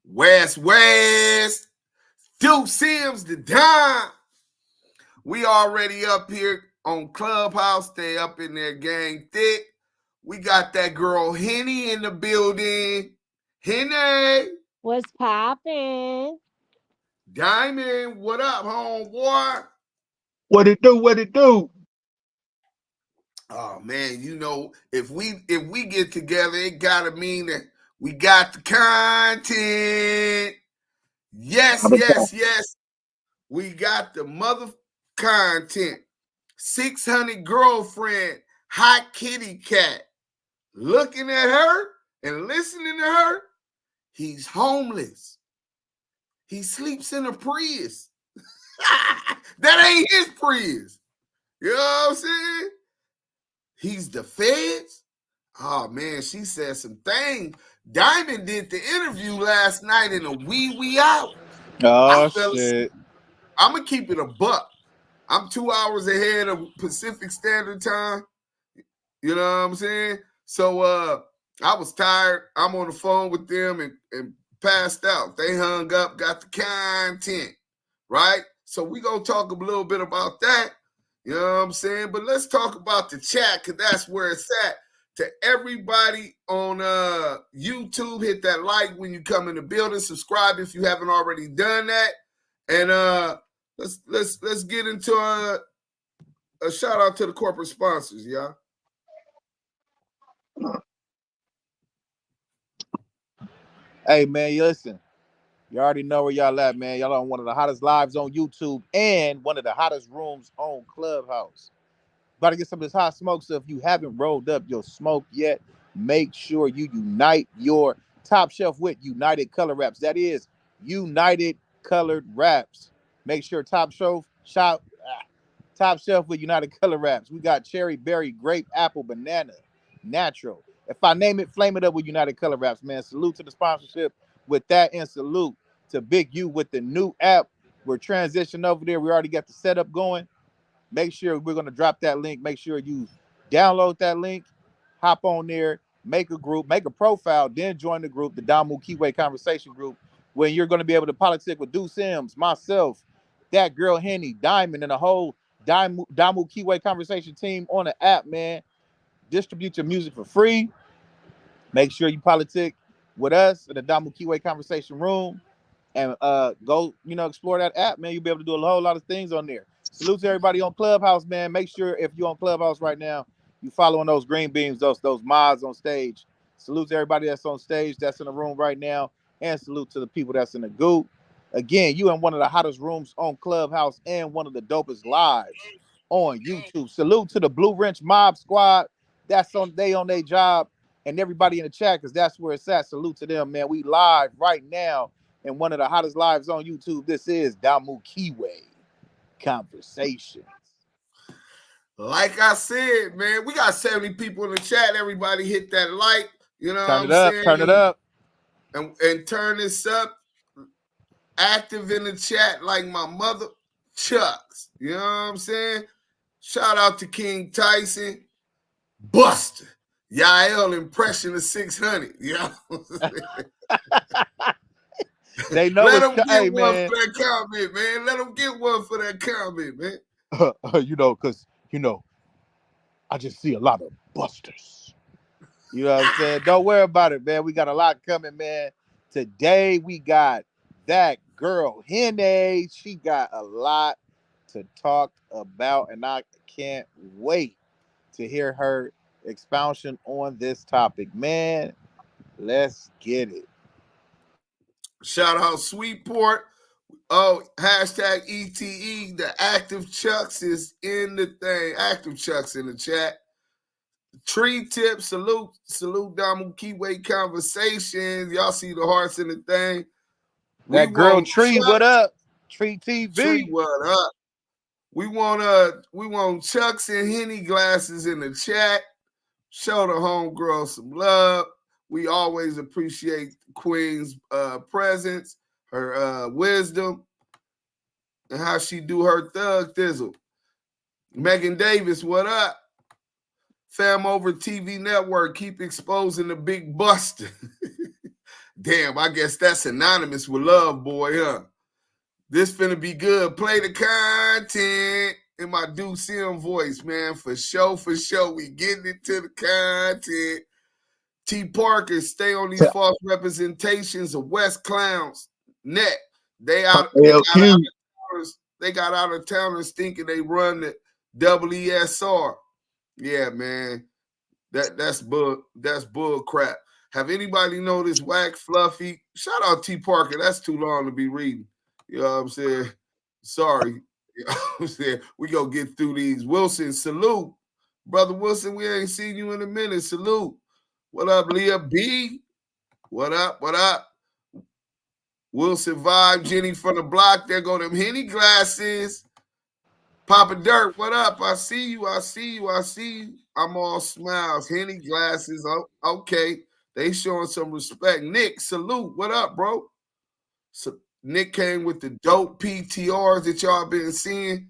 West, Duke Sims the Dime. We already up here on Clubhouse. Stay up in there, gang thick. We got that girl Henny in the building. Henny. What's poppin'? Diamond, what up, homeboy? What it do? What it do? Oh man, if we get together, it gotta mean that we got the content. Yes. We got the mother content. 600 girlfriend, hot kitty cat. Looking at her and listening to her, he's homeless. He sleeps in a Prius. That ain't his Prius. You know what I'm saying? He's the feds. Oh man, she said some things. Diamond did the interview last night in a wee out. Oh shit! I'm gonna keep it a buck. I'm 2 hours ahead of Pacific Standard Time. You know what I'm saying? So I was tired. I'm on the phone with them and passed out. They hung up, got the content, right? So we gonna talk a little bit about that. You know what I'm saying? But let's talk about the chat, because that's where it's at. To everybody on YouTube, hit that like when you come in the building. Subscribe if you haven't already done that. And let's get into a shout out to the corporate sponsors, y'all. Hey man, you listen. You already know where y'all at, man. Y'all on one of the hottest lives on YouTube and one of the hottest rooms on Clubhouse. About to get some of this hot smoke. So if you haven't rolled up your smoke yet, make sure you unite your top shelf with United Color Wraps. That is United Colored Wraps. Make sure top shelf with United Color Wraps. We got cherry, berry, grape, apple, banana, natural. If I name it, flame it up with United Color Wraps, man. Salute to the sponsorship with that, and salute to Big U with the new app. We're transitioning over there. We already got the setup going. Make sure we're going to drop that link. Make sure you download that link, hop on there, make a group, make a profile, then join the group, the Damu Kiwe Conversation group, where you're going to be able to politic with Deuce Sims, myself, that girl Henny, Diamond, and the whole Damu Kiwe Conversation team on the app, man. Distribute your music for free. Make sure you politic with us in the Damu Kiwe Conversation room, and go, explore that app, man. You'll be able to do a whole lot of things on there. Salute to everybody on Clubhouse, man. Make sure if you're on Clubhouse right now, you following those green beams, those mods on stage. Salute to everybody that's on stage, that's in the room right now, and salute to the people that's in the goop. Again, you in one of the hottest rooms on Clubhouse and one of the dopest lives on YouTube. Salute to the Blue Wrench Mob Squad. That's on their job, and everybody in the chat, because that's where it's at. Salute to them, man. We live right now in one of the hottest lives on YouTube. This is Damu Kiwe Conversations. Like I said, man, we got 70 people in the chat. Everybody hit that like. You know Turn what it I'm up, saying? turn it up. And turn this up. Active in the chat like my mother Chucks. You know what I'm saying? Shout out to King Tyson. Buster. Yael impression of 600. You know what I'm saying? They know. Let them get one for that comment, man. Let them get one for that comment, man. Because, I just see a lot of busters. You know what I'm saying? Don't worry about it, man. We got a lot coming, man. Today, we got that girl, Henny. She got a lot to talk about, and I can't wait to hear her expansion on this topic. Man, let's get it. Shout out Sweetport. Oh, hashtag ETE. The Active Chucks is in the thing. Active Chucks in the chat. Tree Tip, salute Damu Kiwe Conversations. Y'all see the hearts in the thing. That girl Tree, what up? Tree TV. Tree, what up? We want Chucks and Henny glasses in the chat. Show the homegirl some love. We always appreciate Queen's presence, her wisdom, and how she do her thug thizzle. Megan Davis, what up? Fam over TV network, keep exposing the big buster. Damn, I guess that's synonymous with Love Boy, huh? This finna be good. Play the content in my Deuce Sim voice, man. For sure, for sure. We getting into the content. T. Parker, stay on these false representations of West Clowns. Net. They got out of towners thinking they run the WESR. Yeah, man. That's bull crap. Have anybody noticed Whack Fluffy? Shout out T. Parker. That's too long to be reading. You know what I'm saying? Sorry. You know what I'm saying? We gonna get through these. Wilson, salute. Brother Wilson, we ain't seen you in a minute. Salute. What up, Leah B? What up? What up? Wilson Vibe, Jenny from the block. There go them Henny glasses. Papa Dirt, what up? I see you. I see you. I see you. I'm all smiles. Henny glasses. Oh, okay. They showing some respect. Nick, salute. What up, bro? So Nick came with the dope PTRs that y'all been seeing.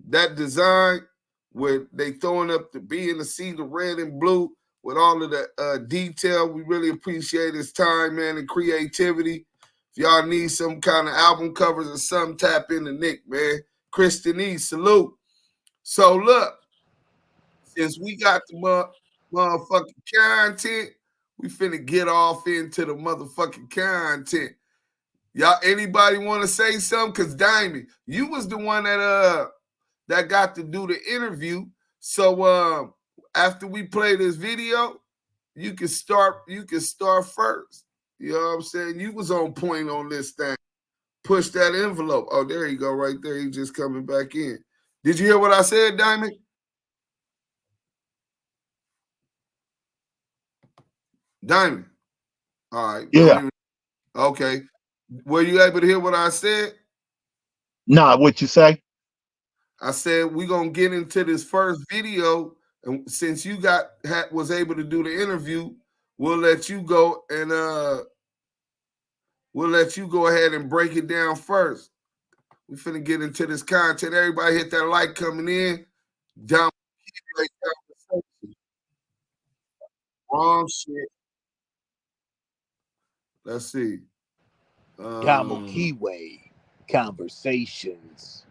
That design where they throwing up the B and the C, the red and blue with all of the detail. We really appreciate his time, man, and creativity. If y'all need some kind of album covers or something, tap into Nick, man. Kristen E, salute. So look, since we got the motherfucking content, we finna get off into the motherfucking content. Y'all, anybody want to say something? Cause Diamond, you was the one that got to do the interview. So after we play this video, you can start first. You know what I'm saying? You was on point on this thing. Push that envelope. Oh, there you go, right there. He just coming back in. Did you hear what I said, Diamond? Diamond. All right. Yeah. Okay. Were you able to hear what I said? Nah, what you say? I said we're gonna get into this first video, and since you was able to do the interview, we'll let you go and we'll let you go ahead and break it down first. We finna get into this content. Everybody hit that like coming in. Down. Wrong shit. Let's see. Kiwe conversations.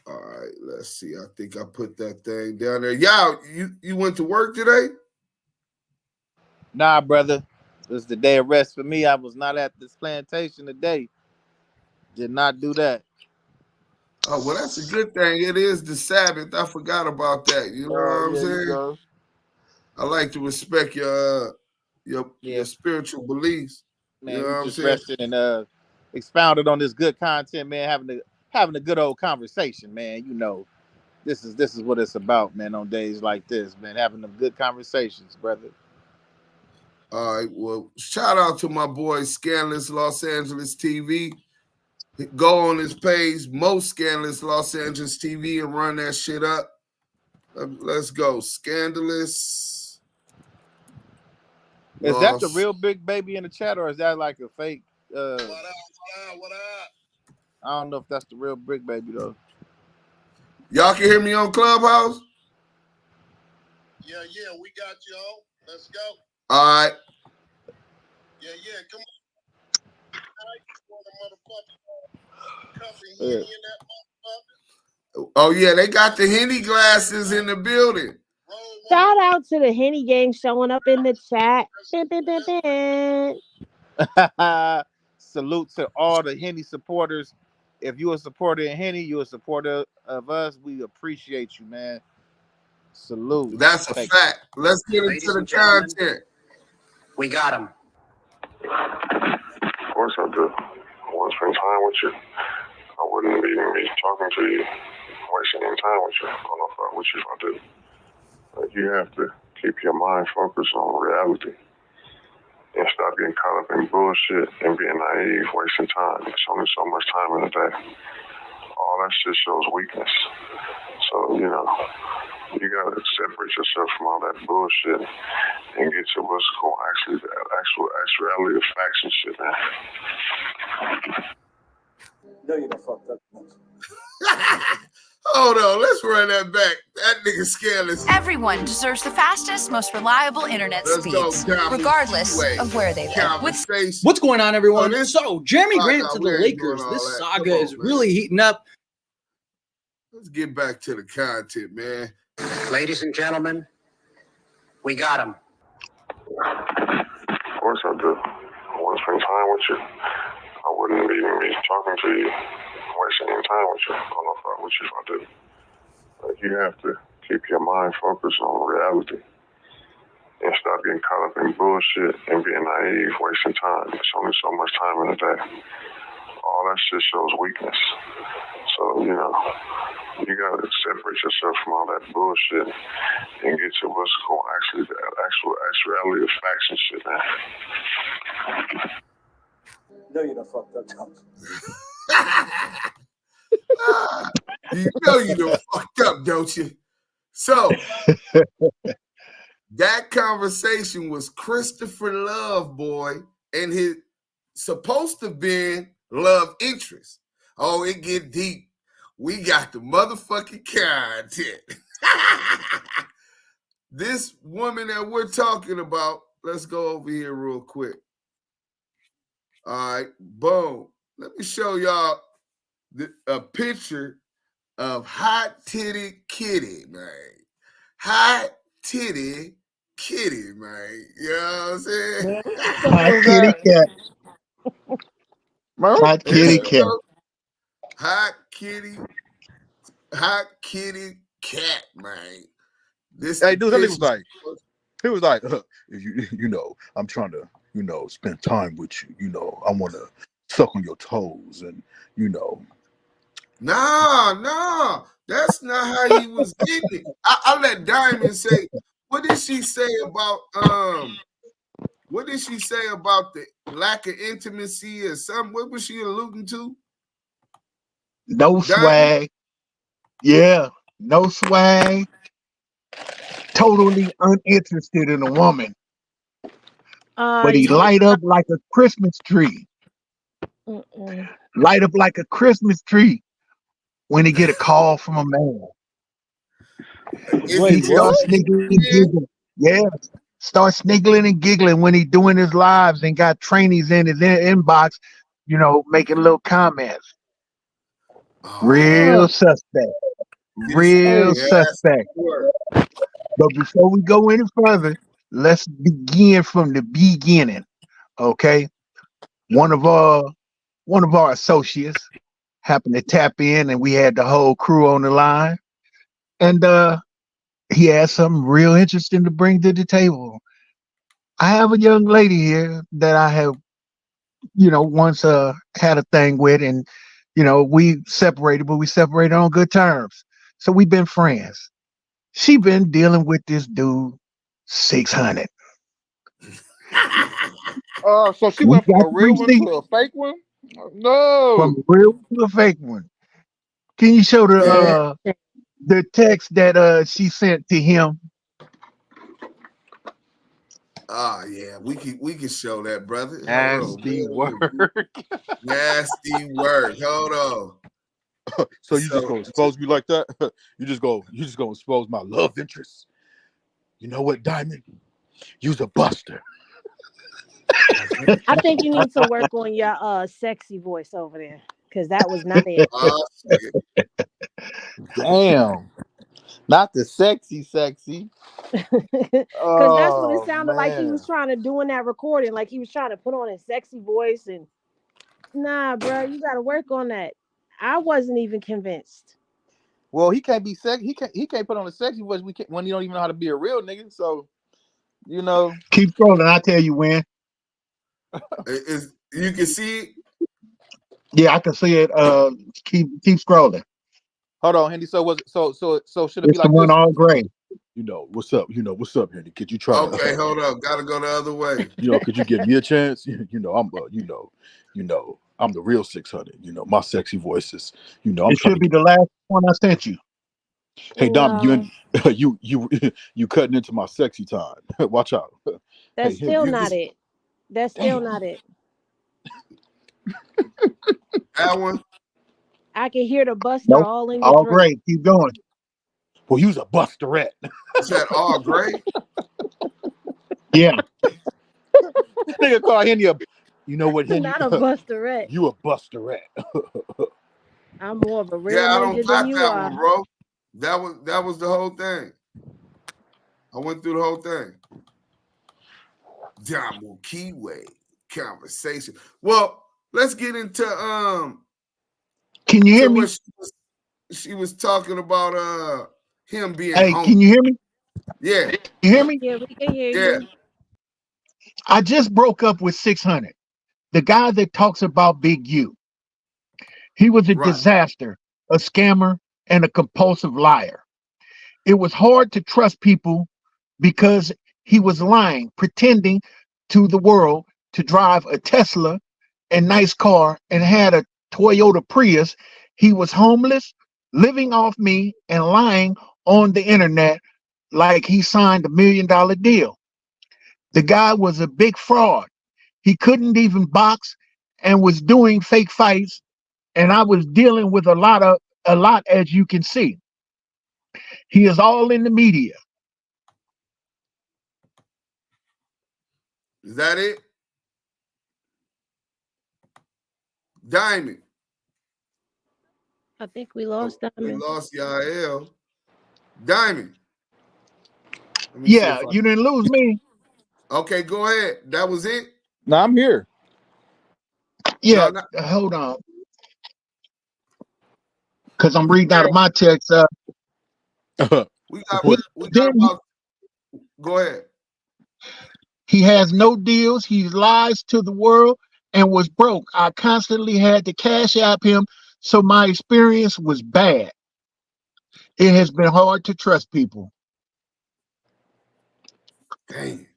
All right, let's see. I think I put that thing down there. Y'all, you went to work today? Nah, brother. This is the day of rest for me. I was not at this plantation today. Did not do that. Oh, well, that's a good thing. It is the Sabbath. I forgot about that. You know what I'm saying? I like to respect your spiritual beliefs. Man, You know we what I'm just saying? rested and expounded on this good content, man. Having a good old conversation, man. You know, this is what it's about, man. On days like this, man, having them good conversations, brother. All right. Well, shout out to my boy Scandalous Los Angeles TV. Go on his page, Most Scandalous Los Angeles TV, and run that shit up. Let's go. Scandalous. Is that the real big baby in the chat, or is that like a fake? What up? What up? I don't know if that's the real big baby though. Y'all can hear me on Clubhouse? Yeah, we got you on. Let's go. All right. Yeah, come on. Oh, yeah, they got the Henny glasses in the building. Shout out to the Henny gang showing up in the chat. Salute to all the Henny supporters. If you're a supporter in Henny, you're a supporter of us. We appreciate you, man. Salute. That's a fact. Let's get into the content. We got him. Of course I do. I want to spend time with you. I wouldn't be talking to you, wasting any time with you. I don't know if I would you if I did. But you have to keep your mind focused on reality and stop getting caught up in bullshit and being naive, wasting time. There's only so much time in a day. All that shit shows weakness. So, you know, you gotta separate yourself from all that bullshit and get to what's going actually the actuality of facts and shit, man. No, you don't fucked up. Hold on, let's run that back. That nigga scandalous. Everyone deserves the fastest, most reliable internet Let's go, speeds, Diamond regardless Keyway of where they live. Conversation. What's going on, everyone? this- So, Jeremy Oh, Grant no, to we the ain't doing Lakers. all This that. saga Come on, is man. really heating up. Let's get back to the content, man. Ladies and gentlemen, we got him. Of course I do. I want to spend time with you. I wouldn't even be talking to you, wasting any time with you. I don't know if I would you if I did. Like, you have to keep your mind focused on reality and stop getting caught up in bullshit and being naive, wasting time. There's only so much time in a day. All that shit shows weakness. So, you know, you gotta separate yourself from all that bullshit and get to what's going actually the actuality of facts and shit, man. No, you done fucked up, Tom. You know you done fucked up, don't you? So that conversation was Christopher Lovejoy and his supposed to be love interest. Oh, it get deep. We got the motherfucking content. This woman that we're talking about, let's go over here real quick. All right, boom. Let me show y'all a picture of Hot Titty Kitty, man. Hot Titty Kitty, man. You know what I'm saying? Hot kitty cat. Hot kitty cat. Hot kitty cat, man. This Hey, dude, that nigga picture- he was like, you know, I'm trying to, spend time with you. I want to suck on your toes and, Nah, that's not how you was getting it. I'll let Diamond say. What did she say about What did she say about the lack of intimacy or something? What was she alluding to? No swag. Yeah, no swag. Totally uninterested in a woman. But he light up like a Christmas tree. Light up like a Christmas tree when he get a call from a man. He starts sniggling and giggling. Yeah. Start sniggling and giggling when he doing his lives and got trainees in his inbox, making little comments. Real suspect. Real suspect. But before we go any further, let's begin from the beginning. Okay. One of our associates happened to tap in and we had the whole crew on the line. And he had something real interesting to bring to the table. I have a young lady here that I have, once had a thing with, and we separated, but we separated on good terms. So we've been friends. She been dealing with this dude 600. So she went from a real one to a fake one? No. From a real to a fake one. Can you show the text that she sent to him? Oh yeah, we can show that, brother. Nasty work. Nasty work. Hold on. So you just gonna expose me like that? You just gonna expose my love interest? You know what, Diamond? You's a buster. I think you need to work on your sexy voice over there, because that was not it. Damn. Not the sexy. Because that's what it sounded like he was trying to do in that recording. Like he was trying to put on his sexy voice. And nah, bro, you got to work on that. I wasn't even convinced. Well, he can't be sexy. He can't put on a sexy voice when you don't even know how to be a real nigga. So, Keep scrolling. I'll tell you when. You can see it? Yeah, I can see it. Keep scrolling. Hold on, Hendy. So should it It's be like the one this? all gray. What's up? What's up, Hendy? Could you try? Okay, hold up. Gotta go the other way. Could you give me a chance? I'm the real 600. My sexy voice is. It should be the last one I sent you. Hey Dom, you cutting into my sexy time. Watch out. That's still not it. That's still not it. That one. I can hear the buster Nope. all in your All throat. great. Keep going. Well, you's a busterette. Is that all great? Yeah. Nigga call Henny a. You know what, Henny? Not a busterette. You a busterette. I'm more of a real Yeah, I don't ninja than got you that are. one, bro. That was the whole thing. I went through the whole thing. Jamu Kiwi conversation. Well, let's get into Can you hear me? what she was talking about him being Hey, home. can you hear me? Yeah. You hear me? Yeah, we can hear Yeah. you. I just broke up with 600. The guy that talks about Big U. He was a Right. disaster, a scammer, and a compulsive liar. It was hard to trust people because he was lying, pretending to the world to drive a Tesla and nice car and had a Toyota Prius. He was homeless, living off me, and lying on the internet like he signed $1 million deal. The guy was a big fraud. He couldn't even box and was doing fake fights, and I was dealing with a lot, as you can see. He is all in the media. Is that it? Diamond. I think we lost We Diamond. lost Yael. Diamond. Let me see Yeah, if you didn't lose me. Okay, go ahead. That was it? No, I'm here. Yeah, No, hold on. Because I'm reading out of my text. we got Then about. Go ahead. he has no deals. He lies to the world and was broke. I constantly had to cash app him, so my experience was bad. It has been hard to trust people. Dang.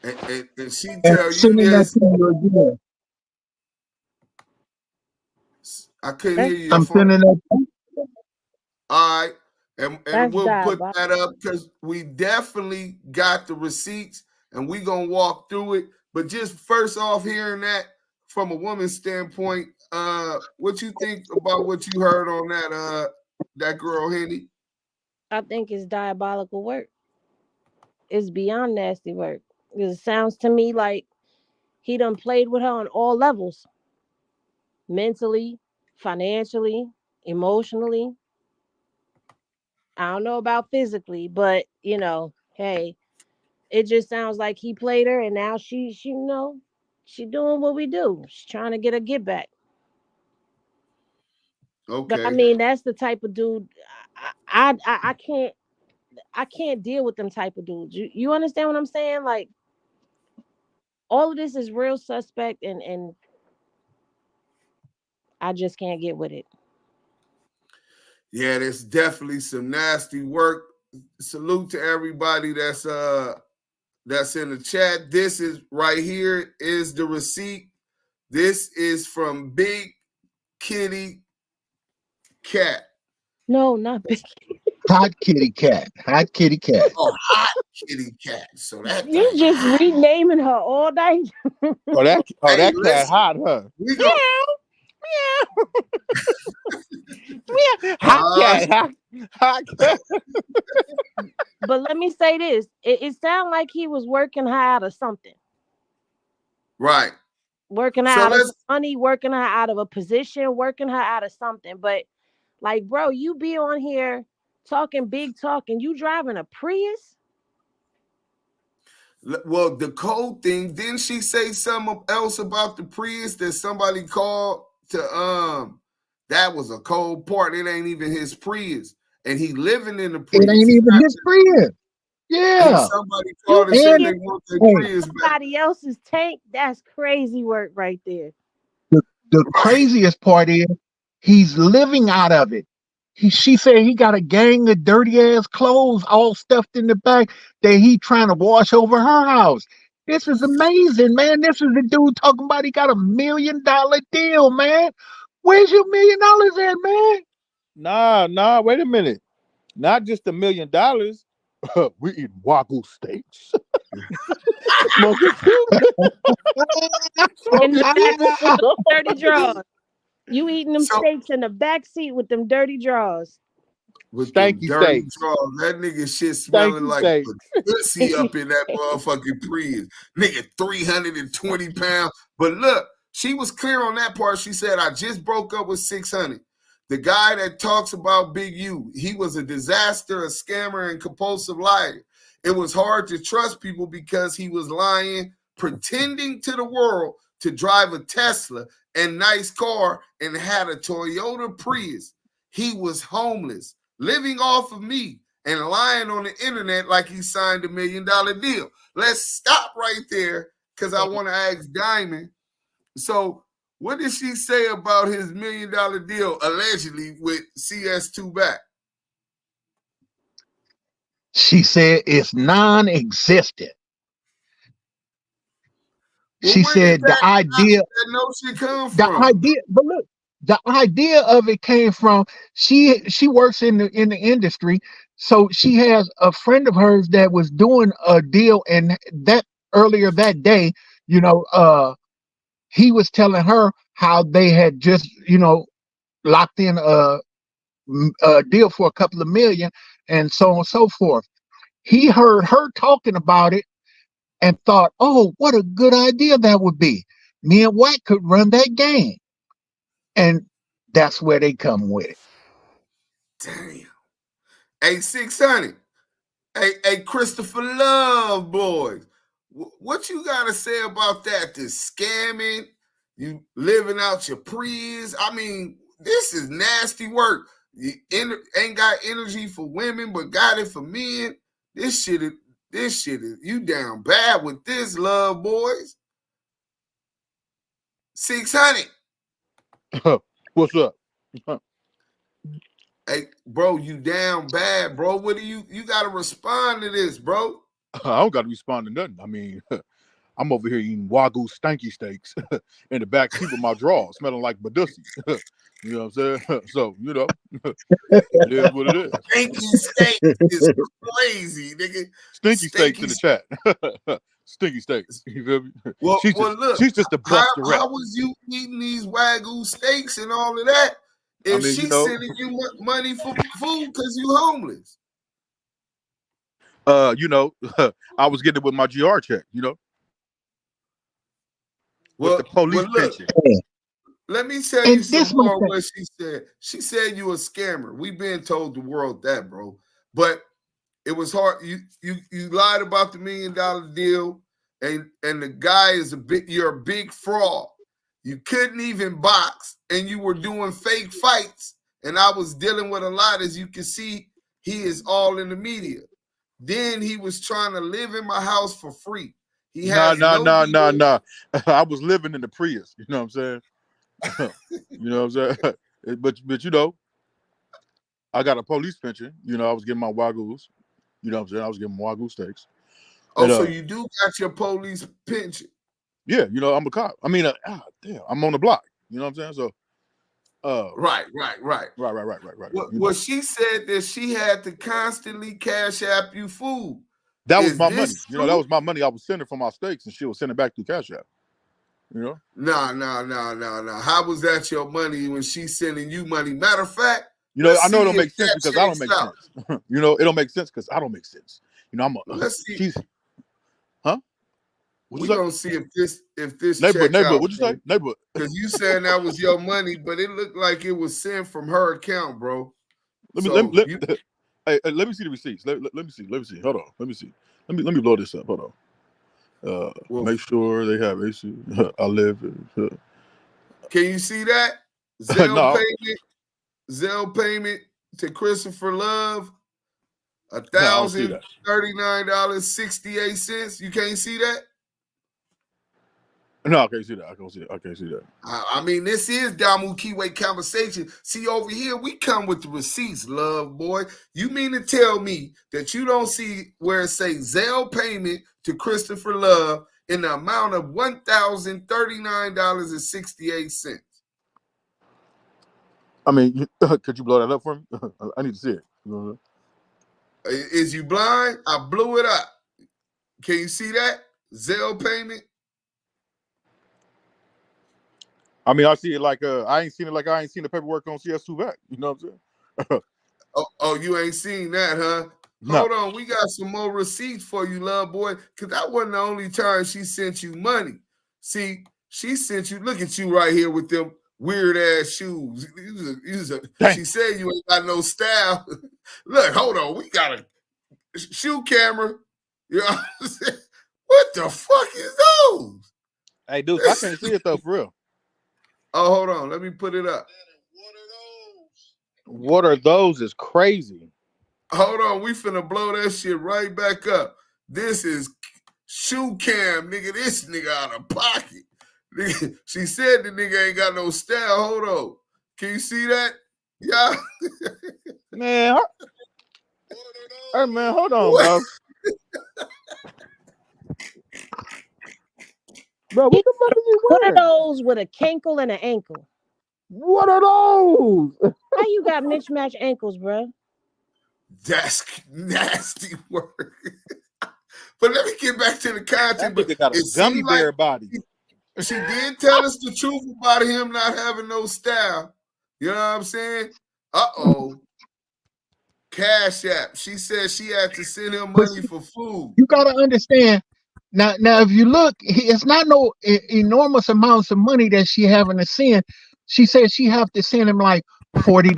And she And I'm tell you sending that this. to you again. I couldn't That's hear you. Your I'm phone. sending that. All right. And that's we'll put diabolical. that up because we definitely got the receipts and we gonna walk through it. But just first off, hearing that from a woman's standpoint, what you think about what you heard on that girl Henny? I think it's diabolical work. It's beyond nasty work. It sounds to me like he done played with her on all levels. Mentally, financially, emotionally. I don't know about physically, but hey, it just sounds like he played her and now she doing what we do. She's trying to get a get back. But I Okay. mean, that's the type of dude I can't deal with them type of dudes. You understand what I'm saying? Like all of this is real suspect and I just can't get with it. Yeah, there's definitely some nasty work. Salute to everybody that's in the chat. This is right here is the receipt. This is from Big Kitty Cat. No, not big. Hot kitty cat. Hot kitty cat. Oh, hot kitty cat. So that You thing just hot. renaming her all night. That Hey, cat listen, hot, huh? we go. Hot cat, hot cat. But let me say this. It sounded like he was working her out of something. Right. Working her So out of let's some money, working her out of a position, working her out of something. But like, bro, you be on here talking big talk and you driving a Prius? well the code thing. Didn't she say something else about the Prius that somebody called to that was a cold part. It ain't even his Prius. And he living in the It Prius. ain't He even not his friend. and Yeah. somebody You called and said And they thinking want their hey, Prius back. somebody else's tank? That's crazy work right there. the Right. craziest part is he's living out of it. She said he got a gang of dirty ass clothes all stuffed in the back that he trying to wash over her house. This is amazing, man. This is the dude talking about he got $1 million deal, man. Where's your $1 million at, man? Nah, wait a minute. Not just $1 million. We eat Wagyu steaks. Smoking In the back with cigarettes. the dirty drawers. You eating them So steaks in the back seat with them dirty drawers. with them Stanky dirty steaks. drawers, that nigga shit smelling Stanky like steaks. pussy up in that motherfucking Prius. Nigga, 320 pounds. But look, she was clear on that part. She said, I just broke up with 600. The guy that talks about Big U, he was a disaster, a scammer, and compulsive liar. It was hard to trust people because he was lying, pretending to the world to drive a Tesla and nice car and had a Toyota Prius. He was homeless, living off of me and lying on the internet like he signed $1 million deal. Let's stop right there because I want to ask Diamond. So what did she say about his $1 million deal allegedly with CS2 back? She said it's non-existent. Well, She where did said that notion come from? but look, the idea of it came from she works in the industry, so she has a friend of hers that was doing a deal, and that earlier that day, you know, he was telling her how they had just, locked in a deal for a couple of million and so on and so forth. He heard her talking about it and thought, oh, what a good idea that would be. Me and White could run that game. And that's where they come with it. Damn. Hey, 600. Hey, Christopher Lovejoy. What you got to say about that? This scamming, you living out your Prius. I mean, this is nasty work. You ain't got energy for women, but got it for men. This shit is you down bad with this, love boys. 600. What's up? Hey, bro, you down bad, bro. What do you got to respond to this, bro? I don't got to respond to nothing. I mean, I'm over here eating Wagyu stanky steaks in the back seat with my drawers, smelling like Badussi. You know what I'm saying? So, it is what it is. Stinky steak is crazy, nigga. Stinky steaks in the chat. Stinky steaks. You feel me? Well, look, she's just the best direct. How was you eating these Wagyu steaks and all of that if she's sending you money for food because you homeless? I was getting it with my GR check, with the police pension. Let me tell you some more what she said. She said you a scammer. We've been told the world that, bro. But it was hard. You lied about the $1 million deal, and the guy is you're a big fraud. You couldn't even box, and you were doing fake fights. And I was dealing with a lot, as you can see. He is all in the media. Then he was trying to live in my house for free. He has Nah. I was living in the Prius. You know what I'm saying? You know what I'm saying? But I got a police pension. I was getting my Wagyus. You know what I'm saying? I was getting Wagyu steaks. Oh, so you do got your police pension? Yeah, I'm a cop. I mean, damn, I'm on the block. You know what I'm saying? So, right. Well, she said that she had to constantly cash app you food. That was my money. That was my money. I was sending for my steaks, and she was sending back through Cash App. No. How was that your money when she's sending you money? Matter of fact, I know it don't make sense because I don't make sense. It don't make sense because I don't make sense. Let's see. She's, huh? We're gonna see if this neighbor. Out, what'd you say, neighbor? Because you saying that was your money, but it looked like it was sent from her account, bro. Let me see the receipts. Let me see. Hold on. Let me see. Let me blow this up. Hold on. Make sure they have AC. I live. Can you see that? Zelle payment to Christopher Love, $1,039.68. You can't see that? No, I can't see that. I can't see that. I mean, this is Damu Kiwe Conversation. See, over here, we come with the receipts, love boy. You mean to tell me that you don't see where it says Zelle payment to Christopher Love in the amount of $1,039.68? I mean, could you blow that up for me? I need to see it. Is you blind? I blew it up. Can you see that? Zelle payment? I mean, I see it like I ain't seen the paperwork on CS2 back. You know what I'm saying? Oh, you ain't seen that, huh? No. Hold on, we got some more receipts for you, love boy. Cause that wasn't the only time she sent you money. See, she sent you. Look at you right here with them weird ass shoes. She said you ain't got no style. Look, hold on, we got a shoe camera. You know what I'm saying? What the fuck is those? Hey, dude, I can't see it though, for real. Oh, hold on, let me put it up. What are those? Is crazy. Hold on, we finna blow that shit right back up. This is shoe cam, nigga. This nigga out of pocket. Nigga, she said the nigga ain't got no style. Hold on. Can you see that? Yeah. Man, hey man, hold on, bro. Bro, what the fuck is he What are wearing? those with a cankle and an ankle? What are those? How you got mismatched ankles, bro? That's nasty work. But let me get back to the content. That nigga got a gummy bear body. She did tell us the truth about him not having no style. You know what I'm saying? Uh-oh. Cash App. She said she had to send him money for food. You got to understand. Now, if you look, it's not no enormous amounts of money that she having to send. She said she have to send him like $40,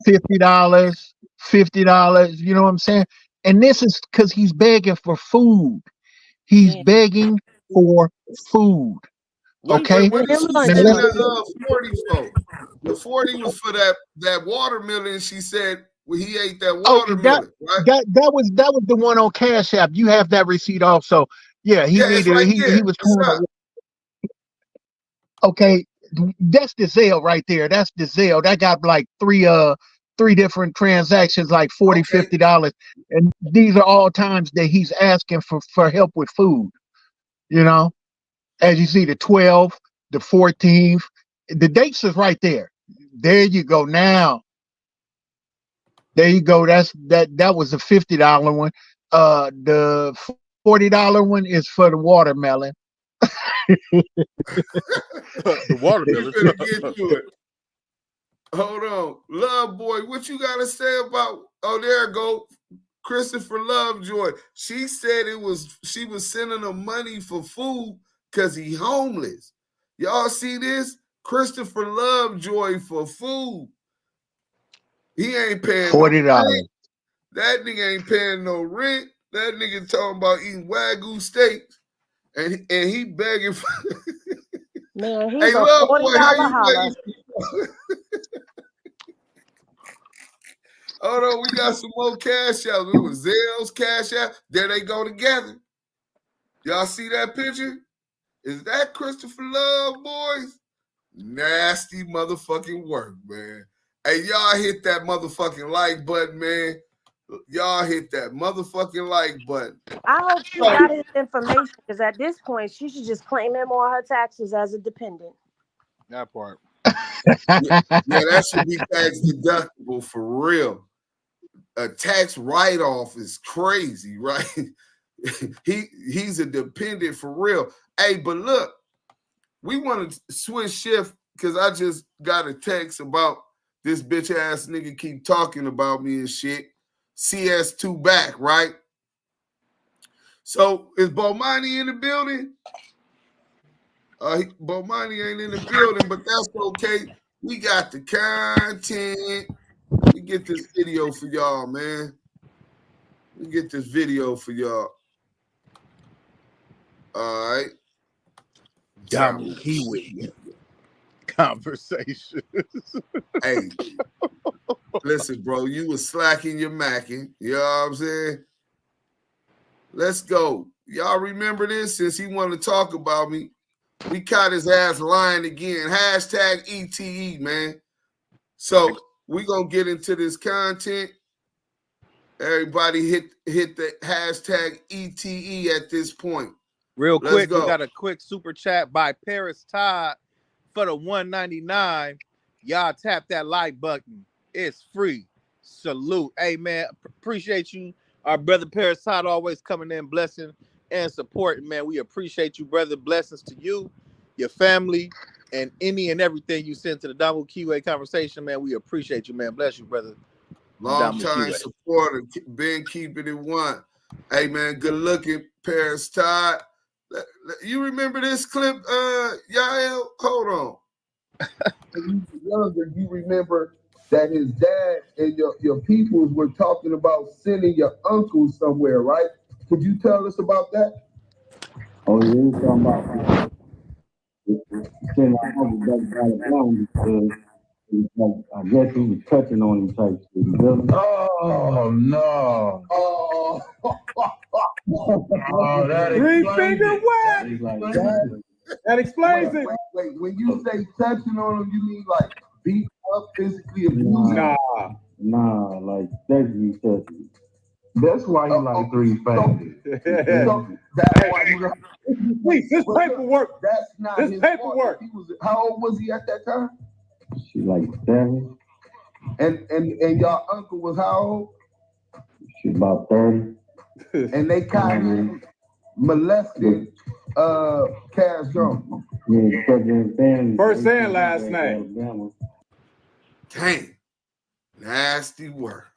$50, $50. You know what I'm saying? And this is because he's begging for food. He's begging for food. Okay. What did she Now, send the 40 for? The 40 was for that watermelon. She said he ate that watermelon, right? That was the one on Cash App. You have that receipt also. Yeah, he needed. It's right He was trying to. Okay, that's the Zelle right there. That's the Zelle. That got like three different transactions, like $40, $50, and these are all times that he's asking for help with food. You know, as you see, the 12th, the 14th, the dates is right there. There you go. Now, there you go. That was a $50 one. The $40 one is for the watermelon. The watermelon. You better get to it. Hold on. Love boy, what you gotta say about there go Christopher Lovejoy. She said she was sending him money for food because he homeless. Y'all see this? Christopher Lovejoy for food. He ain't paying $40. no rent. That nigga ain't paying no rent. That nigga talking about eating Wagyu steaks. And he begging for man, he's hey, a love $40 boy, how you holler. Hold on, we got some more cash out. It was Zell's cash out. There they go together. Y'all see that picture? Is that Christopher Love, boys? Nasty motherfucking work, man. Hey, y'all hit that motherfucking like button, man. Y'all hit that motherfucking like button. I hope she got his information because at this point, she should just claim him on her taxes as a dependent. That part. Yeah, that should be tax deductible for real. A tax write-off is crazy, right? He's a dependent for real. Hey, but look, we want to switch shift because I just got a text about this bitch ass nigga keep talking about me and shit. CS2 back, right? So is Bomani in the building? Bomani ain't in the building, but that's okay. We got the content. Let me get this video for y'all, man. Let me get this video for y'all. All right. Kiwi conversations. Hey, listen, bro, you was slacking your macking. You know what I'm saying? Let's go. Y'all remember this? Since he wanted to talk about me, we caught his ass lying again. Hashtag ETE, man. So we gonna get into this content. Everybody hit the hashtag ETE at this point. Real Let's quick, go. we got a quick super chat by Paris Todd for the $1.99. Y'all tap that like button. It's free. Salute. Hey, man, appreciate you. Our brother Paris Todd always coming in, blessing and supporting, man. We appreciate you, brother. Blessings to you, your family, and any and everything you send to the Double Keyway Conversation, man. We appreciate you, man. Bless you, brother. Long time supporter, been keeping it one. Hey man, good looking Paris Todd. You remember this clip, Yael? Hold on. When you were younger, you remember that his dad and your peoples were talking about sending your uncle somewhere, right? Could you tell us about that? Oh, yeah, he's talking about sending my uncle back to Alabama because I guess he was touching on him type shit. Oh no! Oh, Oh, that Three-finger whack. That explains it. wait, when you say touching on him, you mean like beat up, physically abusing? Nah, like sexually touching. That's why you like three fingers. So that's why you like. Please, this paperwork. That's not this his paperwork. Fault. How old was he at that time? She like 7. And your uncle was how old? She about 30. And they kind of molested Cass Jones. Yeah, family. First and last name. Dang. Nasty work.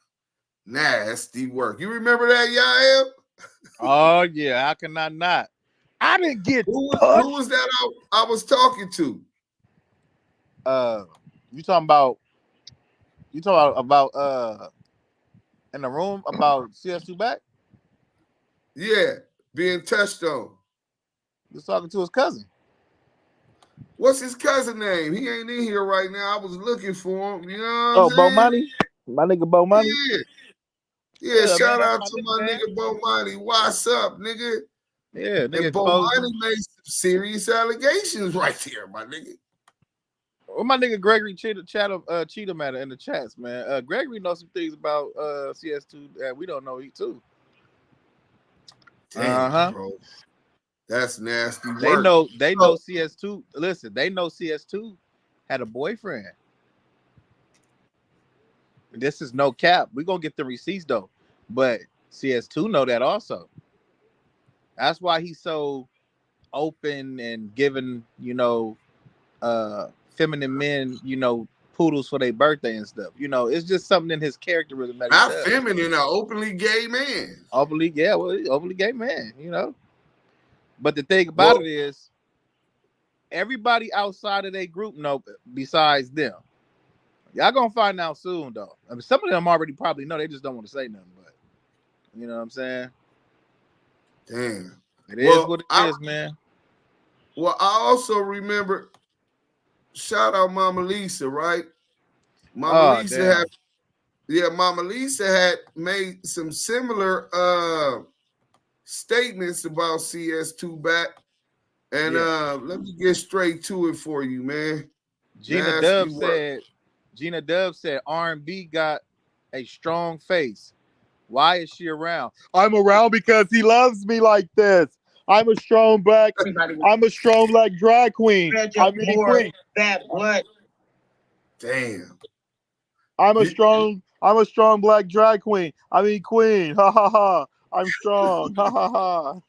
Nasty work. You remember that, Yael? Oh yeah, how can I not? I didn't get who was that I was talking to? You talking about in the room about CS2 back? Yeah, being touched on. He was talking to his cousin. What's his cousin name? He ain't in here right now. I was looking for him. You know what I'm Bo saying? Money? My nigga Bo Money? Yeah, shout out to my nigga Bo Money. What's up, nigga? Yeah, nigga. And Bo Money made some serious allegations right there, my nigga. Well, my nigga Gregory Cheetah Matter in the chats, man. Gregory knows some things about CS2 that we don't know too. Damn, bro. That's nasty work. They know CS2. Listen, they know CS2 had a boyfriend. This is no cap. We're gonna get the receipts though. But CS2 know that also. That's why he's so open and giving, feminine men, poodles for their birthday and stuff. It's just something in his characterism that not feminine, an openly gay man. Openly gay man, But the thing about it is, everybody outside of their group know besides them. Y'all gonna find out soon, though. I mean, some of them already probably know. They just don't want to say nothing. But you know what I'm saying? Damn. It is what it is, man. Well, I also remember. Shout out Mama Lisa, right? Mama Lisa had made some similar statements about CS2 back. And let me get straight to it for you, man. Gina Dove said R&B got a strong face. Why is she around? I'm around because he loves me like this. I'm a strong black drag queen. I'm a queen. That what? Damn. I'm a strong black drag queen. I mean queen. Ha ha ha. I'm strong. Ha ha ha.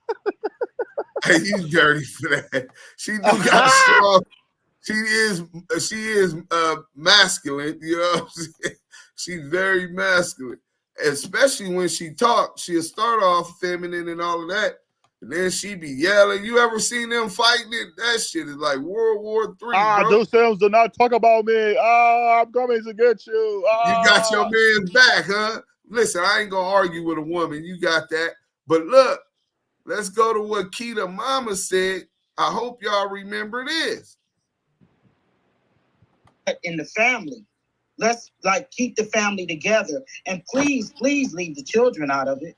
Hey, you dirty for that. She do got strong. She is masculine, you know what I'm saying? She's very masculine. Especially when she talks. She'll start off feminine and all of that. And then she be yelling. You ever seen them fighting it? That shit is like World War III, bro. Those Sims do not talk about me. I'm coming to get you. You got your man's back, huh? Listen, I ain't gonna argue with a woman. You got that. But look, let's go to what Keita Mama said. I hope y'all remember this. In the family. Let's keep the family together. And please leave the children out of it.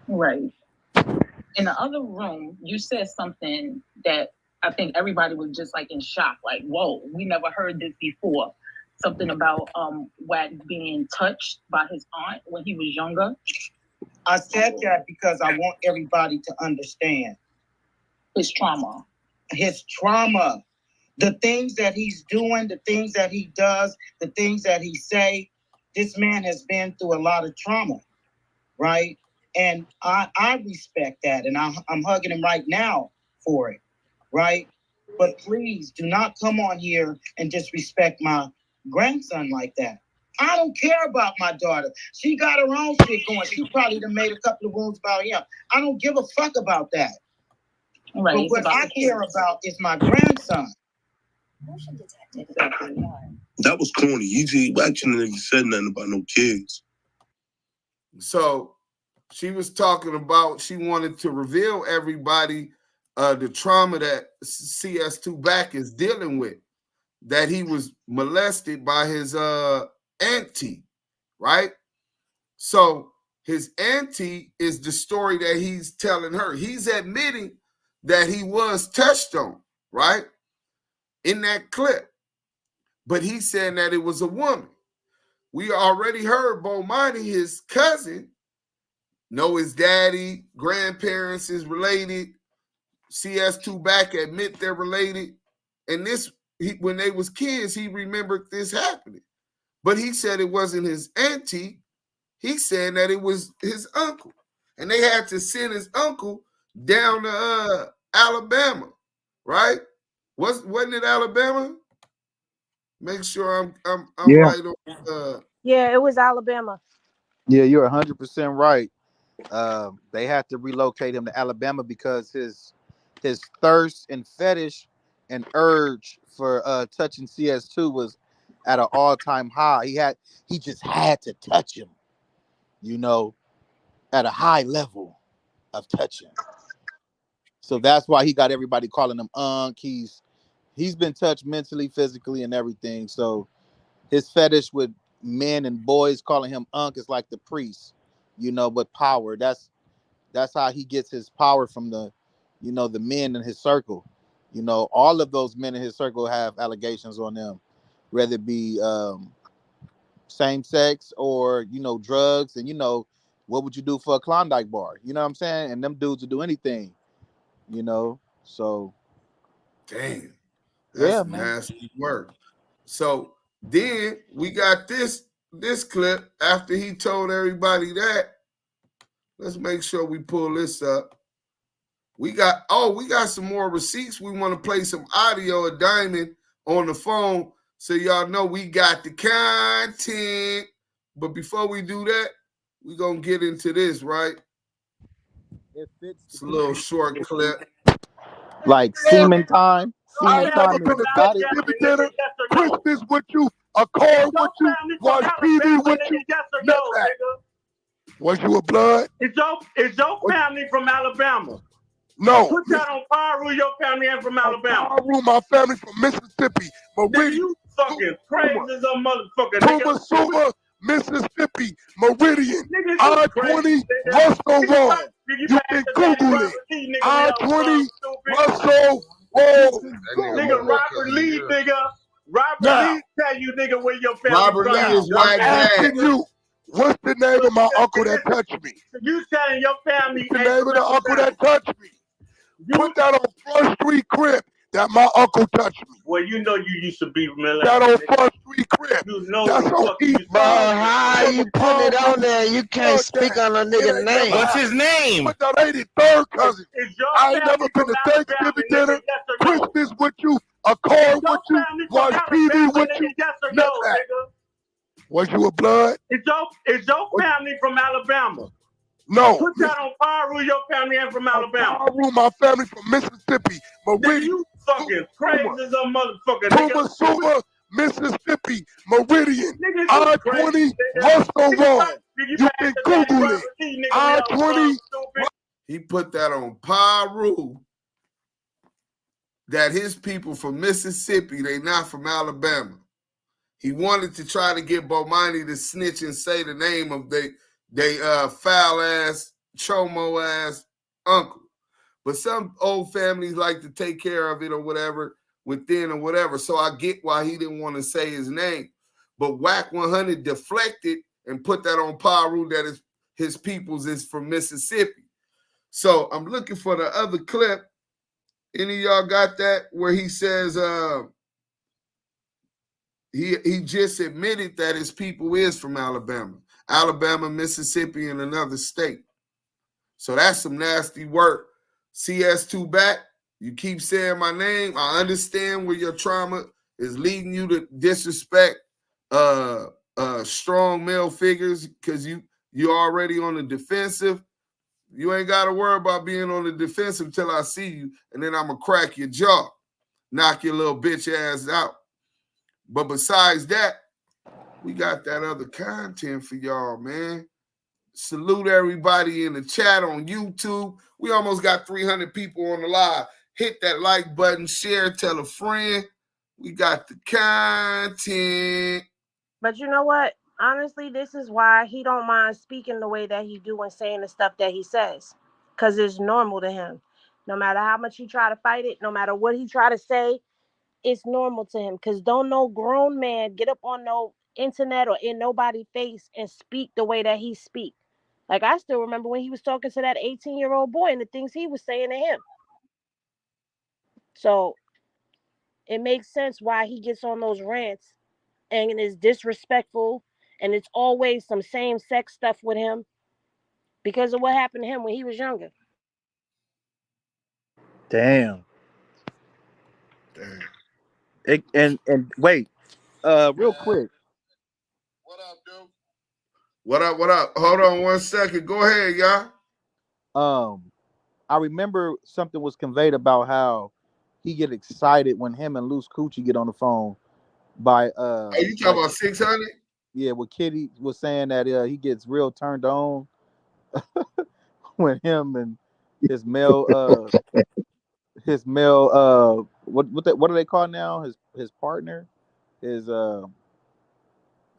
Right. In the other room, you said something that I think everybody was just in shock. Like, whoa, we never heard this before. Something about Wack being touched by his aunt when he was younger. I said that because I want everybody to understand. His trauma. The things that he's doing, the things that he does, the things that he say. This man has been through a lot of trauma, right? And I respect that, and I'm hugging him right now for it, right? But please do not come on here and disrespect my grandson like that. I don't care about my daughter. She got her own shit going. She probably done made a couple of wounds about him. I don't give a fuck about that. Right. But what I care about is my grandson. That was corny. You shouldn't have said nothing about no kids. So she was talking about she wanted to reveal everybody the trauma that CS2 back is dealing with, that he was molested by his auntie, right? So his auntie is the story that he's telling her. He's admitting that he was touched on, right? In that clip. But he's saying that it was a woman. We already heard Bomani, his cousin, know his daddy, grandparents is related. CS2 back admit they're related. And this, when they was kids, he remembered this happening. But he said it wasn't his auntie. He's saying that it was his uncle. And they had to send his uncle down to Alabama, right? Wasn't it Alabama? Make sure I'm right on. Yeah, it was Alabama. Yeah, you're 100% right. They had to relocate him to Alabama because his thirst and fetish and urge for touching CS2 was at an all-time high. He just had to touch him, at a high level of touching. So that's why he got everybody calling him Unc. He's been touched mentally, physically, and everything. So his fetish with men and boys calling him Unc is like the priest, with power. That's how he gets his power from the men in his circle. All of those men in his circle have allegations on them, whether it be same sex or drugs. And what would you do for a Klondike bar? You know what I'm saying? And them dudes will do anything. So Damn, that's nasty work. So then we got this clip after he told everybody that. Let's make sure we pull this up. We got some more receipts. We want to play some audio of Diamond on the phone so y'all know we got the content. But before we do that, we're going to get into this, right? It's a little short clip. Like semen time. I never been to Thanksgiving dinner, Christmas with you, a card with you, watch TV with you, none of that. Was you a blood? Is your family from Alabama? No. Put that on Paru, your family ain't from Alabama. Paru, my family from Mississippi. Nigga, you fucking crazy as a motherfucker, nigga. Suma, Mississippi, Meridian, I-20, Russell Road. You can Google it. I-20, Russell Road. Nigga, Robert Lee, nigga. Robert Lee tell you, nigga, where your family Robert from. Lee is white asking you, what's the name of my uncle that touched me? You telling your family the name of the uncle that touched me. Put that on Front Street Crib that my uncle touched me. Well, you know you used to be millennial. That on Front Street Crib. You know that's on East. Bro, how you put it on there? You can't speak on a nigga name. What's his name? But that ain't his third cousin. I ain't never been to Thanksgiving dinner, Christmas with you, a card with you, watch TV with you, none of that. Was you a blood? Is your family from Alabama? No. Put that on Paru, your family ain't from Alabama. Paru, my family from Mississippi. Nigga, you fucking crazy as a motherfucker, nigga. Suma, Mississippi, Meridian, I-20, Russell Road. You can Google it. I-20. He put that on Paru. That his people from Mississippi, they not from Alabama. He wanted to try to get Bomani to snitch and say the name of they foul ass, chomo ass uncle. But some old families like to take care of it or whatever within or whatever. So I get why he didn't want to say his name. But Whack 100 deflected and put that on Paru that his peoples is from Mississippi. So I'm looking for the other clip. Any of y'all got that where he says he just admitted that his people is from Alabama, Mississippi, and another state. So that's some nasty work. CS2 back. You keep saying my name. I understand where your trauma is leading you to disrespect strong male figures because you're already on the defensive. You ain't got to worry about being on the defensive till I see you, and then I'm going to crack your jaw, knock your little bitch ass out. But besides that, we got that other content for y'all, man. Salute everybody in the chat on YouTube. We almost got 300 people on the live. Hit that like button, share, tell a friend. We got the content. But you know what? Honestly, this is why he don't mind speaking the way that he do and saying the stuff that he says. Because it's normal to him. No matter how much he try to fight it, no matter what he try to say, it's normal to him. Because don't no grown man get up on no internet or in nobody's face and speak the way that he speak. Like, I still remember when he was talking to that 18-year-old boy and the things he was saying to him. So it makes sense why he gets on those rants and is disrespectful, and it's always some same-sex stuff with him because of what happened to him when he was younger. Damn. And wait, real quick. What up, dude? What up? Hold on 1 second. Go ahead, y'all. I remember something was conveyed about how he get excited when him and Loose Coochie get on the phone by Are you talking about 600? Yeah, what Kitty was saying that he gets real turned on when him and his male what do they call now? His partner, his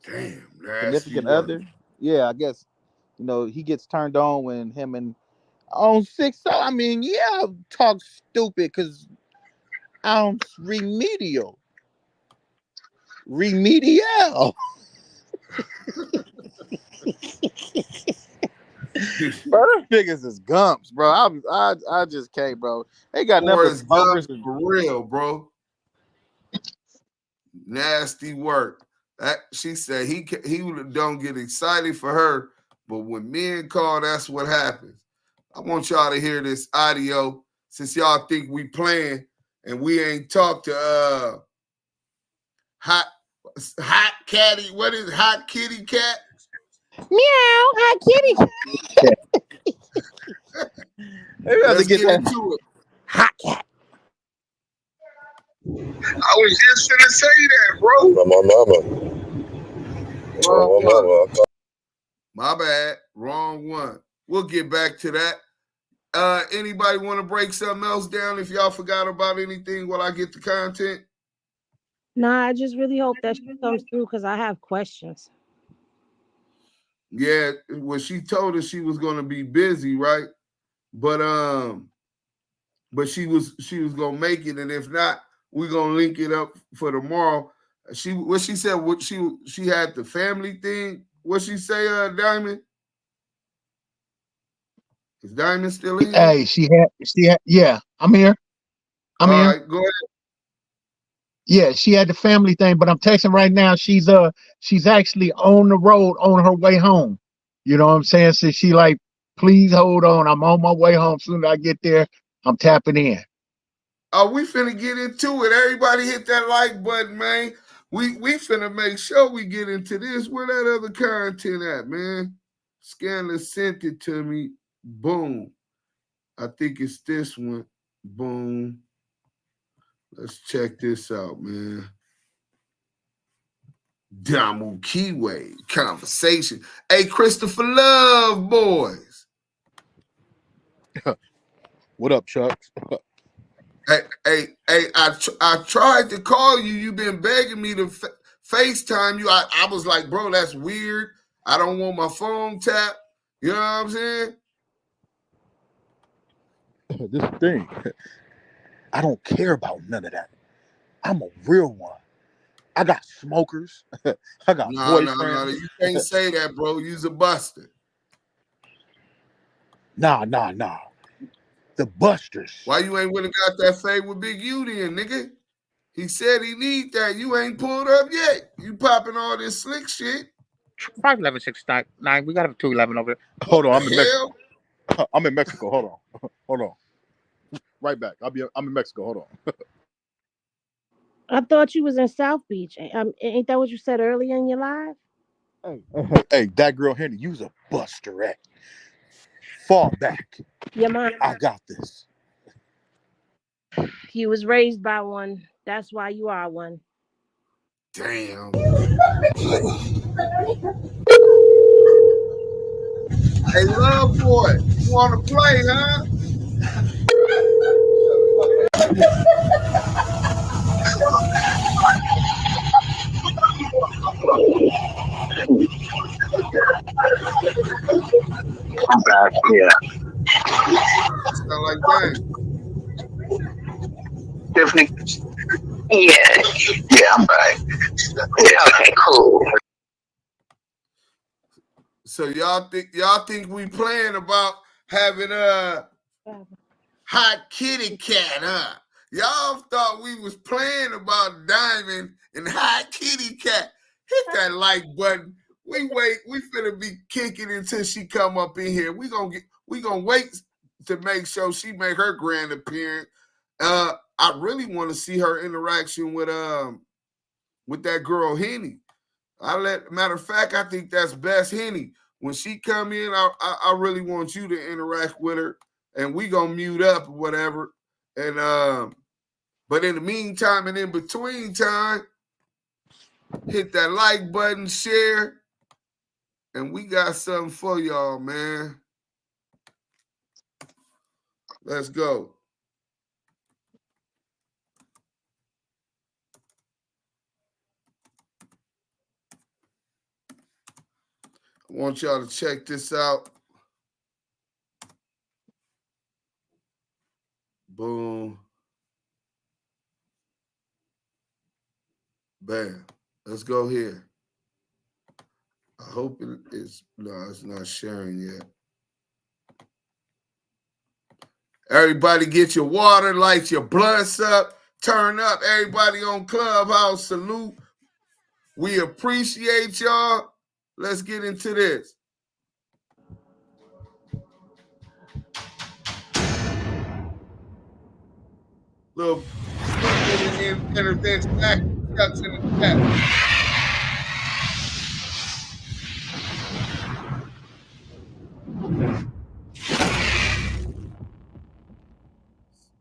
significant other. Yeah, I guess he gets turned on when him and on 6. I mean, yeah, talk stupid because I'm remedial. Bro, them niggas is gumps, bro. I just can't, bro. They got nothing but smokers for real, bro. Nasty work. She said he don't get excited for her, but when men call, that's what happens. I want y'all to hear this audio since y'all think we playing and we ain't talked to hot catty. What is hot kitty cat? Meow, hot kitty. Let's get into it. Hot cat. I was just gonna say that, bro. Wrong one. My bad. Wrong one. We'll get back to that. Anybody want to break something else down if y'all forgot about anything while I get the content? Nah, I just really hope that she comes through because I have questions. Yeah, well, she told us she was gonna be busy, right? But she was gonna make it, and if not, we're gonna link it up for tomorrow. She had the family thing. What she say, Diamond? Is Diamond still in? Hey, she had. Yeah, I'm here. I'm here. All right, go ahead. Yeah, she had the family thing, but I'm texting right now. She's actually on the road on her way home. You know what I'm saying? So she like, please hold on. I'm on my way home. Soon as I get there, I'm tapping in. Oh, we finna get into it. Everybody hit that like button, man. We finna make sure we get into this. Where that other content at, man? Scanner sent it to me. Boom. I think it's this one. Boom. Let's check this out, man. Damu Kiwe conversation. Hey, Christopher Love boys. What up, Chuck? Hey, I tried to call you. You've been begging me to FaceTime you. I was like, bro, that's weird. I don't want my phone tapped. You know what I'm saying? This thing. I don't care about none of that. I'm a real one. I got smokers. I got boyfriends. No. You can't say that, bro. You's a buster. Nah. The busters. Why you ain't really got that fade with Big U then, nigga? He said he need that. You ain't pulled up yet. You popping all this slick shit. 511-699. We got a 211 over there. Hold on, I'm in Mexico. I'm in Mexico. Hold on. Right back. I'm in Mexico. Hold on. I thought you was in South Beach. Ain't that what you said earlier in your live? Hey, that girl Henny, you's a buster at. Fall back. Your mom. I got this. You was raised by one. That's why you are one. Damn. Hey, Love Boy, you want to play, huh? I'm back. Yeah. Sound like that. Tiffany? Yeah. Yeah, I'm back. Yeah, okay, cool. So y'all think we playing about having a hot kitty cat, huh? Y'all thought we was playing about Diamond and hot kitty cat. Hit that like button. We finna be kicking until she come up in here. We gonna wait to make sure she make her grand appearance. I really want to see her interaction with that girl Henny. Matter of fact, I think that's best Henny. When she come in, I really want you to interact with her, and we gonna mute up or whatever. And but in the meantime and in between time, hit that like button, share, and we got something for y'all, man. Let's go. I want y'all to check this out. Boom. Bam. Let's go here. I hope it's not sharing yet. Everybody get your water, light your blunts up, turn up. Everybody on Clubhouse, salute. We appreciate y'all. Let's get into this. Little intervention back in the chat.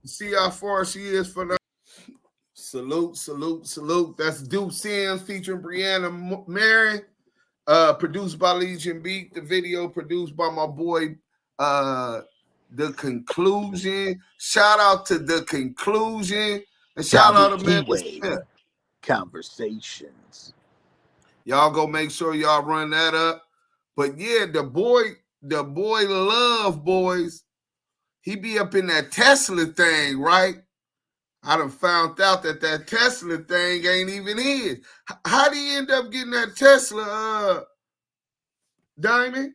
See how far she is for the salute, salute, salute. That's Duke Sims featuring Brianna Mary. Produced by Legion Beat. The video produced by my boy The Conclusion. Shout out to The Conclusion. And shout out to Memphis Conversations. Y'all go make sure y'all run that up. But yeah, the boy Love Boys, he be up in that Tesla thing, right? I done found out that Tesla thing ain't even his. How do you end up getting that Tesla, Diamond?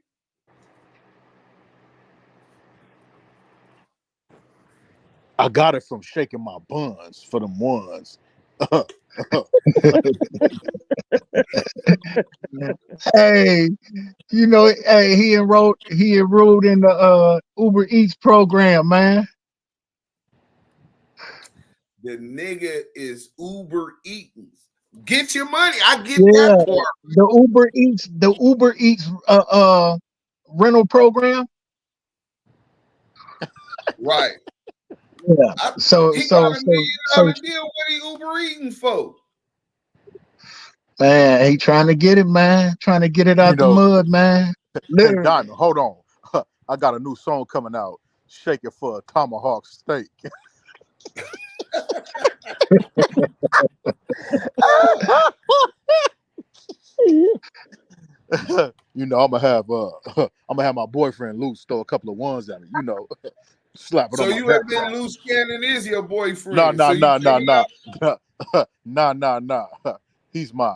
I got it from shaking my buns for them ones. Hey, you know, hey, he enrolled in the Uber Eats program, man. The nigga is Uber eating. Get your money. I get Yeah, that part. the Uber Eats rental program. Right. Yeah. He got $1 million deal. What he Uber eating for? Man, he trying to get it, man. Trying to get it out the mud, man. Hey, Diamond, hold on. I got a new song coming out. Shake it for a tomahawk steak. You know, I'm gonna have my boyfriend Luce throw a couple of ones at me. You know, slap it So on my you back. have been loose cannon is your boyfriend. Nah. He's my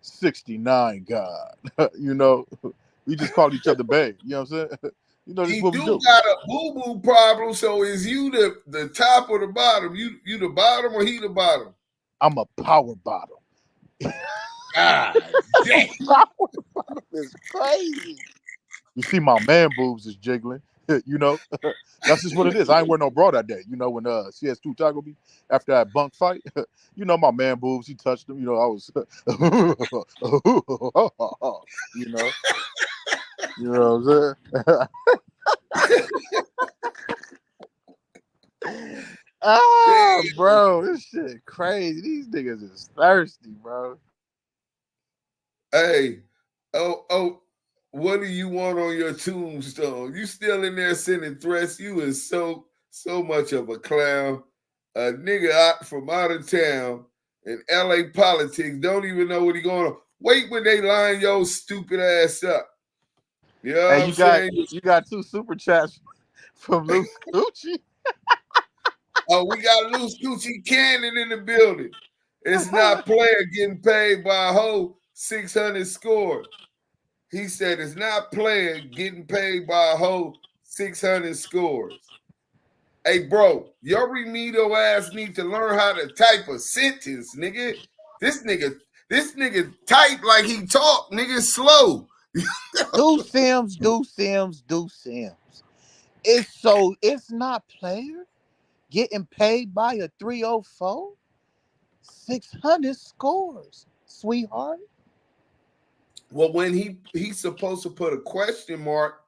69 god. You know, we just call each other babe. You know what I'm saying? You know, this He is what we do. Got a boo-boo problem. So is you the top or the bottom? You the bottom or he the bottom? I'm a power bottom. God damn. Power bottom is crazy. You see my man boobs is jiggling. You know, that's just what it is. I ain't wearing no bra that day. You know, when she has two tackled me after that bunk fight. You know, my man boobs, he touched them. You know, I was, you know what I'm saying? Oh, bro, this shit crazy. These niggas is thirsty, bro. Hey, oh, what do you want on your tombstone? You still in there sending threats? You is so much of a clown. A nigga out from out of town in LA politics don't even know what he going on. Wait when they line your stupid ass up. You know Hey, what I'm saying? you got 2 super chats from Loose Coochie. Oh, we got Loose Coochie Cannon in the building. It's not player getting paid by a whole 600 score. He said it's not player getting paid by a whole 600 scores. Hey, bro, your Remito ass need to learn how to type a sentence, nigga. This nigga type like he talk, nigga, slow. Do Sims. It's not player getting paid by a 304, 600 scores, sweetheart. Well, when he's supposed to put a question mark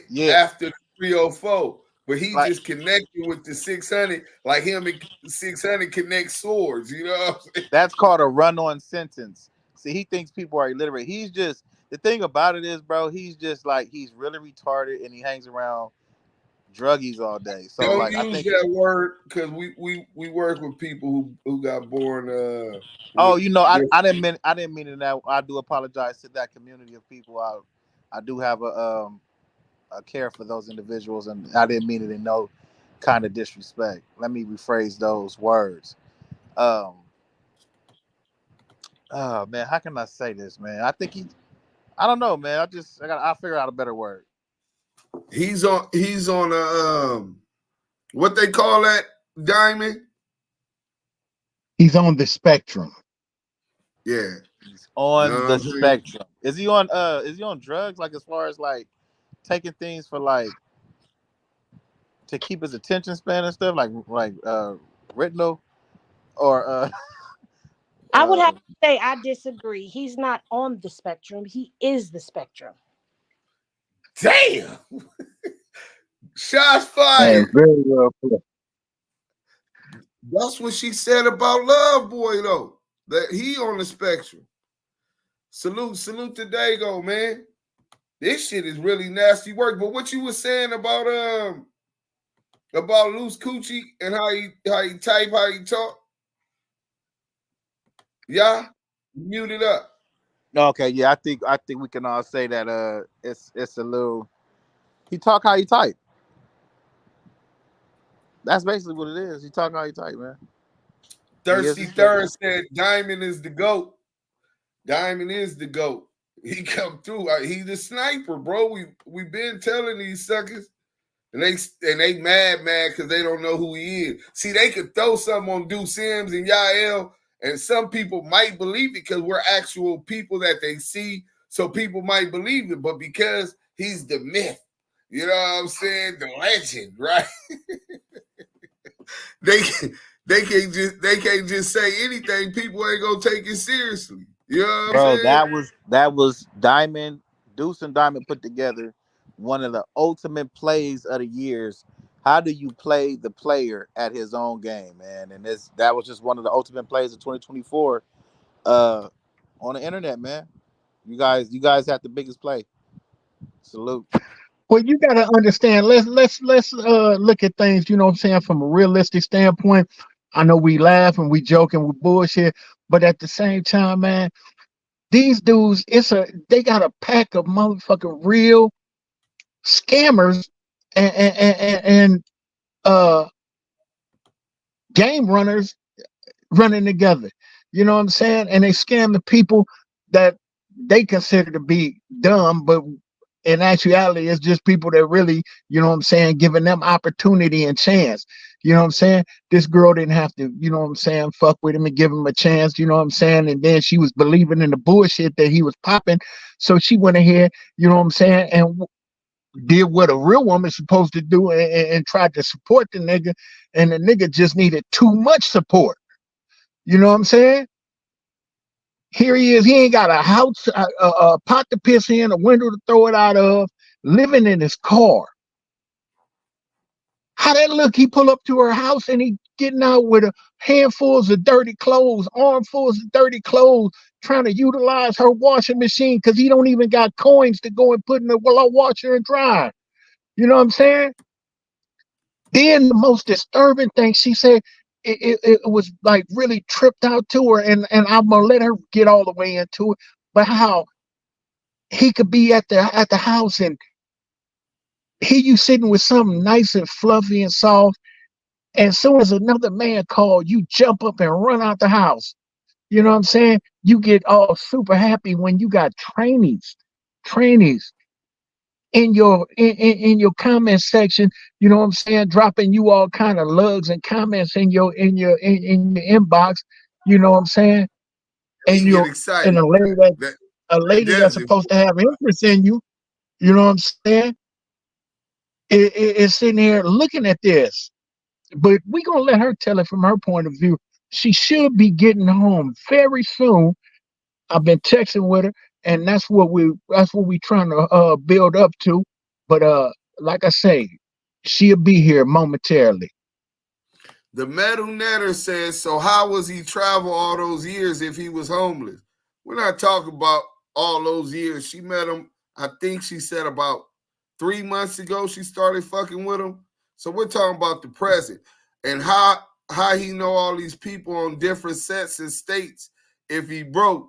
Yeah, after the 304, but he like just connected with the 600, like him and 600 connect swords, you know what I'm saying? that's called a run-on sentence. See, he thinks people are illiterate. He's just the thing about it is, bro. He's just like he's really retarded, and he hangs around druggies all day. So, Don't like, I use think. that word because we work with people who got born Oh, with you know, this. I didn't mean it. That I do apologize to that community of people. I do have a care for those individuals, and I didn't mean it in no kind of disrespect. Let me rephrase those words. Um, oh man, how can I say this, man? I think I don't know, man. I figure out a better word. He's on a what they call that, Diamond? He's on the spectrum. Yeah. He's You know on what the I'm saying? spectrum. Is he on drugs? Like, as far as like taking things for like to keep his attention span and stuff, like Ritno or I would have uh to say I disagree. He's not on the spectrum. He is the spectrum. Damn. Shots And fired. very well put. That's what she said about Love Boy, though. That he on the spectrum. Salute to Dago, man. This shit is really nasty work. But what you were saying about Loose Coochie and how he type, how he talk, yeah, mute it up. okay, yeah, I think we can all say that it's a little he talk how he type. That's basically what it is. He talk how he type, man. He is the Thirsty spectrum. Third said Diamond is the GOAT. Diamond is the GOAT. He come through. He's the sniper, bro. We been telling these suckers. And they mad because they don't know who he is. See, they could throw something on Do Sims and Yael, and some people might believe it because we're actual people that they see. So people might believe it, but because he's the myth, you know what I'm saying? The legend, right? they can't just say anything. People ain't gonna take it seriously. You know what I'm Bro, saying? that was Diamond, Deuce and Diamond put together one of the ultimate plays of the years. How do you play the player at his own game, man? And that was just one of the ultimate plays of 2024 on the internet, man. You guys had the biggest play. Salute. Well, you got to understand. Let's look at things. You know what I'm saying, from a realistic standpoint. I know we laugh and we joke and we bullshit, but at the same time, man, these dudes, they got a pack of motherfucking real scammers and game runners running together. You know what I'm saying? And they scam the people that they consider to be dumb, but in actuality, it's just people that really, you know what I'm saying, giving them opportunity and chance. You know what I'm saying? This girl didn't have to, you know what I'm saying, fuck with him and give him a chance, you know what I'm saying? And then she was believing in the bullshit that he was popping. So she went ahead, you know what I'm saying, and did what a real woman's supposed to do and tried to support the nigga, and the nigga just needed too much support. You know what I'm saying? Here he is. He ain't got a house, a pot to piss in, a window to throw it out of, living in his car. How that look? He pull up to her house and he getting out with a handfuls of dirty clothes, armfuls of dirty clothes, trying to utilize her washing machine because he don't even got coins to go and put in the washer and dry. You know what I'm saying? Then the most disturbing thing, she said, it was like really tripped out to her, and I'm gonna let her get all the way into it. But how he could be at the house and he you sitting with something nice and fluffy and soft, and as soon as another man called, you jump up and run out the house. You know what I'm saying? You get all super happy when you got trainees in your comment section, you know what I'm saying, dropping you all kind of lugs and comments in your inbox, you know what I'm saying? He And get you're excited. and That a lady that's Desert. supposed to have interest in you, you know what I'm saying? It's sitting here looking at this. But we gonna let her tell it from her point of view. She should be getting home very soon. I've been texting with her, and that's what we trying to build up to. But like I say, she'll be here momentarily. The Metal Netter says, so how was he travel all those years if he was homeless? We're not talking about all those years. She met him, I think she said about 3 months ago she started fucking with him. So we're talking about the present and how he know all these people on different sets and states if he broke.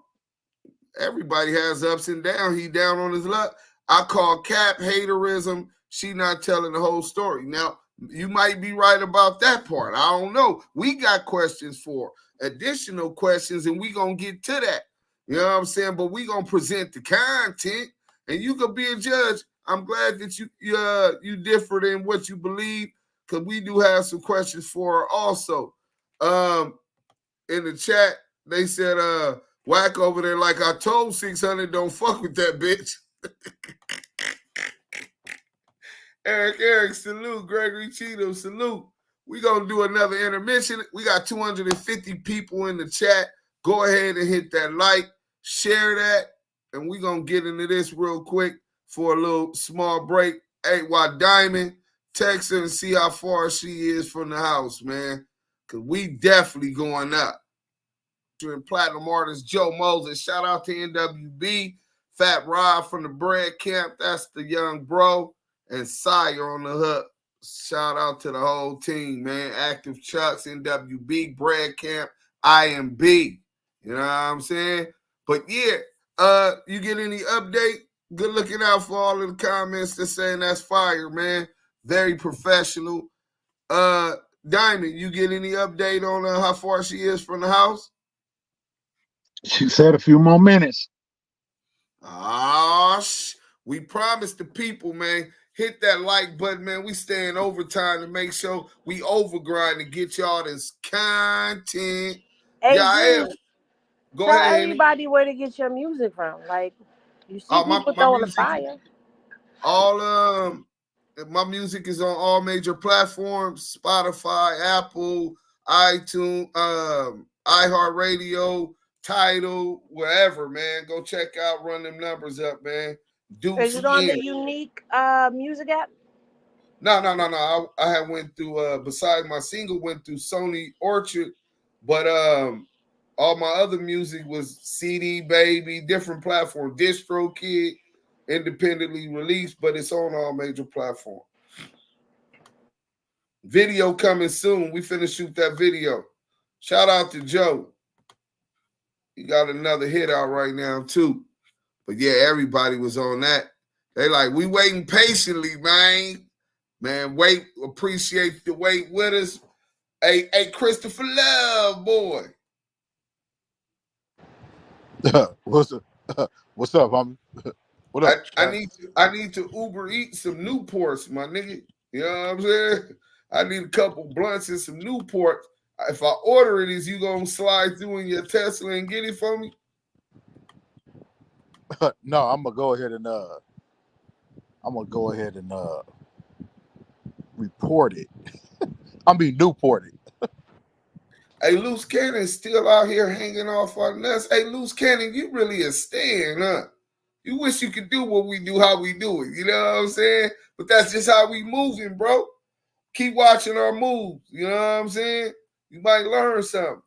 Everybody has ups and downs. He down on his luck. I call cap haterism. She not telling the whole story. Now, you might be right about that part. I don't know. We got questions for additional questions, and we gonna get to that. You know what I'm saying? But we gonna present the content, and you can be a judge. I'm glad that you differ in what you believe, because we do have some questions for her also. In the chat, they said, whack over there like I told 600, don't fuck with that bitch. Eric, salute. Gregory Cheeto, salute. We going to do another intermission. We got 250 people in the chat. Go ahead and hit that like, share that, and we going to get into this real quick for a little small break. Hey, while Diamond, text her and see how far she is from the house, man, because we definitely going up. And platinum artist Joe Moses. Shout out to NWB, Fat Rod from the Bread Camp. That's the young bro. And Sire on the hook. Shout out to the whole team, man. Active Chucks, NWB, Bread Camp, IMB. You know what I'm saying? But yeah, you get any update? Good looking out for all of the comments that's saying that's fire, man. Very professional. Diamond, you get any update on how far she is from the house? She said a few more minutes. We promised the people, man. Hit that like button, man. We staying overtime to make sure we overgrind to get y'all this content. Hey, Go tell ahead, Henny. everybody where to get your music from. Like, you see people My throwing the music, fire. my music is on all major platforms: Spotify, Apple, iTunes, iHeartRadio, Tidal, wherever, man. Go check out, run them numbers up, man. Is Dukes it on the in. unique music app? No. I had went through besides my single, went through Sony Orchard, but all my other music was CD Baby, different platform, DistroKid, independently released, but it's on all major platforms. Video coming soon. We finna shoot that video. Shout out to Joe. He got another hit out right now too. But yeah, everybody was on that. They like, we waiting patiently, man. Man, wait, appreciate the wait with us. Hey, Christopher Love, boy. What's up, homie? What up? I need to Uber eat some Newports, my nigga. You know what I'm saying? I need a couple blunts and some Newports. If I order it, is you gonna slide through in your Tesla and get it for me? No, I'm gonna go ahead and I'm gonna go ahead and report it. I mean, Newport it. Hey, Loose Cannon still out here hanging off our nuts. Hey, Loose Cannon, you really a stand, huh? You wish you could do what we do, how we do it. You know what I'm saying? But that's just how we moving, bro. Keep watching our moves. You know what I'm saying? You might learn something.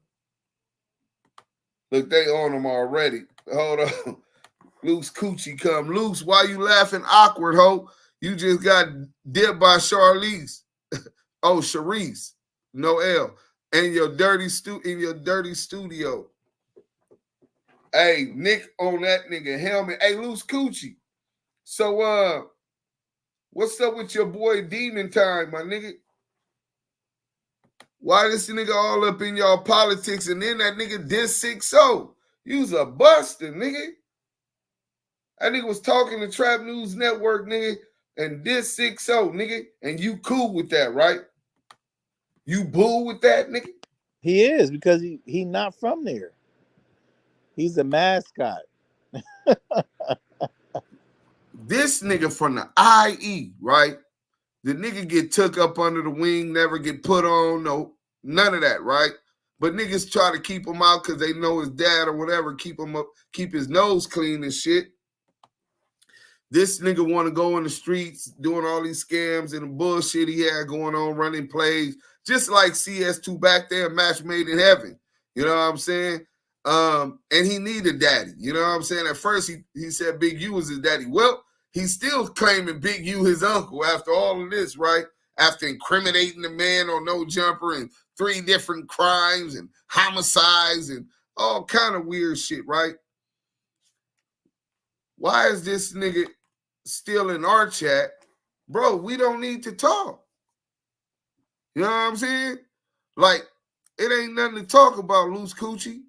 Look, they on them already. Hold on. Loose Coochie come. Loose, why you laughing awkward, ho? You just got dipped by Charlize. Oh, Charisse. No L. In your dirty studio. Hey, Nick on that nigga helmet. Hey, Loose Coochie. So what's up with your boy Demon Time, my nigga? Why this nigga all up in y'all politics and then that nigga diss 6-0? You's a buster, nigga. That nigga was talking to Trap News Network, nigga, and diss 6-0, nigga, and you cool with that, right? You bull with that, nigga? He is, because he not from there. He's a mascot. This nigga from the IE, right? The nigga get took up under the wing, never get put on, no, none of that, right? But niggas try to keep him out because they know his dad or whatever, keep him up, keep his nose clean and shit. This nigga want to go in the streets doing all these scams and the bullshit he had going on, running plays, just like CS2 back there, match made in heaven. You know what I'm saying? And he needed daddy. You know what I'm saying? At first, he said Big U was his daddy. Well, he's still claiming Big U his uncle after all of this, right? After incriminating the man on No Jumper and 3 different crimes and homicides and all kind of weird shit, right? Why is this nigga still in our chat? Bro, we don't need to talk. You know what I'm saying? Like, it ain't nothing to talk about, Loose Coochie.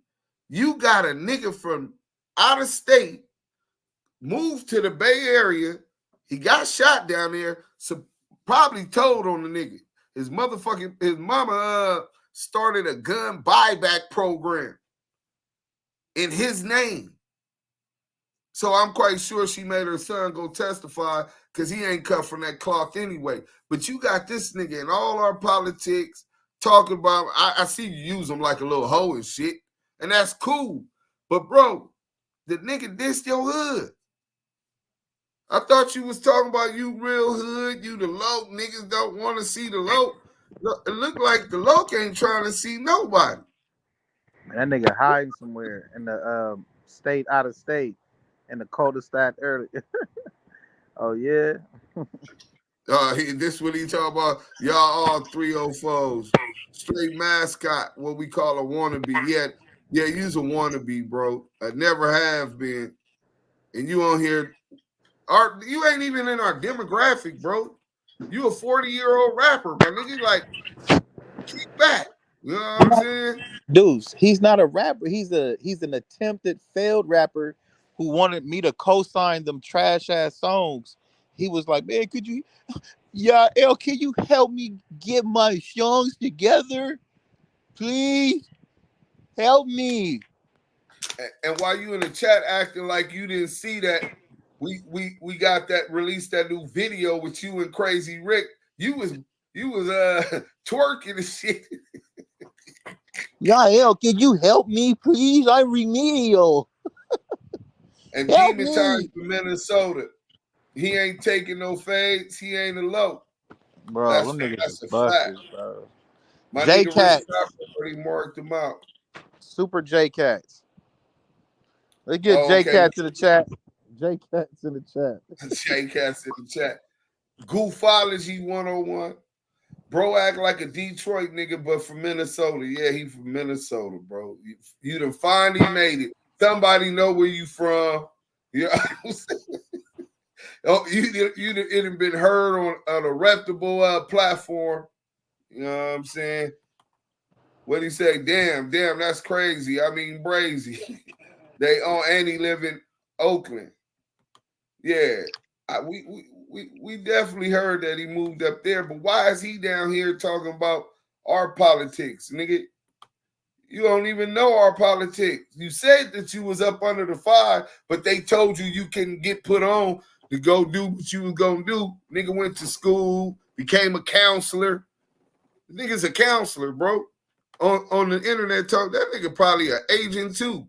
You got a nigga from out of state, moved to the Bay Area. He got shot down there, so probably told on the nigga. His mama started a gun buyback program in his name. So I'm quite sure she made her son go testify because he ain't cut from that cloth anyway. But you got this nigga in all our politics talking about, I see you use him like a little hoe and shit, and that's cool. But bro, the nigga dissed your hood. I thought you was talking about you real hood, you the low. Niggas don't want to see the low. It look like the low ain't trying to see nobody. That nigga hiding somewhere in the state, out of state, in the cul-de-sac earlier. Oh yeah. This what he talk about. Y'all all 304s. Straight mascot, what we call a wannabe. Yeah, you's a wannabe, bro. I never have been. And you on here, you ain't even in our demographic, bro. You a 40-year-old rapper, my nigga. Like, keep back. You know what I'm saying? Dudes, he's not a rapper. He's an attempted failed rapper who wanted me to co-sign them trash ass songs. He was like, man, can you help me get my songs together? Please help me. And while you in the chat acting like you didn't see that, we got that released that new video with you and Crazy Rick. You was twerking and shit. Yael, can you help me, please? I'm remedial. And Help Demon Time me. from Minnesota. He ain't taking no fades. He ain't a low. Bro, them niggas is That's a busters, fact. bro. My J nigga Rich Cats. Chopper already marked him out. Super J Cats. Let's get J Okay. Cats in the chat. J Cats in the chat. J Cats in the chat. Goofology 101. Bro act like a Detroit nigga, but from Minnesota. Yeah, he from Minnesota, bro. You done finally made it. Somebody know where you from. You know what I'm saying? Oh, it done been heard on a reputable platform. You know what I'm saying? What he say? Damn, that's crazy. I mean, brazy. They own and he live in Oakland. Yeah, we definitely heard that he moved up there, but why is he down here talking about our politics, nigga? You don't even know our politics. You said that you was up under the fire, but they told you can get put on to go do what you was gonna do. Nigga went to school, became a counselor. The nigga's a counselor, bro. On the internet talk, that nigga probably an agent too.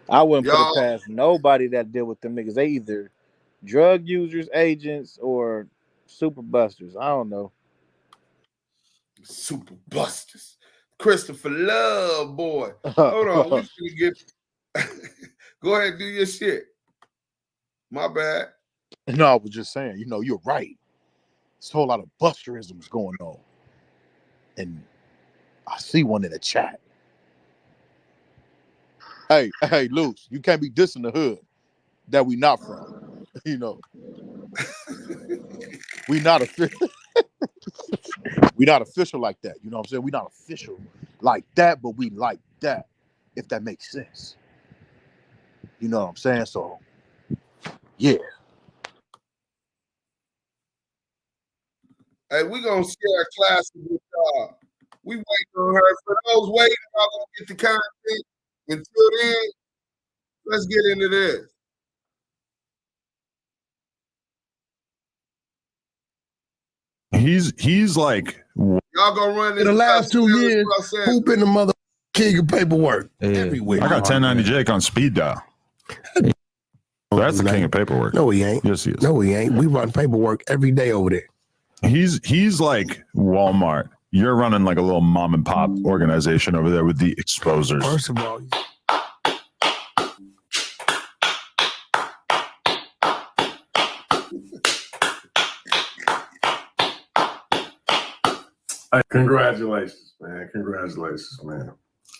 I wouldn't put it past nobody that deal with them niggas. They either drug users, agents, or super busters. I don't know. Super busters. Christopher Lovejoy. Hold on, we should get. Go ahead and do your shit. My bad. No, I was just saying, you're right. There's a whole lot of busterisms going on. And I see one in the chat. Hey, Luce, you can't be dissing the hood that we not from. We not official. We not official like that. You know what I'm saying? We not official like that, but we like that, if that makes sense. You know what I'm saying? So, yeah. Hey, we gonna share a class with y'all. We waiting on her. For those waiting, I'm gonna get the content. Until then, let's get into this. He's like, y'all gonna run this in the last 2 years. Who been the mother king of paperwork everywhere? I got 1090 Jake on speed dial. Well, that's the king of paperwork. No, he ain't. Yes, he is. No, he ain't. We run paperwork every day over there. He's like Walmart. You're running like a little mom and pop organization over there with the exposers. First of all, congratulations, man. Congratulations, man.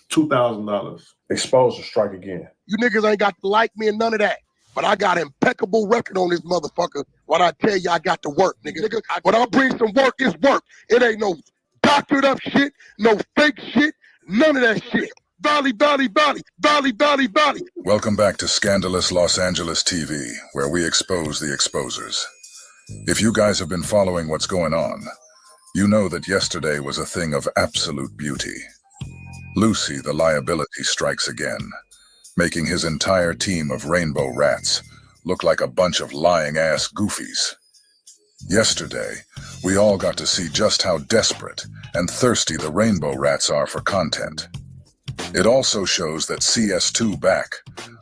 $2,000. Exposure strike again. you niggas ain't got to like me and none of that. But I got impeccable record on this motherfucker. When I tell you I got to work, nigga. When I bring some work, it's work. It ain't no doctored up shit, no fake shit, none of that shit. Valley. Welcome back to Scandalous Los Angeles TV, where we expose the exposers. If you guys have been following what's going on, you know that yesterday was a thing of absolute beauty. Lucy, the liability, strikes again, making his entire team of rainbow rats look like a bunch of lying-ass goofies. Yesterday, we all got to see just how desperate and thirsty the rainbow rats are for content. It also shows that CS2 Back,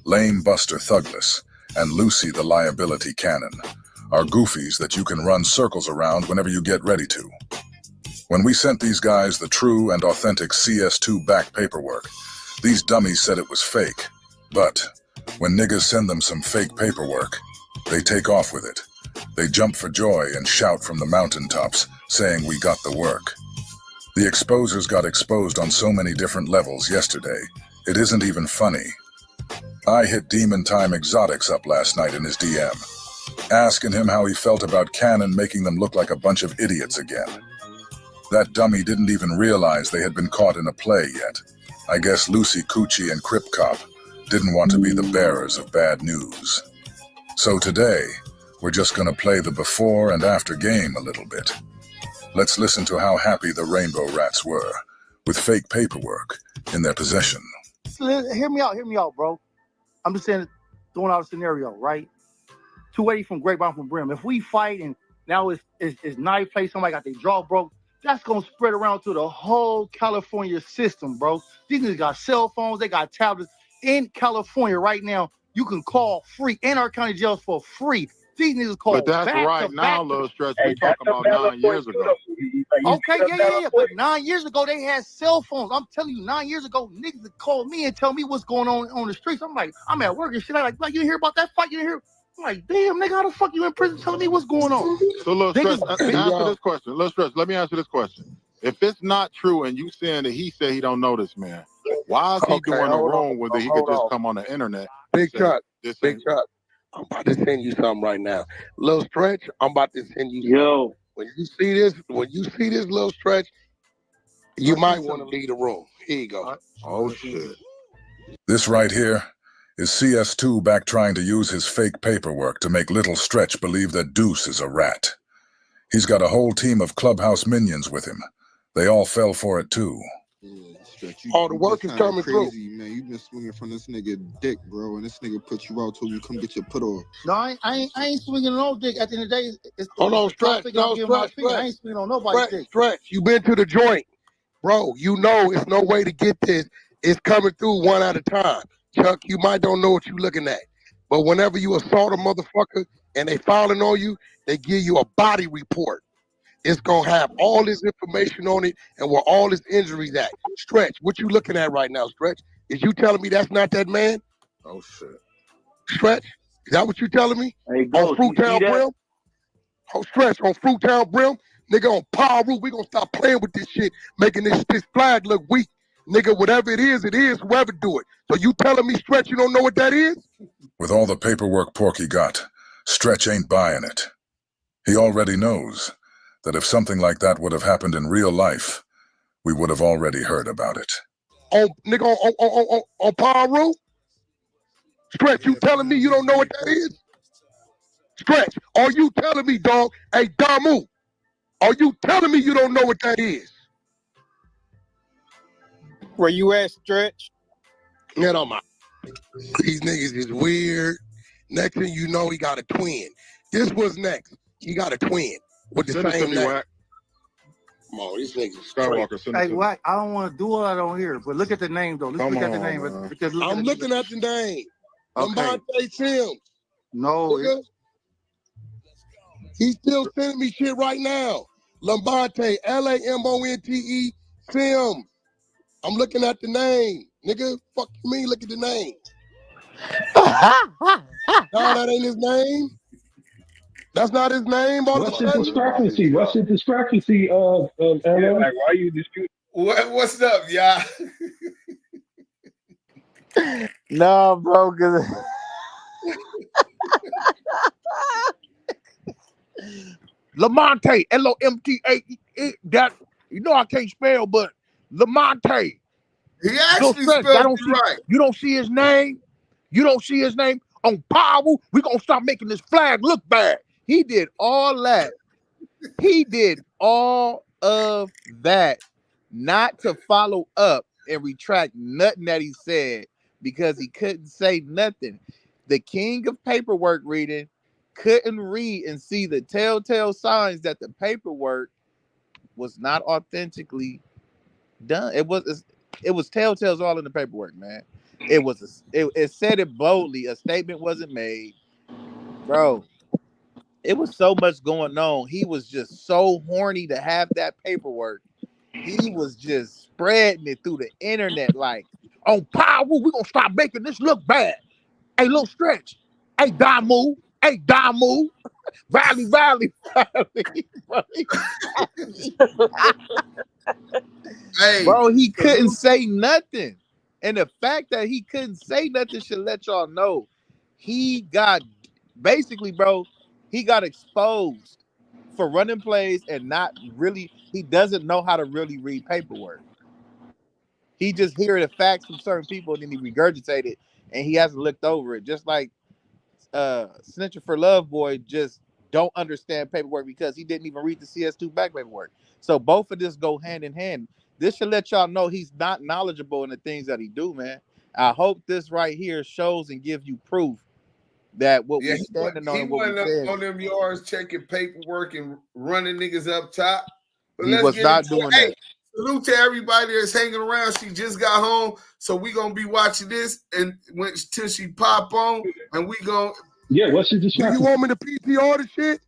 Lame Buster Thugless, and Lucy the Liability Cannon are goofies that you can run circles around whenever you get ready to. When we sent these guys the true and authentic CS2 Back paperwork, these dummies said it was fake. But when niggas send them some fake paperwork, they take off with it. They jump for joy and shout from the mountaintops, saying we got the work. The exposers got exposed on so many different levels yesterday, it isn't even funny. I hit Demon Time Exotics up last night in his DM, asking him how he felt about Cannon making them look like a bunch of idiots again. That dummy didn't even realize they had been caught in a play yet. I guess Lucy Coochie and Crip Cop didn't want to be the bearers of bad news. So today, we're just gonna play the before and after game a little bit. Let's listen to how happy the Rainbow Rats were with fake paperwork in their possession. Hear me out, bro. I'm just saying, throwing out a scenario, right? 280 from Grapevine from Brim. If we fight and now it's knife play, somebody got their jaw broke, that's gonna spread around to the whole California system, bro. These niggas got cell phones, they got tablets. In California right now, you can call free in our county jails for free. These niggas call. But that's right now, Lil Stretch. We talking about 9 years ago. Okay, yeah. But 9 years ago, they had cell phones. I'm telling you, 9 years ago, niggas would call me and tell me what's going on the streets. I'm like, I'm at work and shit. I'm like, you hear about that fight? You hear? I'm like, damn, nigga, how the fuck you in prison telling me what's going on? So, Lil Stretch, answer this question. Lil Stretch, let me answer this question. If it's not true and you saying that he said he don't know this man, why is he doing a room where he could just come on the internet? Big Chuck. I'm about to send you something right now. Lil Stretch, I'm about to send you something. When you see this Lil Stretch, you might want to leave the room. Here you go. Oh shit. This right here is CS2 Back trying to use his fake paperwork to make Little Stretch believe that Deuce is a rat. He's got a whole team of clubhouse minions with him. They all fell for it too. Stretch, All the work been is kinda coming through. crazy, man. You been swinging from this nigga dick, bro, and this nigga put you out till you come get your put off. No, I ain't swinging no dick. At the end of the day, Hold on, the Stretch. topic. No, I'm giving my Stretch, opinion. I Stretch. ain't swinging on nobody's dick. Stretch, you been to the joint. Bro, you know it's no way to get this. It's coming through one at a time. Chuck, you might don't know what you're looking at. But whenever you assault a motherfucker and they filing on you, they give you a body report. It's going to have all this information on it and where all his injuries at. Stretch, what you looking at right now, Stretch? Is you telling me that's not that man? Oh, shit. Stretch, is that what you telling me? Hey, On Ghost, you see Fruitown that? Brim? On Stretch, on Fruitown Brim? Nigga, on Power Root, we gonna stop playing with this shit, making this flag look weak. Nigga, whatever it is, whoever do it. So you telling me, Stretch, you don't know what that is? With all the paperwork Porky got, Stretch ain't buying it. He already knows that if something like that would have happened in real life, we would have already heard about it. Nigga, on Power Root? Stretch, you telling me you don't know what that is? Stretch, are you telling me, dog? Hey, Damu, are you telling me you don't know what that is? Where you at, Stretch? Get on my. These niggas is weird. Next thing you know, he got a twin. This was next. He got a twin with the same name. Come on, these niggas is Skywalker. Hey, what? I don't want to do all that on here, but look at the name though. Let's look at the name. I'm looking at the name. Okay. Lambante Sims. No. Nigga. He's still sending me shit right now. Lambante, Lamonte Sims. I'm looking at the name. Nigga, fuck you mean, look at the name. No, that ain't his name. That's not his name. What's the discrepancy? What's the discrepancy of Yeah, like, why you dispute? What's up, y'all? No, bro, because Lamonte, Lomta. That you know I can't spell, but Lamonte. He actually spelled it right. You don't see his name. You don't see his name on Power. We gonna stop making this flag look bad. He did all that. He did all of that, not to follow up and retract nothing that he said because he couldn't say nothing. The king of paperwork reading couldn't read and see the telltale signs that the paperwork was not authentically done. It was telltales all in the paperwork, man. It said it boldly. A statement wasn't made, bro. It was so much going on. He was just so horny to have that paperwork. He was just spreading it through the internet like, on Power, we're gonna stop making this look bad. Hey, little Stretch. Hey, Damu. Hey, Damu. Valley. Hey, bro, he couldn't say nothing. And the fact that he couldn't say nothing should let y'all know he got basically, bro, he got exposed for running plays and not really, he doesn't know how to really read paperwork. He just hear the facts from certain people and then he regurgitated it and he hasn't looked over it. Just like Christopher Lovejoy just don't understand paperwork because he didn't even read the CS2 back paperwork. So both of this go hand in hand. This should let y'all know he's not knowledgeable in the things that he do, man. I hope this right here shows and give you proof that what we standing on and what we saying. On them yards checking paperwork and running niggas up top. But He was not doing that. Salute to everybody that's hanging around. She just got home, so we gonna be watching this and till she pop on, and we gonna. Yeah, what's your discrepancy? Do you want me to PTR the shit?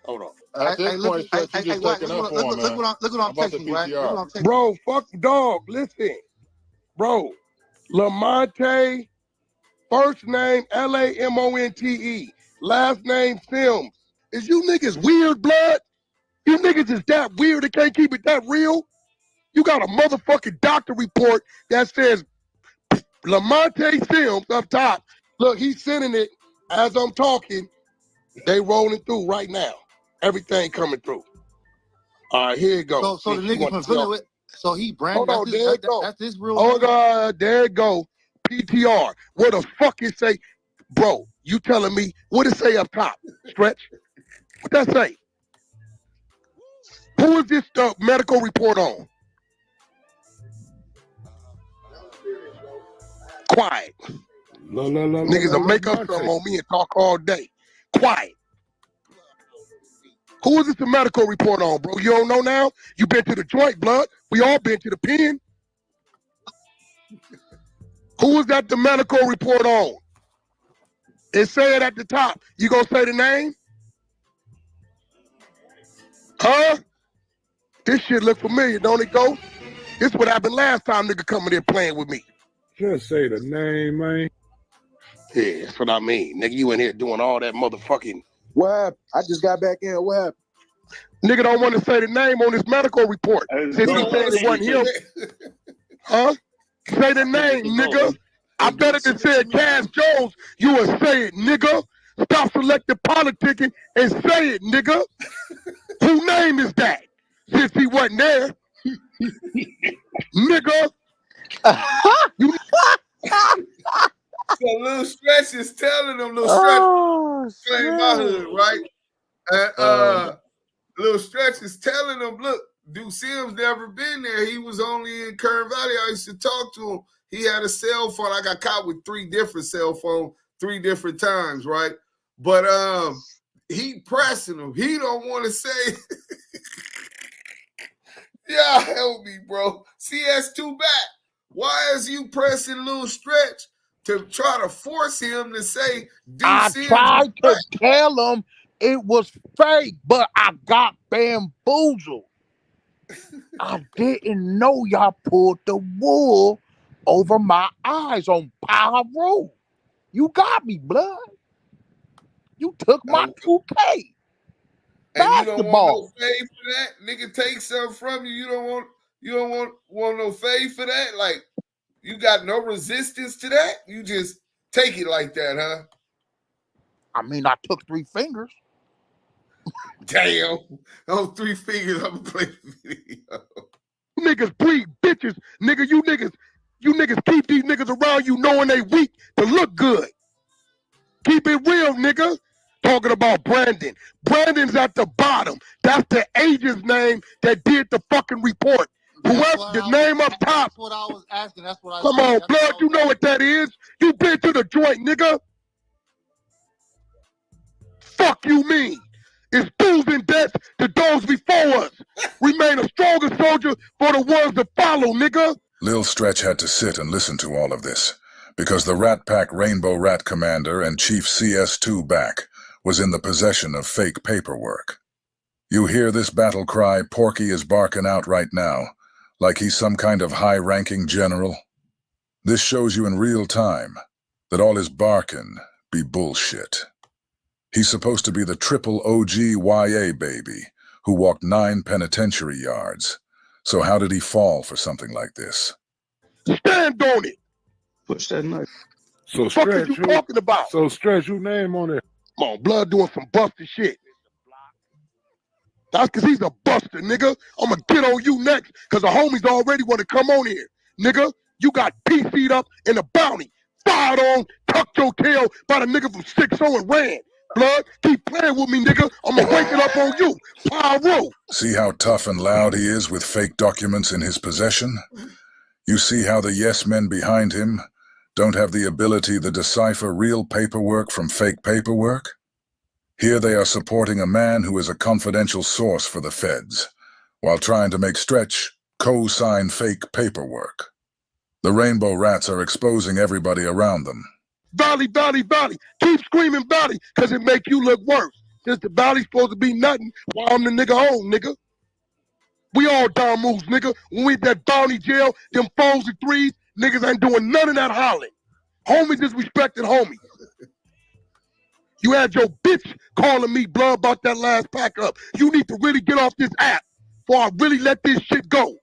Hold on. At this point, Stretch, you just taking up for him, man. Look what I'm texting, right? Bro, fuck dog. Listen, bro. Lamonte, first name Lamonte, last name Sims. Is you niggas weird, blood? You niggas is that weird? They can't keep it that real? You got a motherfucking doctor report that says Lamonte Sims up top. Look, he's sending it as I'm talking. They rolling through right now. Everything coming through. All right, here it goes. So the nigga from Philly, so he brand. Hold on, there it go. That's his real. Oh God, there it go. PTR. What the fuck it say, bro? You telling me what it say up top? Stretch. What that say? Who is this medical report on? Quiet. Niggas will make up something on me and talk all day. Quiet. Who is this the medical report on, bro? You don't know now? You been to the joint, blood. We all been to the pen. Who is that the medical report on? And say it at the top. You gonna say the name? Huh? This shit look familiar, don't it, go? This what happened last time nigga coming in playing with me. Just say the name, man. Yeah, that's what I mean. Nigga, you in here doing all that motherfucking... What happened? I just got back in. What happened? Nigga don't want to say the name on his medical report. Since he said it wasn't him. Huh? Say the name, nigga. I bet if it said Cass Jones, you would say it, nigga. Stop selective politicking and say it, nigga. Whose name is that? Since he wasn't there. Nigga. So Little Stretch is telling them, Little Stretch claim my hood, right? And Little Stretch is telling them, look, Duke Sims never been there. He was only in Kern Valley. I used to talk to him. He had a cell phone. I got caught with 3 different cell phones 3 different times, right? But he pressing him. He don't want to say. Yeah, help me, bro. CS2 back. Why is you pressing Little Stretch to try to force him to say I tried to tell him it was fake, but I got bamboozled. I didn't know y'all pulled the wool over my eyes on Power Road. You got me, blood. You took my 2K. And you don't want no fade for that? Nigga take something from you. You don't want no fade for that? Like, you got no resistance to that? You just take it like that, huh? I mean, I took 3 fingers. Damn. Those 3 fingers, I'm gonna play the video. Niggas breed bitches. Nigga, you niggas keep these niggas around you knowing they weak to look good. Keep it real, nigga. Talking about Brandon. Brandon's at the bottom. That's the agent's name that did the fucking report. Whoever the name up top. That's what I was asking. That's what I Come said. on, blood. You know what that is. You been to the joint, nigga. Fuck you mean. It's do's and deaths to those before us. Remain a stronger soldier for the ones that follow, nigga. Lil Stretch had to sit and listen to all of this, because the Rat Pack Rainbow Rat Commander and Chief CS2 back was in the possession of fake paperwork. You hear this battle cry Porky is barking out right now, like he's some kind of high-ranking general? This shows you in real time that all his barking be bullshit. He's supposed to be the triple OG YA baby who walked 9 penitentiary yards. So how did he fall for something like this? Stand on it. Push that knife. So What the fuck Stretch, is you talking about? So Stretch, who name on it? Come on, blood doing some busted shit. That's because he's a buster, nigga. I'm going to get on you next because the homies already want to come on here. Nigga, you got PC'd up in a bounty. Fired on, tucked your tail by the nigga from 6-0 and ran. Blood, keep playing with me, nigga. I'm going to wake it up on you. Pyro. See how tough and loud he is with fake documents in his possession? You see how the yes men behind him don't have the ability to decipher real paperwork from fake paperwork? Here they are supporting a man who is a confidential source for the feds, while trying to make Stretch co-sign fake paperwork. The Rainbow Rats are exposing everybody around them. Valley, valley, valley. Keep screaming valley because it make you look worse. Since the valley's supposed to be nothing while I'm the nigga home, nigga. We all down moves, nigga. When we at that bounty jail, them 4s and 3s, niggas ain't doing none of that hollering. Homies is respecting homies. You had your bitch calling me, blood, about that last pack up. You need to really get off this app before I really let this shit go.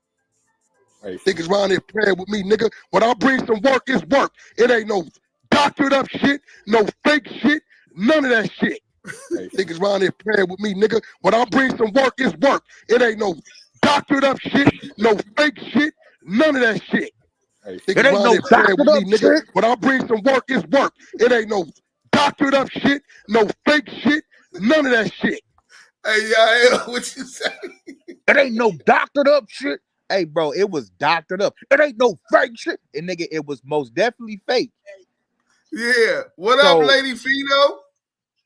Hey, niggas around here playing with me, nigga. When I bring some work, it's work. It ain't no doctored up shit, no fake shit, none of that shit. Hey, niggas around here playing with me, nigga. When I bring some work, it's work. It ain't no doctored up shit, no fake shit, none of that shit. Hey, niggas around here playing with me, nigga. When I bring some work, it's work. It ain't no doctored up shit, no fake shit, none of that shit. Hey, y'all, what you say? It ain't no doctored up shit, Hey, bro, it was doctored up. It ain't no fake shit. And nigga, it was most definitely fake. Yeah. What up, Lady Fino?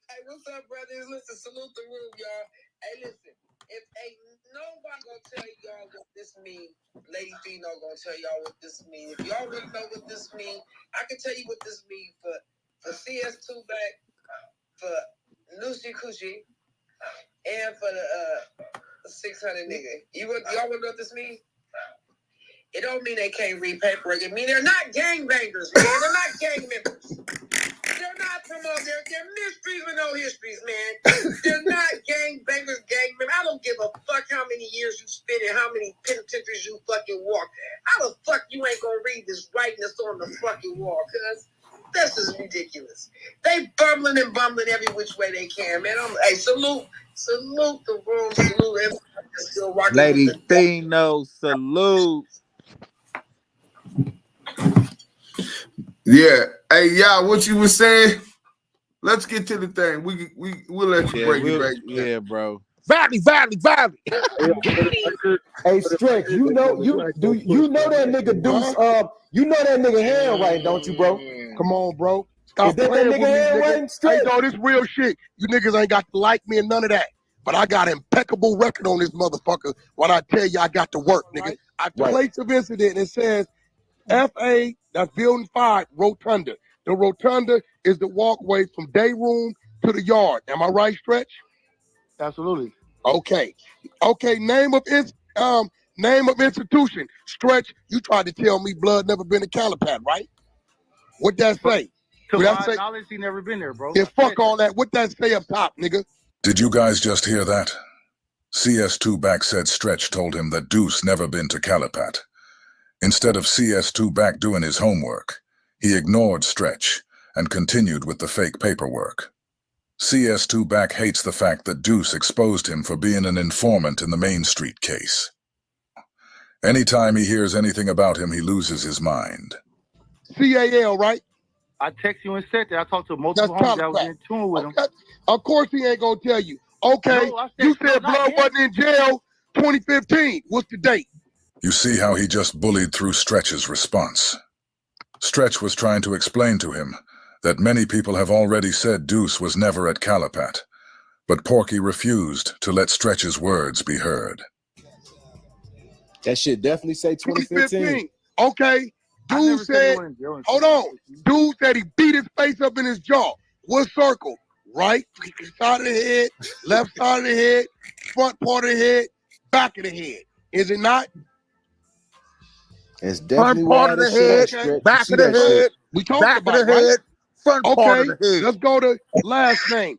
Hey, what's up, brothers? Listen, salute the room, y'all. Hey, listen, if ain't nobody gonna tell y'all what this mean, Lady Fino gonna tell y'all what this mean. If y'all really know what this mean, I can tell you what this mean for CS2 back, for Nushi Kushi, and for the 600 nigga. Y'all wanna know what this mean? It don't mean they can't read paperwork. It mean they're not gangbangers, man. They're not gang members. They're not promoting. They're mysteries with no histories, man. They're not gangbangers, gang members. I don't give a fuck how many years you spent and how many penitentiaries you fucking walk. How the fuck you ain't gonna read this writing that's on the fucking wall? Cause this is ridiculous. They bumbling and bumbling every which way they can, man. Hey, salute the room, salute everybody that's still rocking. Lady Fino, salute. Yeah. Hey, y'all, what you was saying? Let's get to the thing. We'll let you break it back. Yeah, bro. Valley. Hey, Stretch, you know that nigga Deuce. You know that nigga handwriting, don't you, bro? Come on, bro. Stop that playing with me, handwriting, nigga. Stretch? Hey, no, this real shit. You niggas ain't got to like me and none of that. But I got impeccable record on this motherfucker when I tell you I got to work, nigga. I place of incident and it says FA, that's building 5, rotunda. The rotunda is the walkway from day room to the yard. Am I right, Stretch? Absolutely. Okay. Name of institution. Stretch, you tried to tell me blood never been to Calipat, right? What that say? To my knowledge, he never been there, bro. Yeah, fuck all that. What that say up top, nigga? Did you guys just hear that? CS2 back said Stretch told him that Deuce never been to Calipat. Instead of CS2 back doing his homework, he ignored Stretch and continued with the fake paperwork. CS2 back hates the fact that Deuce exposed him for being an informant in the Main Street case. Anytime he hears anything about him, he loses his mind. CAL, right? I text you and said that. I talked to multiple homies that was in tune with him. Of course he ain't gonna tell you. Okay, no, you said blood wasn't in jail 2015. What's the date? You see how he just bullied through Stretch's response. Stretch was trying to explain to him that many people have already said Deuce was never at Calipat, but Porky refused to let Stretch's words be heard. That shit definitely say 2015. Okay, dude said, hold on. Dude said he beat his face up in his jaw. What circle? Right side of the head, left side of the head, front part of the head, back of the head. Is it not? It's definitely front part of the head, back of the head. We talked about right? Front part of the head. Let's go to last name.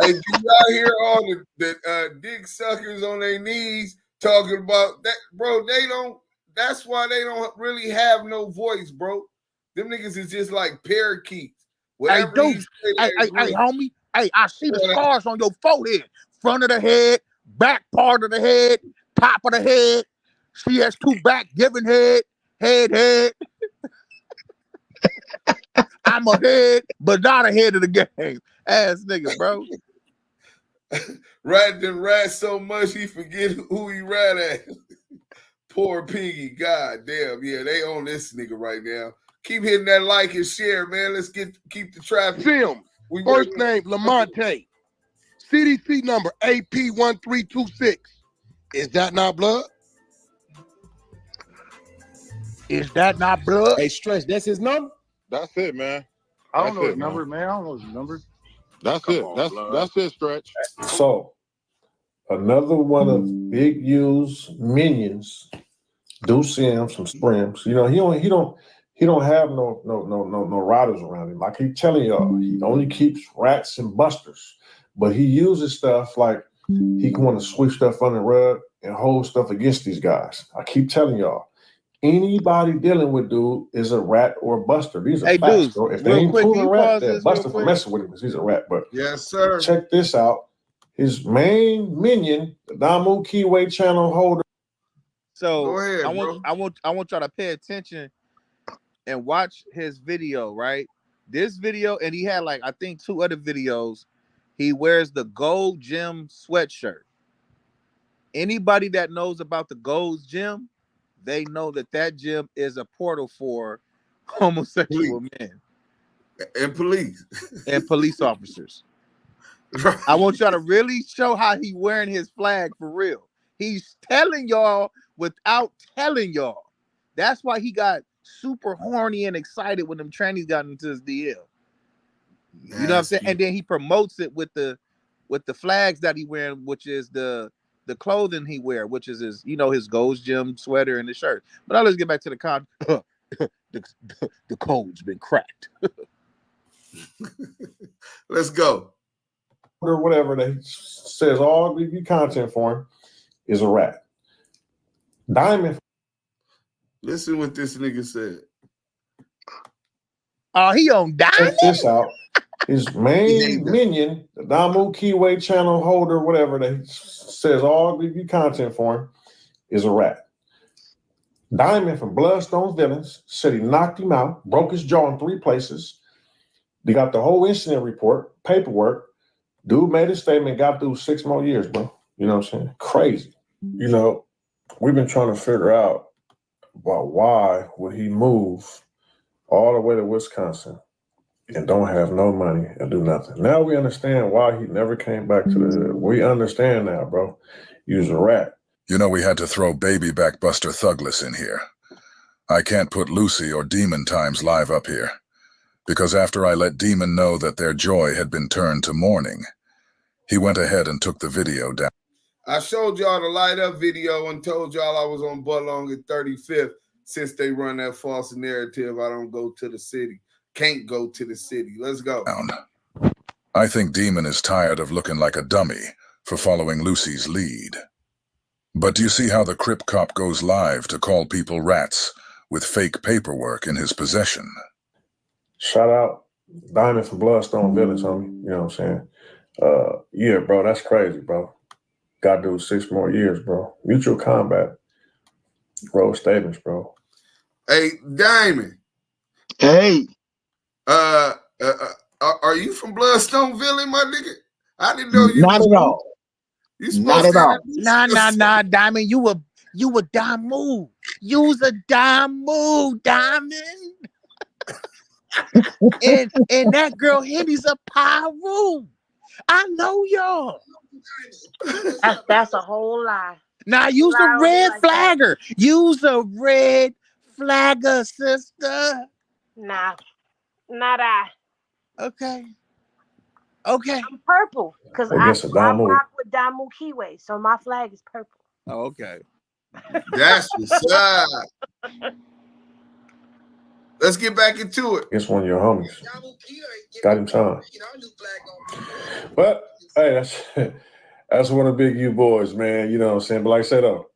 Hey, do y'all hear all the dick suckers on their knees talking about that, bro? That's why they don't really have no voice, bro. Them niggas is just like parakeets. Hey, Deuce. Hey, homie. Hey, I see the scars on your forehead. Front of the head, back part of the head, top of the head. CS2 back, giving head. I'm a head, but not a head of the game. Ass nigga, bro. Rat so much he forget who he rat at. Poor Piggy. God damn. Yeah, they own this nigga right now. Keep hitting that like and share, man. Let's keep the traffic. Sim. First name, Lamonte. CDC number AP1326. Is that not blood? Is that not blood? Hey, Stretch, that's his number? That's it, man. I don't know his number, man. I don't know his number. That's it. That's it, Stretch. So, another one of Big U's minions do see him some sprims. You know, he don't have no riders around him. Like he telling y'all, he only keeps rats and busters. But he uses stuff like he can want to sweep stuff under the rug and hold stuff against these guys. I keep telling y'all, anybody dealing with dude is a rat or a buster. These are facts, bro. If they ain't proven rat, they're buster for messing with him because he's a rat. But yes, sir. Check this out. His main minion, the Damu Keyway channel holder. So go ahead, I want y'all to pay attention and watch his video, right? This video, and he had like I think 2 other videos. He wears the Gold Gym sweatshirt. Anybody that knows about the Gold Gym, they know that gym is a portal for homosexual men and police and police officers. Right. I want y'all to really show how he wearing his flag for real. He's telling y'all without telling y'all. That's why he got super horny and excited when them trannies got into his DL. Nasty. You know what I'm saying? And then he promotes it with the flags that he wearing, which is the clothing he wear, which is his, his Gold's Gym sweater and the shirt. But now let's get back to the the code's been cracked. Let's go. Or whatever that says all the content for him is a rat. Diamond. Listen what this nigga said. Oh, he on Diamond? Check this out. His main minion, the Damu Keyway channel holder, whatever that says all the content for him is a rat. Diamond from Bloodstone Villains said he knocked him out, broke his jaw in 3 places. They got the whole incident report, paperwork. Dude made a statement, got through 6 more years, bro. You know what I'm saying? Crazy. We've been trying to figure out about why would he move all the way to Wisconsin and don't have no money and do nothing. Now we understand why he never came back to the hood. We understand now, bro. He was a rat. We had to throw baby back Buster Thugless in here. I can't put Lucy or Demon Times live up here, because after I let Demon know that their joy had been turned to mourning, he went ahead and took the video down. I showed y'all the light up video and told y'all I was on Butlong at 35th since they run that false narrative. I don't go to the city. Can't go to the city. Let's go. I think Demon is tired of looking like a dummy for following Lucy's lead. But do you see how the Crip Cop goes live to call people rats with fake paperwork in his possession? Shout out Diamond from Bloodstone Villains, homie. You know what I'm saying? Yeah, bro, that's crazy, bro. Got to do 6 more years, bro. Mutual combat. Roll statements, bro. Hey, Diamond. Hey. Are you from Bloodstone Villain, my nigga? I didn't know you. Not at all. You supposed to Nah, Diamond. You a Damu. You's a Damu, Diamond. and that girl Henny's a Pyru. I know y'all. That's a whole lie. Now use a red flagger. Use a red flagger, sister. Nah, not I. Okay. I'm purple because I rock with Damu Kiwe, so my flag is purple. Oh, okay. That's what's up. Let's get back into it. It's one of your homies. Got him signed. But hey, that's one of the big U boys, man. You know what I'm saying? But like I said, though,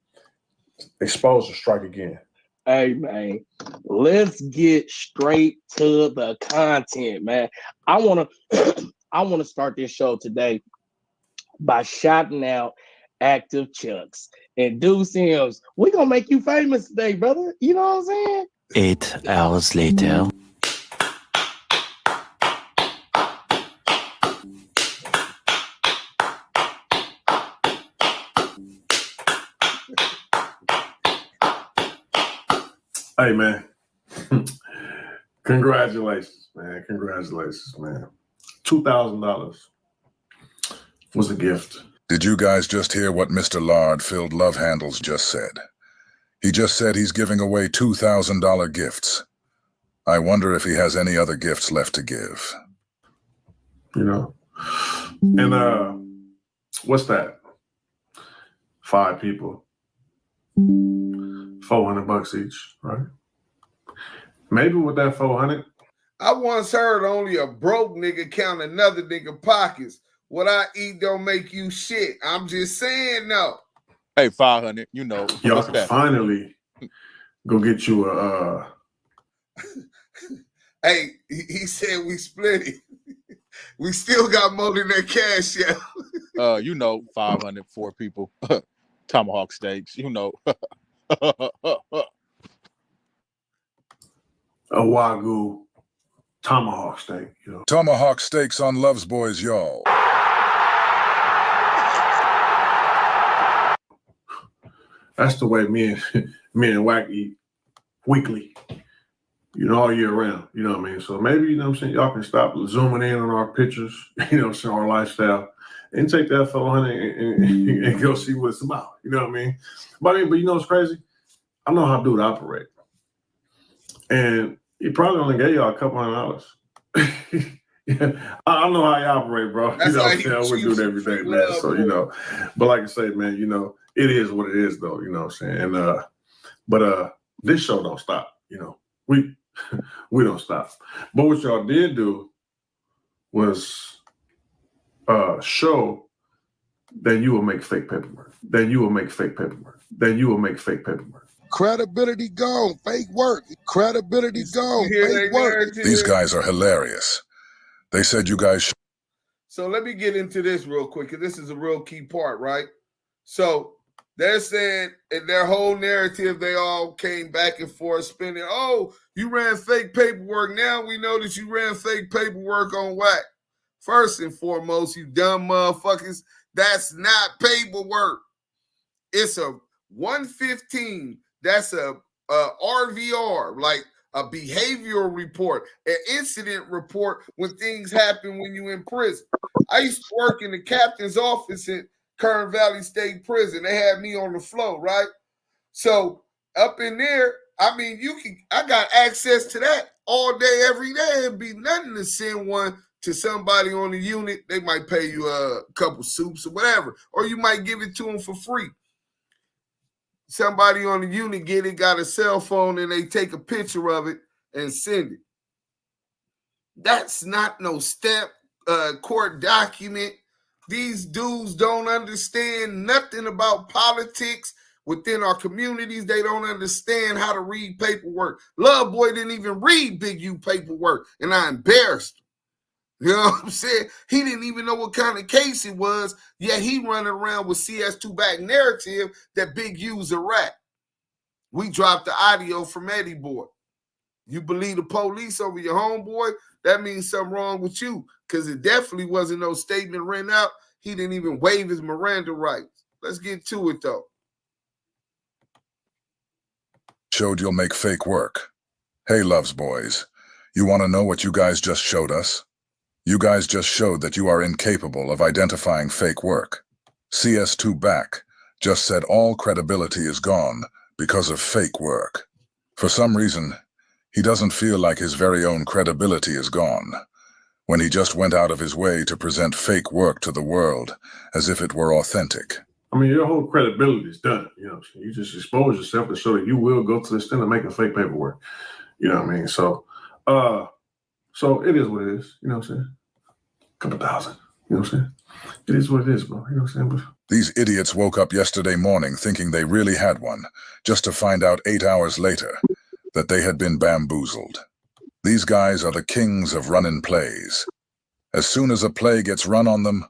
exposure strike again. Hey, man, let's get straight to the content, man. I want to start this show today by shouting out Active Chucks and Deuce Sims. We're going to make you famous today, brother. You know what I'm saying? 8 hours later. Hey, man. Congratulations, man. Congratulations, man. $2,000 was a gift. Did you guys just hear what Mr. Lard-filled Love Handles just said? He just said he's giving away $2,000 gifts. I wonder if he has any other gifts left to give. You know? And what's that? 5 people. $400 each, right? Maybe with that 400. I once heard only a broke nigga count another nigga pockets. What I eat don't make you shit. I'm just saying, no. Hey, 500, you know. Y'all finally go get you a... Hey, he said we split it. We still got more than that cash, yeah. You know, 500, 4 people. Tomahawk steaks, you know. A Wagyu tomahawk steak, you know. Tomahawk steaks on Love's Boys, y'all. That's the way me me and Wack eat weekly, all year round. You know what I mean? So maybe, you know what I'm saying, y'all can stop zooming in on our pictures, so our lifestyle, and take that $400 and go see what it's about. You know what I mean? But you know what's crazy? I know how dude operate. And he probably only gave y'all a couple $100. Yeah, I know how you operate, bro. That's how I would do it every day, man. So, but like I say, man, it is what it is, though. You know what I'm saying? And but this show don't stop. We don't stop. But what y'all did do was show that you will make fake paperwork. That you will make fake paperwork. That you will make fake paperwork. Credibility gone, fake work. Credibility gone, fake work. These guys are hilarious. They said you guys. So let me get into this real quick, because this is a real key part, right? So they're saying in their whole narrative, they all came back and forth spinning. Oh, you ran fake paperwork. Now we know that you ran fake paperwork on Wack. First and foremost, you dumb motherfuckers, that's not paperwork. It's a 115. That's a RVR, like a behavioral report, an incident report when things happen when you're in prison. I used to work in the captain's office at Kern Valley State Prison. They had me on the floor, right? So up in there, I got access to that all day, every day. It'd be nothing to send one to somebody on the unit. They might pay you a couple soups or whatever, or you might give it to them for free. Somebody on the unit got a cell phone, and they take a picture of it and send it. That's not no step court document. These dudes don't understand nothing about politics within our communities. They don't understand how to read paperwork. Love Boy didn't even read Big U paperwork, and I embarrassed him. You know what I'm saying? He didn't even know what kind of case it was, yet he running around with CS2 back narrative that Big U's a rat. We dropped the audio from Eddie Boy. You believe the police over your homeboy? That means something wrong with you, because it definitely wasn't no statement written out. He didn't even waive his Miranda rights. Let's get to it, though. Showed you'll make fake work. Hey, Loves Boys, you want to know what you guys just showed us? You guys just showed that you are incapable of identifying fake work. CS2 back just said all credibility is gone because of fake work. For some reason, he doesn't feel like his very own credibility is gone, when he just went out of his way to present fake work to the world as if it were authentic. Your whole credibility is done. You just expose yourself to show that you will go to the extent of making fake paperwork. You know what I mean? So it is what it is. You know what I'm saying? A couple thousand. You know what I'm saying? It is what it is, bro. You know what I'm saying? These idiots woke up yesterday morning thinking they really had one, just to find out 8 hours later that they had been bamboozled. These guys are the kings of run-in plays. As soon as a play gets run on them,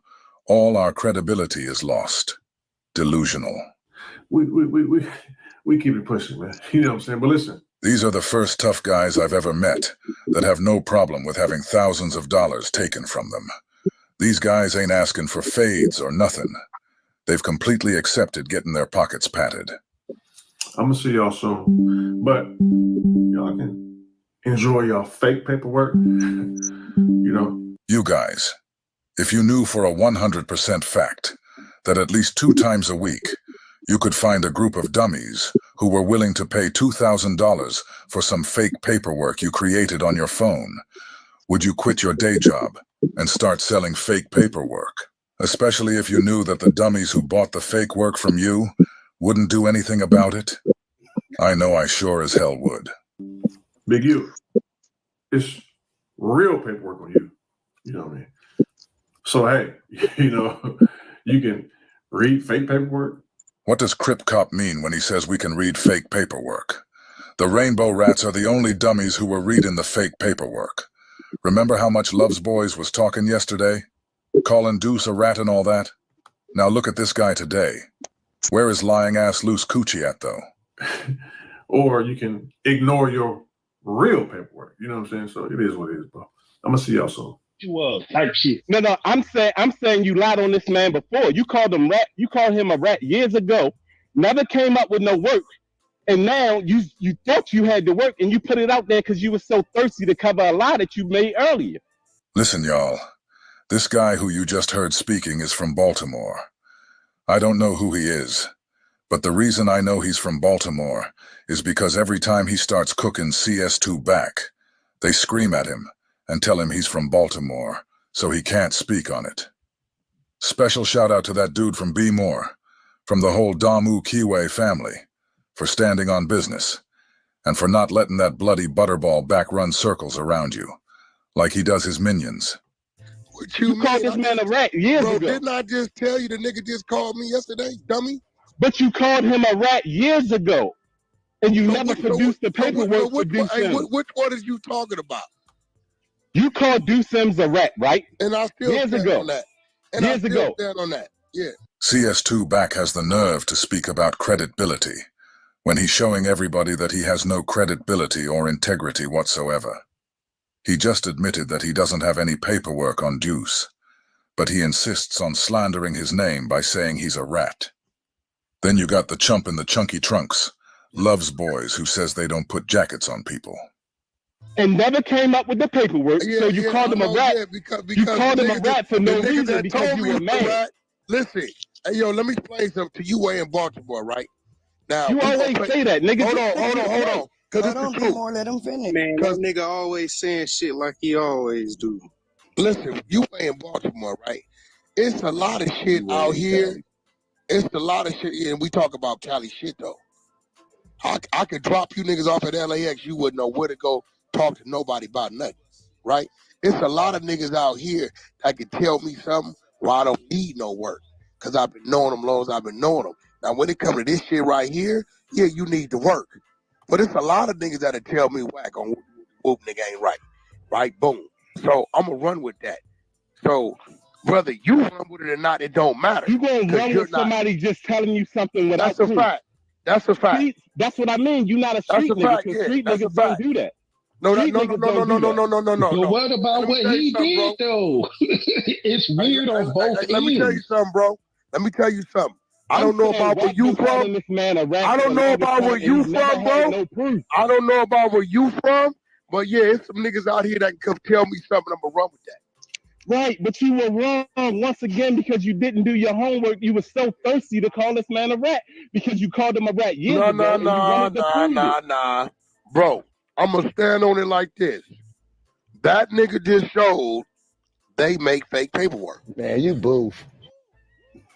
all our credibility is lost. Delusional. We keep it pushing, man. You know what I'm saying? But listen. These are the first tough guys I've ever met that have no problem with having thousands of dollars taken from them. These guys ain't asking for fades or nothing. They've completely accepted getting their pockets patted. I'm gonna see y'all soon. But y'all can enjoy y'all fake paperwork. You guys, if you knew for a 100% fact that at least 2 times a week you could find a group of dummies who were willing to pay $2,000 for some fake paperwork you created on your phone, would you quit your day job and start selling fake paperwork? Especially if you knew that the dummies who bought the fake work from you wouldn't do anything about it? I know I sure as hell would. Big U, it's real paperwork on you. You know what I mean? So, hey, you can read fake paperwork. What does Crip Cop mean when he says we can read fake paperwork? The Rainbow Rats are the only dummies who were reading the fake paperwork. Remember how much Loves Boys was talking yesterday? Calling Deuce a rat and all that? Now look at this guy today. Where is lying ass loose coochie at, though? Or you can ignore your real paperwork. You know what I'm saying? So it is what it is, bro. I'm gonna see y'all soon. Type shit. No, I'm saying you lied on this man before. You called him a rat years ago. Never came up with no work. And now you thought you had to work and you put it out there because you were so thirsty to cover a lie that you made earlier. Listen, y'all. This guy who you just heard speaking is from Baltimore. I don't know who he is, but the reason I know he's from Baltimore is because every time he starts cooking CS2 back, they scream at him and tell him he's from Baltimore, so he can't speak on it. Special shout out to that dude from B More, from the whole Damu Kiwe family, for standing on business, and for not letting that bloody butterball back run circles around you, like he does his minions. What You called this man a rat years bro, ago. Didn't I just tell you the nigga just called me yesterday, dummy? But you called him a rat years ago, and you never produced the paperwork for Deuce Sims. Which one is you talking about? You called Deuce Sims a rat, right? And I still years stand ago. on that. And years I still ago. stand on that. Yeah. CS2 back has the nerve to speak about credibility when he's showing everybody that he has no credibility or integrity whatsoever. He just admitted that he doesn't have any paperwork on Deuce, but he insists on slandering his name by saying he's a rat. Then you got the chump in the chunky trunks, Love's boys, who says they don't put jackets on people. And never came up with the paperwork, so you called him a rat. Because you called him a rat for no reason because you were mad. Listen, hey, yo, let me explain something to you way in Baltimore, right? Now, you always say that, nigga. Hold on. Because it's the truth. Let him finish. Man, that nigga always saying shit like he always do. Listen, you way in Baltimore, right? It's a lot of shit out here. It's a lot of shit, and we talk about Cali shit, though. I could drop you niggas off at LAX, you wouldn't know where to go talk to nobody about nothing, right? It's a lot of niggas out here that can tell me something why I don't need no work, because I've been knowing them long as I've been knowing them. Now, when it comes to this shit right here, yeah, you need to work. But it's a lot of niggas that'll tell me whack on whoop nigga ain't right? Boom. So I'm going to run with that. So whether you run with it or not, it don't matter. You going to run with somebody just telling you something without proof. Fact. That's a fact. See, that's what I mean. You're not a street nigga, because street niggas don't do that. No. But what about what he did, though? It's weird on both ends. Let me tell you something, bro. I don't know about where you from. I don't know about where you from, bro. I don't know about where you from, but yeah, it's some niggas out here that can come tell me something. I'm gonna run with that. Right, but you were wrong once again because you didn't do your homework. You were so thirsty to call this man a rat because you called him a rat years ago. Nah. Bro, I'm gonna stand on it like this. That nigga just showed they make fake paperwork. Man, you boof.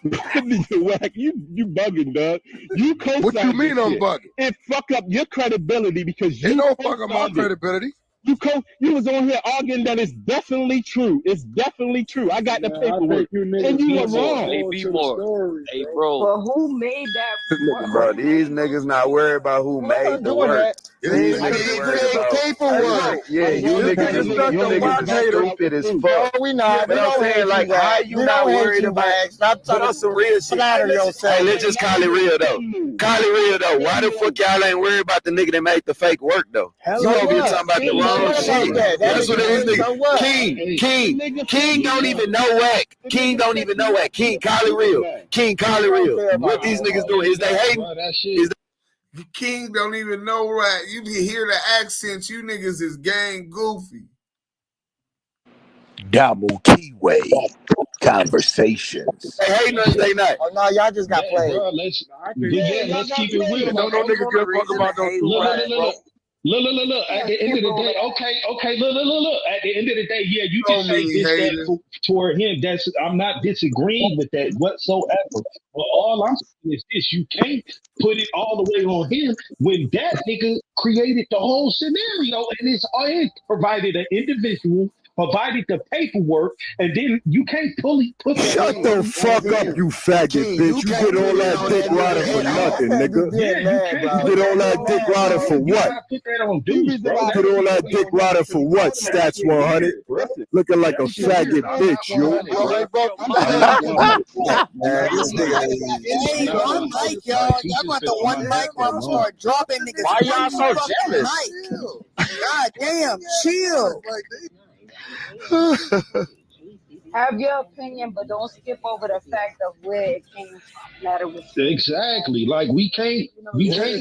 You bugging, dog. You co-signed. What you mean I'm bugging? It fuck up your credibility because you don't fuck up my credibility. You was on here arguing that it's definitely true. It's definitely true. I got the paperwork. And you were wrong. Hey, be more. Hey, bro. Well, who made that? Bro, these niggas not worried about who made the work. These niggas worried about paperwork. Yeah, you niggas be stupid as fuck. We not. But I'm saying, like, how you not worried about? Stop talking some real shit. Hey, let's just call it real though. Call it real though. Why the fuck y'all ain't worried about the nigga that made the fake work though? You over here talking about the wrong shit. That's what these niggas. King don't even know whack. King don't even know whack. King, call it real. King, call it real. What these niggas doing? Is they hating? King don't even know right. You can hear the accents. You niggas is gang goofy. Damu Kiwe conversations. Hey, no, they not. Oh no, y'all just got played. Bro, let's keep it real. No niggas give a fuck about those two rats, bro. Look. At the end of the day, okay. Look. At the end of the day, yeah, you can say this toward him. I'm not disagreeing with that whatsoever. But all I'm saying is this: you can't put it all the way on him when that nigga created the whole scenario and it's provided an individual. Provided the paperwork, and then you can't put that. Shut the fuck up, you faggot bitch. You get all that dick rider for nothing, nigga. You get all that dick rider for what? Put that on dudes, bro. You get all that dick rider for what? Stats 100. Looking like a faggot bitch, you. Hey, one mic, y'all. Y'all got the one mic where I'm gonna start dropping niggas. Why y'all so jealous? God damn, chill. Have your opinion, but don't skip over the fact of where it came from. Matter with Exactly. Like we can't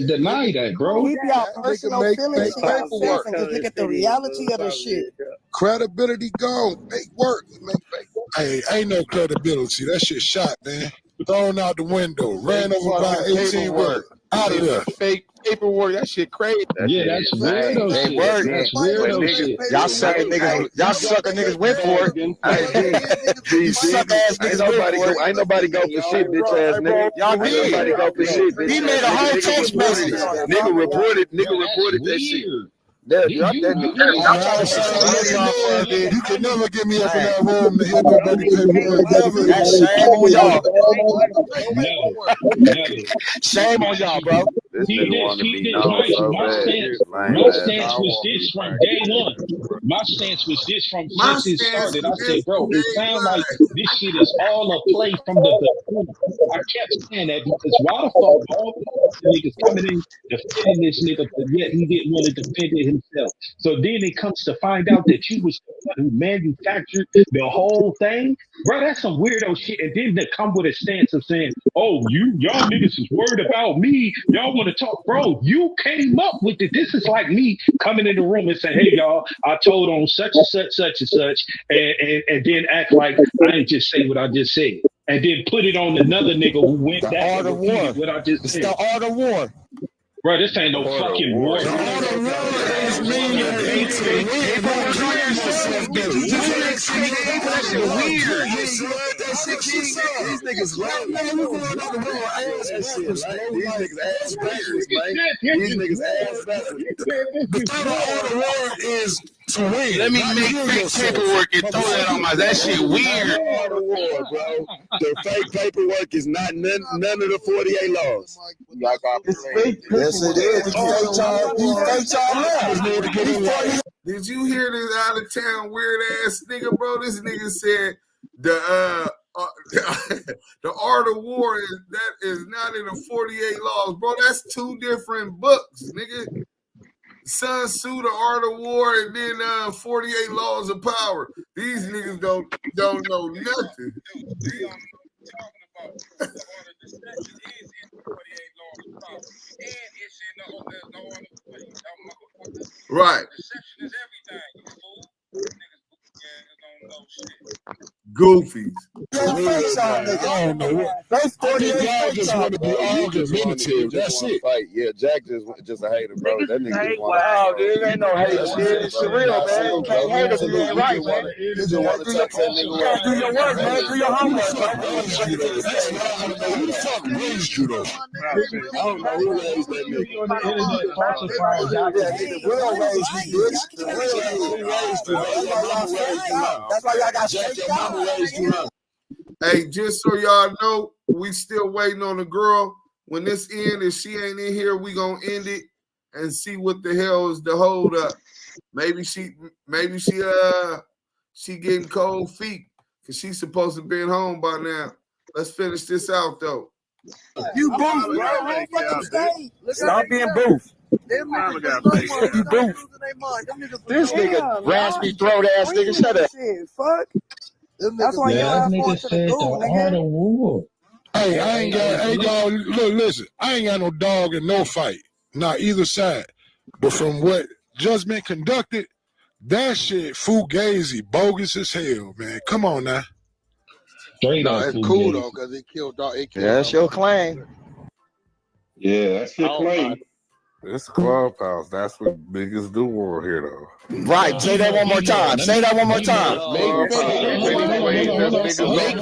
deny that, bro. Keep y'all That nigga personal make feelings fake to yourself paperwork. and just look at the reality of the shit. Credibility gone. Fake work. He make fake work. Hey, ain't no credibility. That shit shot, man. Thrown out the window. Ran over by 18 wheelers. Out of there. Fake paperwork. That shit crazy. Yeah, that's weirdo Hey, shit. word. That's But weirdo niggas, shit. y'all sucker niggas, y'all sucker niggas went for it. You suck ass niggas went for it. Ain't nobody go for shit, bitch ass nigga. Y'all Ain't nobody did. go for shit, bitch He ass made a nigga. whole Nigga text reported message. it. Nigga reported that shit. Yeah, drop that nigga. I'm trying to make some money off of it. You can never get me up in that room to hear nobody paperwork. Never. That's shame on y'all. Never. Shame on y'all, bro. This Keep nigga this, want to keep be this. known so My bad. stance, Lame my ass. stance was this from day one. My stance was this from My since it stance started. I with said, this bro, from it day sounds like one. this shit is all a play from the beginning. I kept saying that because why the fuck all the niggas coming in defending this nigga, but yet he didn't want to defend it himself. So then it comes to find out that you was the one who manufactured the whole thing. Bro, that's some weirdo shit. And then they come with a stance of saying, oh, y'all niggas is worried about me. Y'all want to talk. Bro, you came up with it. This is like me coming in the room and saying, hey, y'all, I told on such and such, such and such, and then act like I ain't just say what I just said. And then put it on another nigga who went The back art and of war. repeated what I just It's said. the art of war. Bro, this ain't no fucking war. The art of war is meaning to win. Paperwork on yourself, though. You can't say that shit weird. You heard that shit, King? These niggas lame. Man, we going out the room ass backwards, bro. These niggas ass backwards, man. These niggas ass backwards. The thought of art of war is to win. Let me not make kill fake yourself. paperwork and throw that on my. That shit weird. Art of war, bro. The fake paperwork is not none of the 48 laws. It's fake. Yes, it is. He faked y'all up. Did you hear this out of town weird ass nigga, bro? This nigga said the art of war is not in the 48 laws, bro. That's two different books, nigga. Sun Tzu, the art of war, and then 48 laws of power. These niggas don't know nothing. Right. Goofies. I don't know. That's 48 y'all just want to be argumentative. That's it. Fight. Yeah, Jack just a hater, bro. That nigga just want Wow, dude, ain't no hate shit. It's real, man. You can't hate if you ain't right, man. You just want to touch that nigga. You gotta do your work, man. Do your homework, man. Who the fuck raised you, though? I don't know who raised that nigga. On the internet falsifying documents. The real raised me, bitch. The real raised you. That's why y'all got Jack, your mama raised you up. Hey, just so y'all know, we still waiting on the girl. When this ends, if she ain't in here, we gonna end it and see what the hell is the hold up. Maybe she getting cold feet because she's supposed to be at home by now. Let's finish this out though. You booth, bro. Stop being booth. You booth. This nigga raspy throat ass nigga. Shut up. Fuck. That's why your ass going to the goo, nigga. War. Hey, I ain't got, look, listen, I ain't got no dog in no fight, not either side. But from what just been conducted, that shit fugazi, bogus as hell, man. Come on now. No, it's cool though, cause it killed dog. Yeah, that's your claim. Yeah, that's your claim. It's Clubhouse. That's what niggas do over here, though. Right. Say that one more time. Say that one more time. Make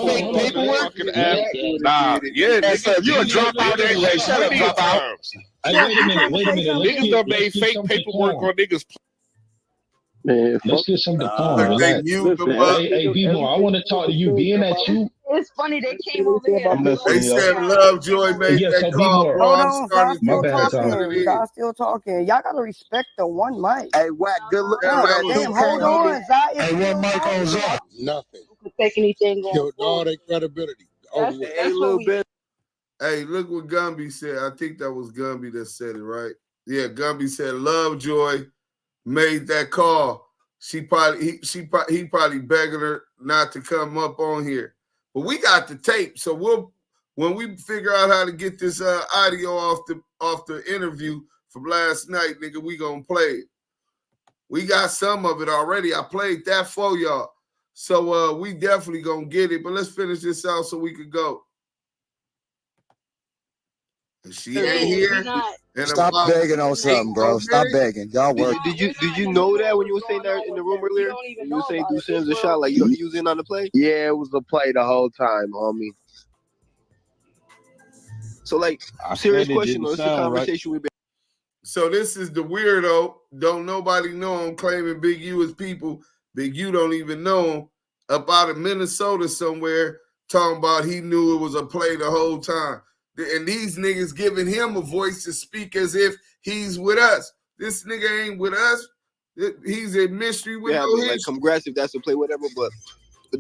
fake paperwork. Nah, yeah, nigga, you a dropout anyway. Shut up, dropout. Wait a minute. Niggas done made fake paperwork on niggas. Man, let's get something calm. Relax. Hey, B-More, I want to talk to you. Being that you, It's funny they came over here. They said Lovejoy made that call, bro. Hold I'm on, starting y'all to still talking. Y'all still talking. Y'all gotta respect the one mic. Hey, Wack, good look. Damn, hold on, Zai. Hey, one mic on Zai. Nothing. Take anything going Killed all their credibility. That's what we. Hey, look what Gumby said. I think that was Gumby that said it, right? Yeah, Gumby said Lovejoy made that call. He probably begging her not to come up on here. But we got the tape, so when we figure out how to get this audio off the interview from last night, nigga, we gonna play it. We got some of it already. I played that for y'all. So we definitely gonna get it. But let's finish this out so we could go. She ain't here. Stop begging on something, bro. Stop begging. Y'all work. Did you know that when you were saying that in the room earlier? When you were saying do Sims a shot, like you was in on the play? Yeah, it was a play the whole time, homie. So, like, serious question, though. It's a conversation we've been. So this is the weirdo. Don't nobody know him, claiming Big U is people. Big U don't even know him. Up out of Minnesota somewhere, talking about he knew it was a play the whole time. And these niggas giving him a voice to speak as if he's with us. This nigga ain't with us. He's a mystery with no history. Like, congrats if that's a play, whatever. But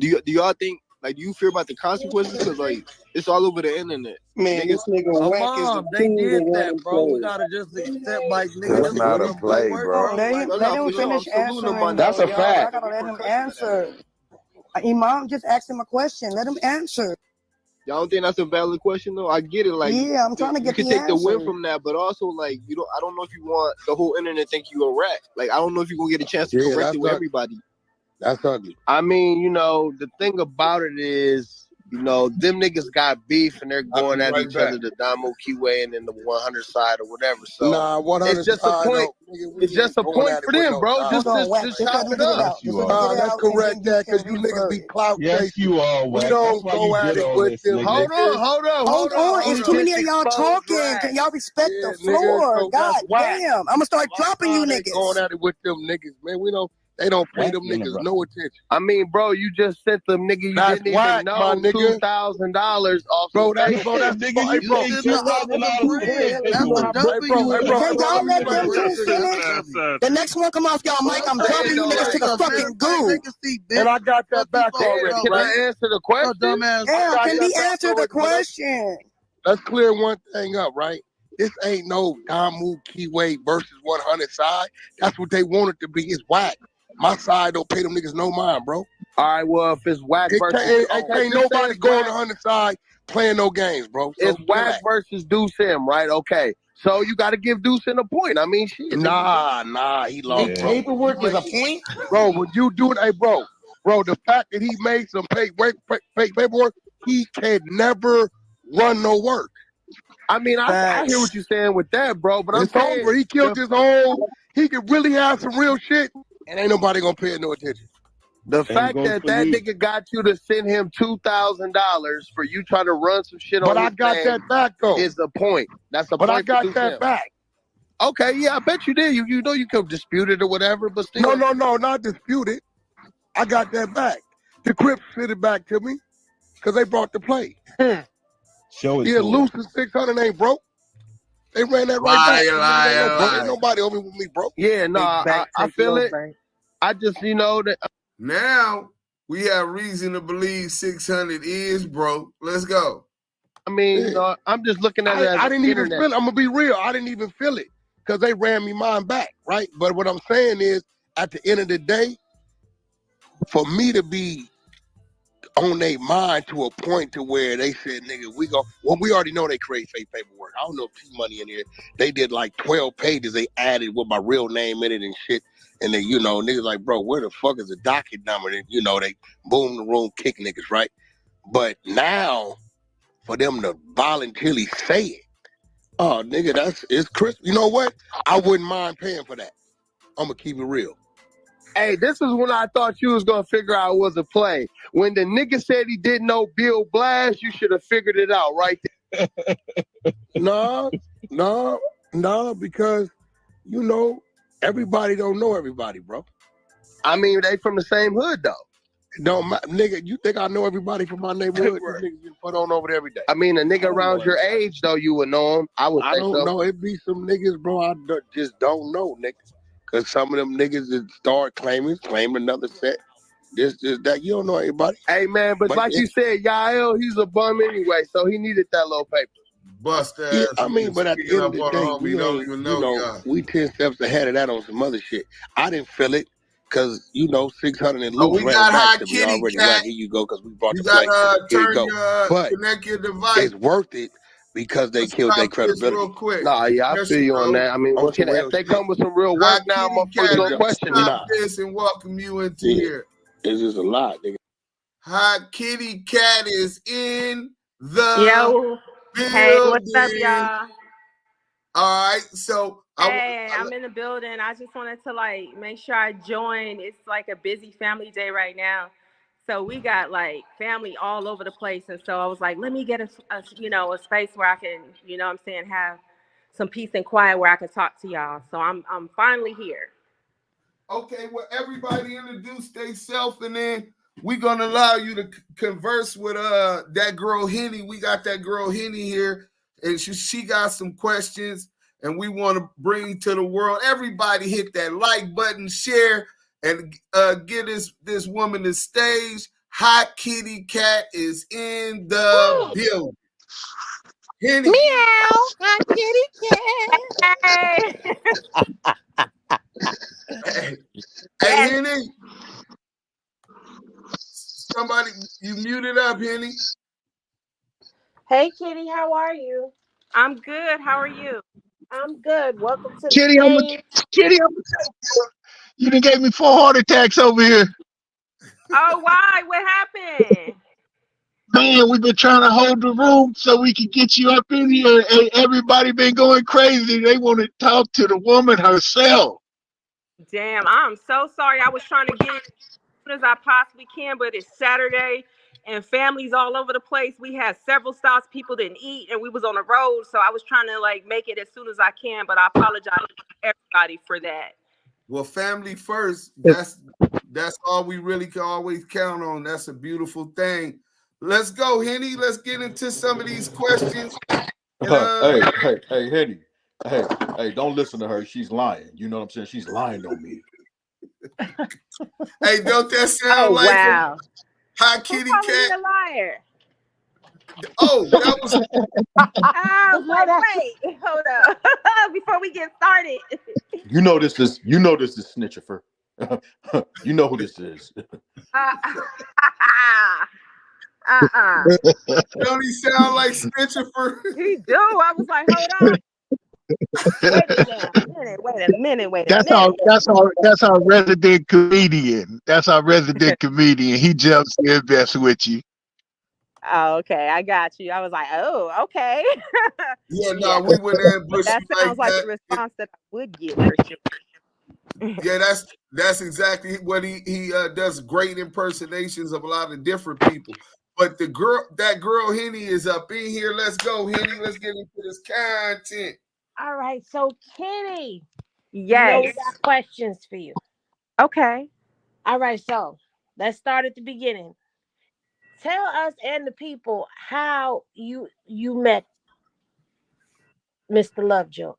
do y'all think, like, do you fear about the consequences? Because, like, it's all over the internet. Man, this nigga whack is they did that, bro. We gotta just accept, like, nigga. That's not a play, bro. Let him finish answering. That's a fact. I gotta let him answer. Imam just asked him a question. Let him answer. Y'all don't think that's a valid question, though? I get it. Like, yeah, I'm trying to get you the can take answer. the win from that, but also, like, I don't know if you want the whole internet to think you a rat. Like, I don't know if you're gonna get a chance to correct it with everybody. That's ugly. I mean, the thing about it is, them niggas got beef and they're going at each other, the Damo Kiwe and then the 100 side or whatever. So nah, 100 it's just a point. It's just a point for them, bro. Just chop it up. Nah, that's correct, that because you niggas be clout chasing. Yes, you are. We don't go at it with them. Hold on. It's too many of y'all talking. Can y'all respect the floor? So God damn. I'm gonna start dropping you niggas. Going at it with them niggas, man. They don't pay them niggas no attention. I mean, bro, you just sent them nigga you didn't even know $2,000 off. Bro, that's nigga. You ain't $2,000. That's what jumping you. Can y'all let them two finish? The next one come off y'all mic, I'm dropping you niggas to the fucking goo. And I got that back already. Can I answer the question? Damn, can we answer the question? Let's clear one thing up, right? This ain't no Damu Kiwe versus 100 side. That's what they want it to be. It's whack. My side don't pay them niggas no mind, bro. All right, well, if it's whack versus... Ain't nobody going on the 100 side playing no games, bro. So it's whack versus Deuce him, right? Okay. So you got to give Deuce a point. I mean, shit. Nah, he lost. Paperwork is a point? Bro, when you do it, hey, bro, the fact that he made some fake paperwork, he can never run no work. I mean, I hear what you're saying with that, bro, but it's over. He killed his whole... He could really have some real shit, and ain't nobody gonna pay no attention. The fact that nigga got you to send him $2,000 for you trying to run some shit on his I got that back, though. Is the point. That's a point. But I got that back. Okay, yeah, I bet you did. You know you could dispute it or whatever, but still. No, not dispute it. I got that back. The Crips sent it back to me because they brought the play. Show it. Yeah, loose to 600 ain't broke. They ran that right back. Ain't nobody over with me, bro. Yeah, no, I feel it. I just, that. Now we have reason to believe 600 is broke. Let's go. I mean, I'm just looking at it as I didn't even feel it. I'm going to be real. I didn't even feel it because they ran me mine back, right? But what I'm saying is, at the end of the day, for me to be on their mind to a point to where they said, nigga, we already know they create fake paperwork. I don't know if T-Money in here, they did like 12 pages they added with my real name in it and shit. And then, niggas like, bro, where the fuck is the docket number? And, they boom the room, kick niggas, right? But now, for them to voluntarily say it, oh, nigga, it's Chris. You know what? I wouldn't mind paying for that. I'm going to keep it real. Hey, this is when I thought you was going to figure out it was a play. When the nigga said he didn't know Bill Blass, you should have figured it out right there. No, because, everybody don't know everybody, bro. I mean, they from the same hood, though. Nigga, you think I know everybody from my neighborhood? Right. Niggas get put on over there every day. I mean, a nigga around your age, though, you would know him. I don't know. It be some niggas, bro, I just don't know, nigga. Because some of them niggas that start claim another set. This, that. You don't know anybody. Hey, man, but like you said, Yael, he's a bum anyway, so he needed that little paper. Bust ass. Yeah, I mean, but at the end of the day, we don't even know. We 10 steps ahead of that on some other shit. I didn't feel it. Cause 600 and Oh, loose we ran got back High to me Kitty already. Cat. Right, here you go, cause we brought You the plate. gotta Here you turn go. your But connect your device. it's worth it because they Let's killed their copy this credibility. real quick. Nah, yeah, I There feel she you on go. that. I mean, On what some can if real they shit. come with some real High work now, Kitty motherfuckers Cat, gonna let me question stop it. this and welcome you into Yeah. here. It's just a lot, nigga. High Kitty Cat is in the Yo, hey, what's up, building. y'all? All right, so Hey, I'm in the building. I just wanted to make sure I join. It's like a busy family day right now, so we got like family all over the place, and so I was like, let me get a space where I can, have some peace and quiet where I can talk to y'all. So I'm finally here. okay, well, everybody introduce themselves, and then we're gonna allow you to converse with that girl Henny. We got that girl Henny here, and she got some questions, and we want to bring to the world. Everybody hit that like button, share, and get this woman the stage. Hot Kitty Cat is in the building. Henny. Meow, Hot Kitty Cat. Hey, Henny. Somebody, you muted up, Henny. Hey, Kitty, how are you? I'm good. How are you? I'm good. Welcome to the Kitty, stage. you done gave me 4 heart attacks over here. Oh, why? What happened? Man, we've been trying to hold the room so we can get you up in here. And everybody been going crazy. They want to talk to the woman herself. Damn, I'm so sorry. I was trying to get it as soon as I possibly can, but it's Saturday and families all over the place. We had several stops people didn't eat, and we was on the road, so I was trying to make it as soon as I can. But I apologize to everybody for that. Well, family first. That's all we really can always count on. That's a beautiful thing. Let's go, Henny. Let's get into some of these questions. Hey, Henny. Hey, don't listen to her. She's lying. You know what I'm saying? She's lying on me. Hey, don't that sound like wow. Hot Kitty Who Cat? a liar? Oh, that was. I was like, wait, hold up, before we get started. You know this is Snitchifer. You know who this is. Don't he sound like Snitchifer? He do. I was like, hold on. Wait a minute. That's our resident comedian. That's our resident comedian. He jumps in best with you. Oh, okay, I got you. I was like, oh, okay. Yeah, no, we wouldn't ambush that you sounds like that. the response that I would get for sure. Yeah, that's exactly what he does. Great impersonations of a lot of different people. But that girl Henny is up in here. Let's go, Henny. Let's get into this content. All right, so Kitty, yes, we got questions for you. Okay. All right, so let's start at the beginning. Tell us and the people how you met Mr. Lovejoy.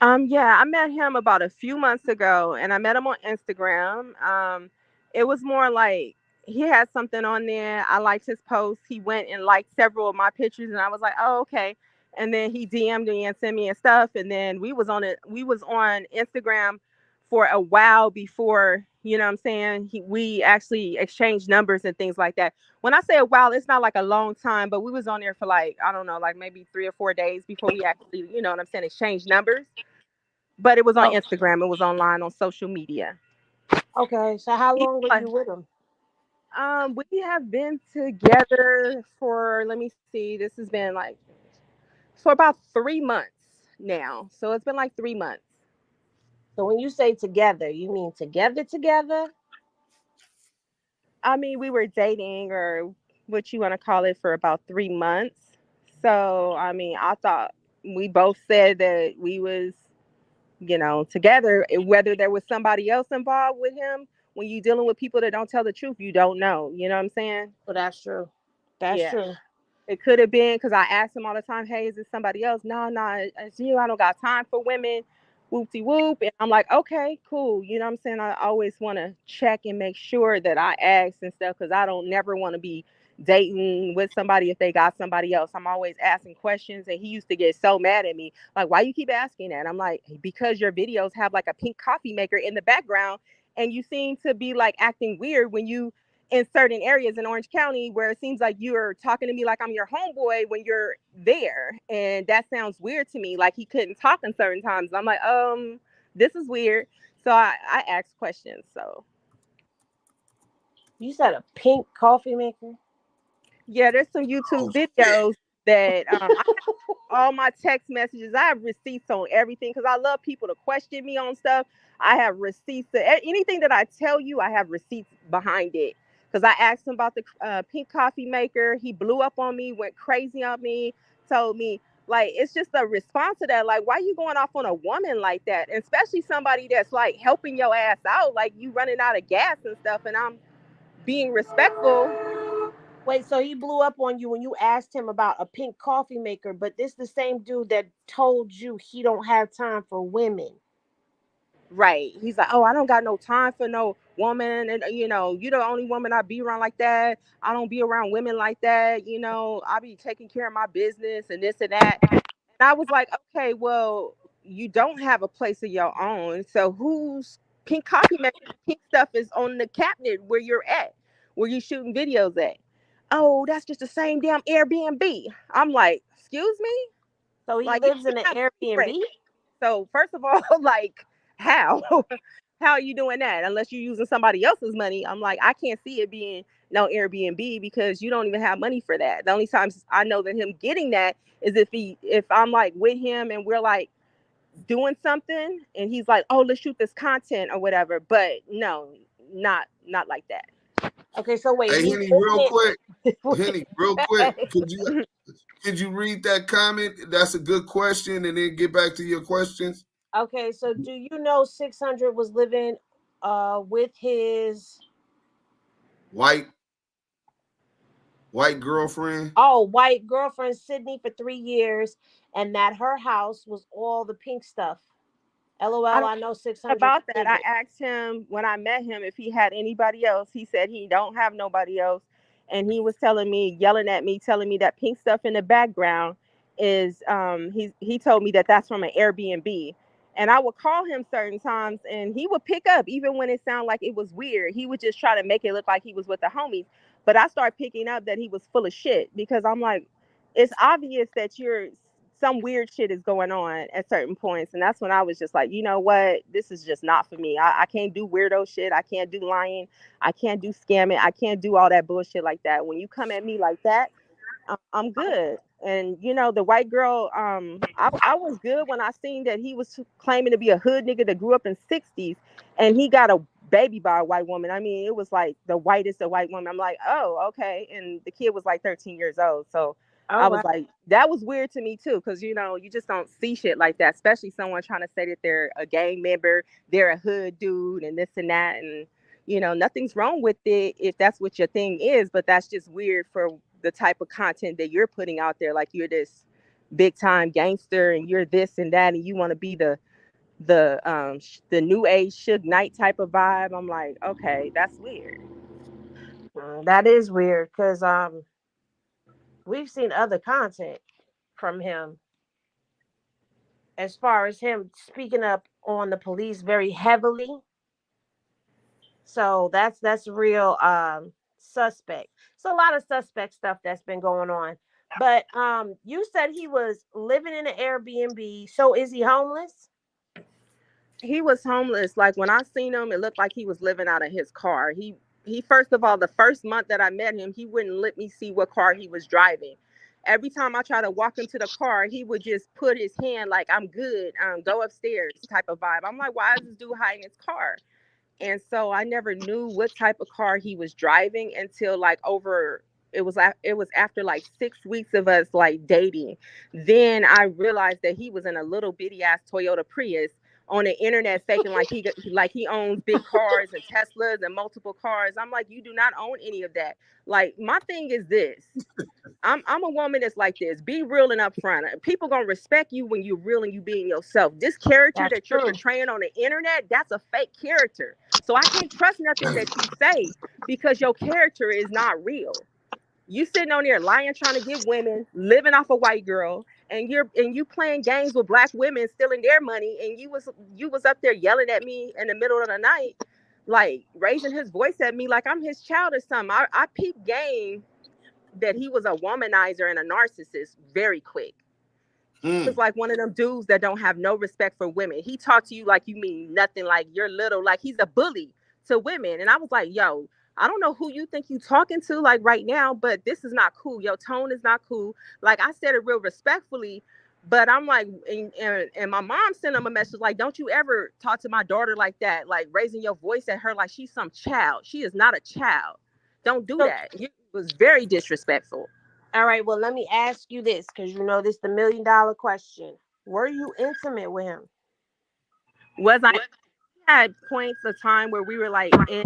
Yeah, I met him about a few months ago, and I met him on Instagram. It was more like he had something on there. I liked his post. He went and liked several of my pictures, and I was like, oh, okay. And then he DM'd me and sent me and stuff, and then we was on Instagram for a while before, you know what I'm saying? We actually exchanged numbers and things like that. When I say a while, it's not like a long time, but we was on there for I don't know, maybe 3 or 4 days before we actually, you know what I'm saying, exchanged numbers. But it was on Instagram. It was online on social media. Okay, so how long were you with him? We have been together for, let me see, this has been for about 3 months now. So it's been 3 months. So when you say together, you mean together? I mean, we were dating, or what you want to call it, for about 3 months. So, I mean, I thought we both said that we was, together. Whether there was somebody else involved with him, when you're dealing with people that don't tell the truth, you don't know. You know what I'm saying? Well, that's true. That's true. It could have been, because I asked him all the time, hey, is this somebody else? No, it's you. I don't got time for women. Whoopty whoop. And I'm like, okay, cool. You know what I'm saying? I always want to check and make sure that I ask and stuff, because I don't never want to be dating with somebody if they got somebody else. I'm always asking questions, and he used to get so mad at me. Like, why you keep asking that? I'm like, because your videos have a pink coffee maker in the background, and you seem to be like acting weird when you in certain areas in Orange County where it seems like you're talking to me like I'm your homeboy when you're there. And that sounds weird to me. Like he couldn't talk in certain times. I'm like, this is weird. So I asked questions. So You said a pink coffee maker? yeah, there's some YouTube videos that I have all my text messages. I have receipts on everything because I love people to question me on stuff. I have receipts. Anything that I tell you, I have receipts behind it. Because I asked him about the pink coffee maker. He blew up on me, went crazy on me, told me, like, it's just a response to that. Like, why you going off on a woman like that? And especially somebody that's, like, helping your ass out. Like, you running out of gas and stuff, and I'm being respectful. Wait, so he blew up on you when you asked him about a pink coffee maker, but this the same dude that told you he don't have time for women. Right. He's like, oh, I don't got no time for no woman. And, you're the only woman I be around like that. I don't be around women like that. I be taking care of my business and this and that. And I was like, okay, well, you don't have a place of your own. So whose pink coffee maker, pink stuff is on the cabinet where you're at, where you shooting videos at? Oh, that's just the same damn Airbnb. I'm like, excuse me? So he Like, lives in an Airbnb? So first of all, like, how? How are you doing that? Unless you're using somebody else's money. I'm like, I can't see it being no Airbnb because you don't even have money for that. The only times I know that him getting that is if I'm like with him and we're like doing something and he's like, oh, let's shoot this content or whatever. But no, not like that. Okay, so wait. Hey, Henny, real quick. Could you read that comment? That's a good question, and then get back to your questions. Okay, so do you know 600 was living with his white girlfriend? Oh, white girlfriend Sydney for 3 years, and that her house was all the pink stuff. LOL, I know 600 about that. I asked him when I met him if he had anybody else. He said he don't have nobody else. And he was telling me, yelling at me, telling me that pink stuff in the background is he told me that that's from an Airbnb. And I would call him certain times and he would pick up even when it sounded like it was weird. He would just try to make it look like he was with the homies. But I started picking up that he was full of shit because I'm like, it's obvious that some weird shit is going on at certain points. And that's when I was just like, you know what? This is just not for me. I can't do weirdo shit. I can't do lying. I can't do scamming. I can't do all that bullshit like that. When you come at me like that, I'm good. And the white girl, I was good when I seen that he was claiming to be a hood nigga that grew up in 60s and he got a baby by a white woman. I mean, it was like the whitest of white woman. I'm like, oh, okay. And the kid was like 13 years old. So I was like, that was weird to me too, because you just don't see shit like that, especially someone trying to say that they're a gang member, they're a hood dude, and this and that, and nothing's wrong with it if that's what your thing is, but that's just weird for the type of content that you're putting out there, like you're this big time gangster and you're this and that, and you want to be the new age Suge Knight type of vibe. I'm like, okay, that's weird. That is weird because we've seen other content from him as far as him speaking up on the police very heavily. So that's real suspect. It's a lot of suspect stuff that's been going on. But you said he was living in an Airbnb. So is he homeless? He was homeless. Like when I seen him, it looked like he was living out of his car. He first of all, the first month that I met him, he wouldn't let me see what car he was driving. Every time I try to walk into the car, he would just put his hand like, I'm good, go upstairs type of vibe. I'm like, why is this dude hiding his car? And so I never knew what type of car he was driving until like it was after like 6 weeks of us like dating. Then I realized that he was in a little bitty ass Toyota Prius on the internet faking like he owns big cars and Teslas and multiple cars. I'm like, you do not own any of that. Like, my thing is this. I'm a woman that's like this. Be real and upfront. People gonna respect you when you're real and you being yourself. This character that you're portraying on the internet, that's a fake character. So I can't trust nothing that you say because your character is not real. You sitting on there lying, trying to get women, living off a white girl, and you playing games with black women, stealing their money, and you was up there yelling at me in the middle of the night. like raising his voice at me like I'm his child or something. I peeped game that he was a womanizer and a narcissist very quick. He was like one of them dudes that don't have no respect for women. He talked to you like you mean nothing, like you're little, like he's a bully to women. And I was like, yo, I don't know who you think you talking to like right now, but this is not cool. Your tone is not cool. Like I said it real respectfully, but I'm like, and my mom sent him a message like, don't you ever talk to my daughter like that, like raising your voice at her like she's some child. She is not a child. Don't do that. It was very disrespectful. All right, well, let me ask you this, because you know this is the $1,000,000 question. Were you intimate with him? Was I had points of time where we were like in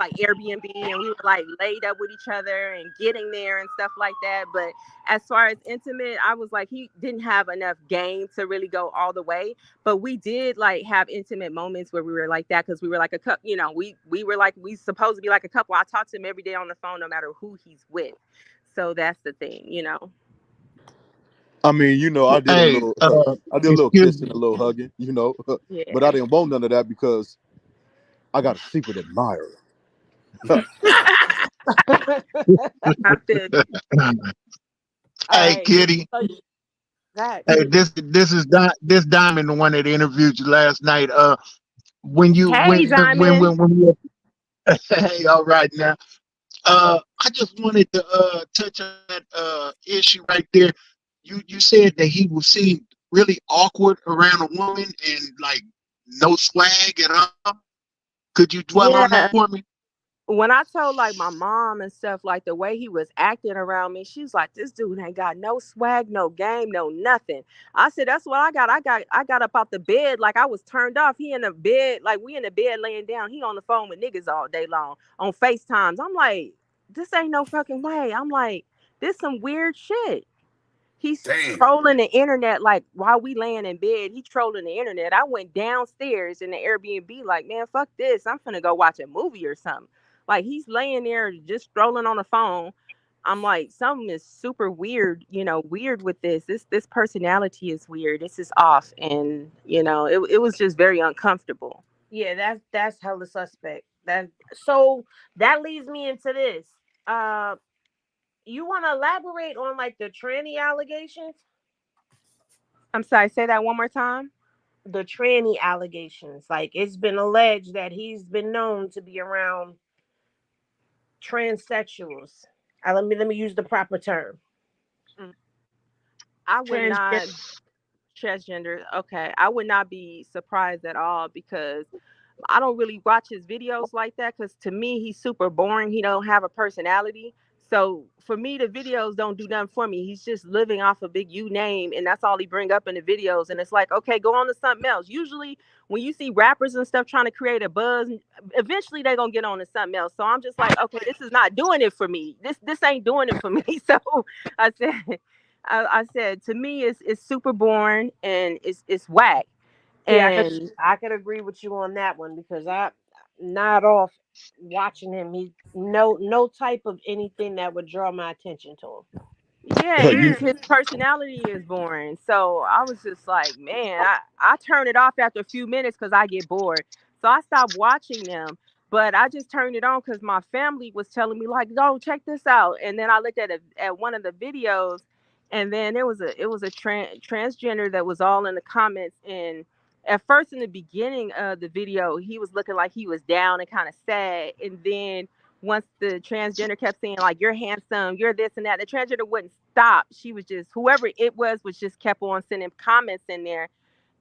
like Airbnb and we were like laid up with each other and getting there and stuff like that. But as far as intimate, I was like, he didn't have enough game to really go all the way. But we did like have intimate moments where we were like that because we were like a couple, you know, we were like, we supposed to be like a couple. I talk to him every day on the phone, no matter who he's with. So that's the thing, you know. I mean, you know, I did a Hey, little, I did a little excuse kissing, me. a little hugging, you know, but I Yeah. didn't want none of that because I got a secret admirer. I feel you. All Hey, right. Kitty. So go ahead. Hey, this is this Diamond, the one that interviewed you last night. When you Hey, Diamond. when you, hey, all right now. I just wanted to touch on that issue right there. You said that he would seem really awkward around a woman and like no swag at all. Could you dwell on Yeah. that for me? When I told like my mom and stuff, like the way he was acting around me, she's like, this dude ain't got no swag, no game, no nothing. I said, that's what I got. I got up out the bed like I was turned off. He in the bed, like we in the bed laying down. He on the phone with niggas all day long on FaceTimes. I'm like, this ain't no fucking way. I'm like, this some weird shit. He's Damn. trolling the internet like while we laying in bed. He trolling the internet. I went downstairs in the Airbnb like, man, fuck this. I'm finna go watch a movie or something. Like he's laying there just strolling on the phone. I'm like, something is super weird, you know, weird with this. This personality is weird. This is off, and you know, it was just very uncomfortable. Yeah, that's hella suspect. So that leads me into this. Uh, you want to elaborate on like the tranny allegations? I'm sorry, say that one more time. The tranny allegations. Like it's been alleged that he's been known to be around transsexuals. Let me use the proper term. Mm. I would Transgender. not transgender. Okay, I would not be surprised at all because I don't really watch his videos like that because to me he's super boring. He don't have a personality. So for me, the videos don't do nothing for me. He's just living off a big U name, and that's all he bring up in the videos. And it's like, okay, go on to something else. Usually, when you see rappers and stuff trying to create a buzz, eventually they're gonna get on to something else. So I'm just like, okay, this is not doing it for me. This ain't doing it for me. So I said, I said to me, it's super boring and it's whack. Yeah, And I could agree with you on that one because I not off watching him. He no type of anything that would draw my attention to him. yeah, and his personality is boring. So I was just like, man, I turn it off after a few minutes because I get bored. So I stopped watching them. But I just turned it on because my family was telling me like, "No, check this out." And then I looked at one of the videos, and then it was a transgender that was all in the comments. And at first, in the beginning of the video, he was looking like he was down and kind of sad. And then once the transgender kept saying like you're handsome, you're this and that, the transgender wouldn't stop. She was just whoever it was just kept on sending comments in there,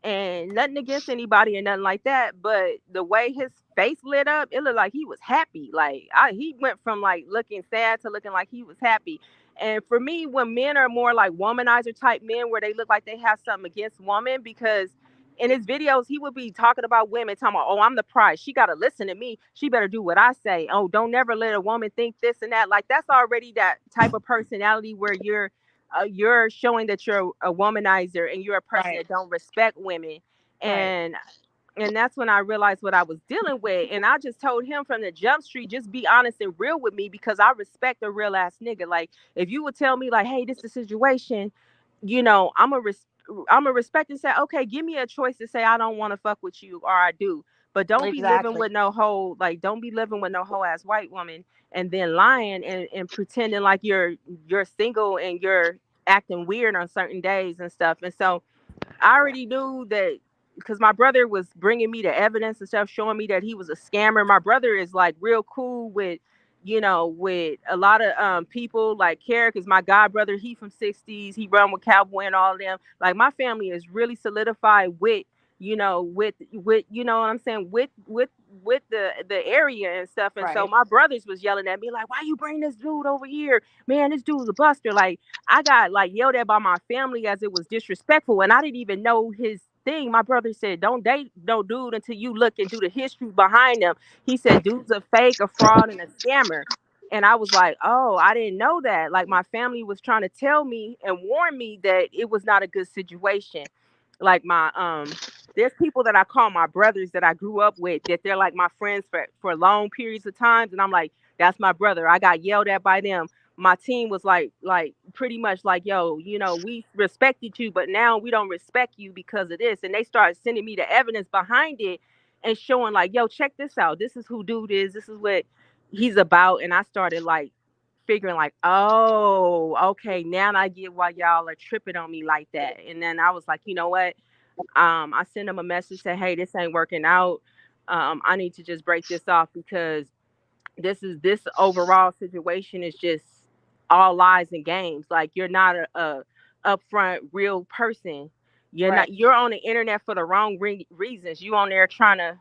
and nothing against anybody or nothing like that, but the way his face lit up, it looked like he was happy. Like he went from like looking sad to looking like he was happy. And for me, when men are more like womanizer type men, where they look like they have something against women, because in his videos he would be talking about women, talking about, oh, I'm the prize. She got to listen to me. She better do what I say. Oh, don't never let a woman think this and that. Like that's already that type of personality where you're showing that you're a womanizer and you're a person Right. that don't respect women. Right. And that's when I realized what I was dealing with. And I just told him from the jump street, just be honest and real with me because I respect a real ass nigga. Like if you would tell me like, hey, this is the situation, you know, I'm a respect and say, okay, give me a choice to say I don't want to fuck with you or I do. But don't be living Exactly. with no whole, like, don't be living with no whole ass white woman and then lying and pretending like you're single and you're acting weird on certain days and stuff. And so I already knew that because my brother was bringing me the evidence and stuff, showing me that he was a scammer. My brother is like real cool with, with a lot of people like Carrick is my god brother. He from 60s. He run with Cowboy and all of them. Like my family is really solidified with, with what I'm saying, with the area and stuff. And so Right. my brothers was yelling at me like, why you bring this dude over here? Man, this dude's a buster. Like I got like yelled at by my family as it was disrespectful, and I didn't even know his thing. My brother said, "Don't date no dude until you look and do the history behind them." He said, "Dude's a fake, a fraud, and a scammer." And I was like, "Oh, I didn't know that." Like my family was trying to tell me and warn me that it was not a good situation. Like there's people that I call my brothers that I grew up with that they're like my friends for long periods of times, and I'm like, that's my brother. I got yelled at by them. My team was like pretty much like, yo, we respected you, but now we don't respect you because of this. And they started sending me the evidence behind it and showing like, yo, check this out. This is who dude is. This is what he's about. And I started like figuring like, oh, okay, now I get why y'all are tripping on me like that. And then I was like, you know what? I sent him a message, say, hey, this ain't working out. I need to just break this off because this overall situation is just all lies and games. Like you're not a upfront real person. Right. You're on the internet for the wrong reasons. You on there trying to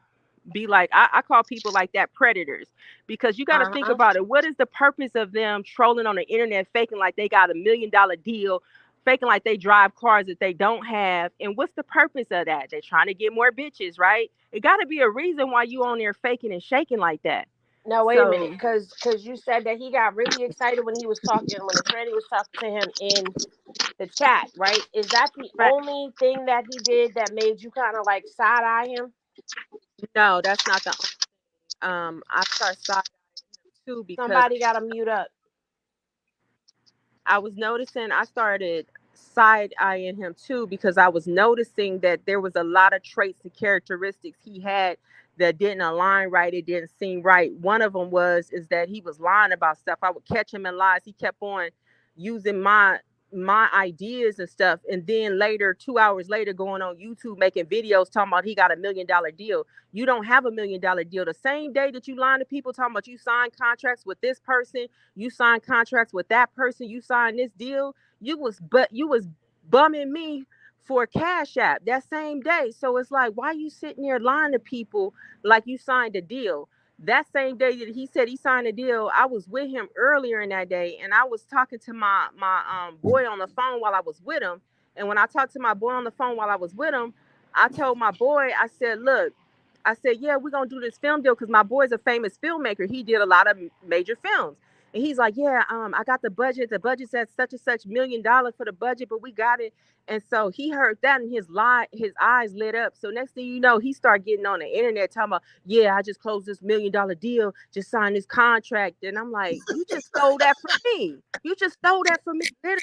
be like, I call people like that predators, because you got to think Uh-huh. about it. What is the purpose of them trolling on the internet, faking like they got $1 million deal, faking like they drive cars that they don't have? And what's the purpose of that? They're trying to get more bitches, right? It got to be a reason why you on there faking and shaking like that. No, wait a minute, So because you said that he got really excited when he was talking when the tranny was talking to him in the chat, right? Is that the right. only thing that he did that made you kind of like side eye him? No, that's not the I start side too because Somebody got to mute up. I was noticing I started side eyeing him too because I was noticing that there was a lot of traits and characteristics he had that didn't align right. It didn't seem right. One of them is that he was lying about stuff. I would catch him in lies. He kept on using my ideas and stuff, and then later 2 hours later going on YouTube making videos talking about he got $1 million deal. You don't have $1 million deal. The same day that you lying to people talking about you signed contracts with this person, you signed contracts with that person, you signed this deal, you was bumming me for Cash App that same day. So it's like, why you sitting there lying to people like you signed a deal? That same day that he said he signed a deal, I was with him earlier in that day, and I was talking to my boy on the phone while I was with him. And when I talked to my boy on the phone while I was with him, I told my boy, I said, look, I said, yeah, we're gonna do this film deal because my boy's a famous filmmaker. He did a lot of major films. And he's like, yeah, I got the budget. The budget's at such and such $1 million for the budget, but we got it. And so he heard that and his eyes lit up. So next thing you know, he started getting on the internet talking about, yeah, I just closed this $1 million deal, just signed this contract. And I'm like, you just stole that from me. You just stole that from me. Literally.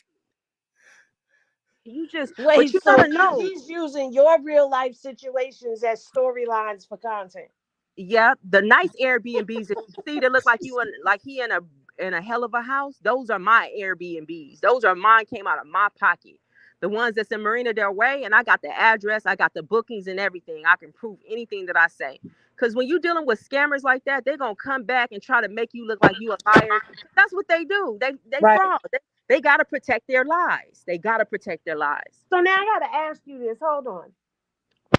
But Wait, you so gotta know. he's using your real life situations as storylines for content. Yeah, the nice Airbnbs that you see that look like you in like he in a hell of a house. Those are my Airbnbs. Those are mine, came out of my pocket. The ones that's in Marina Del Rey, and I got the address, I got the bookings and everything. I can prove anything that I say. Because when you're dealing with scammers like that, they're gonna come back and try to make you look like you a liar. That's what they do. They Right. fraud. They gotta protect their lies. They gotta protect their lies. So now I got to ask you this. Hold on.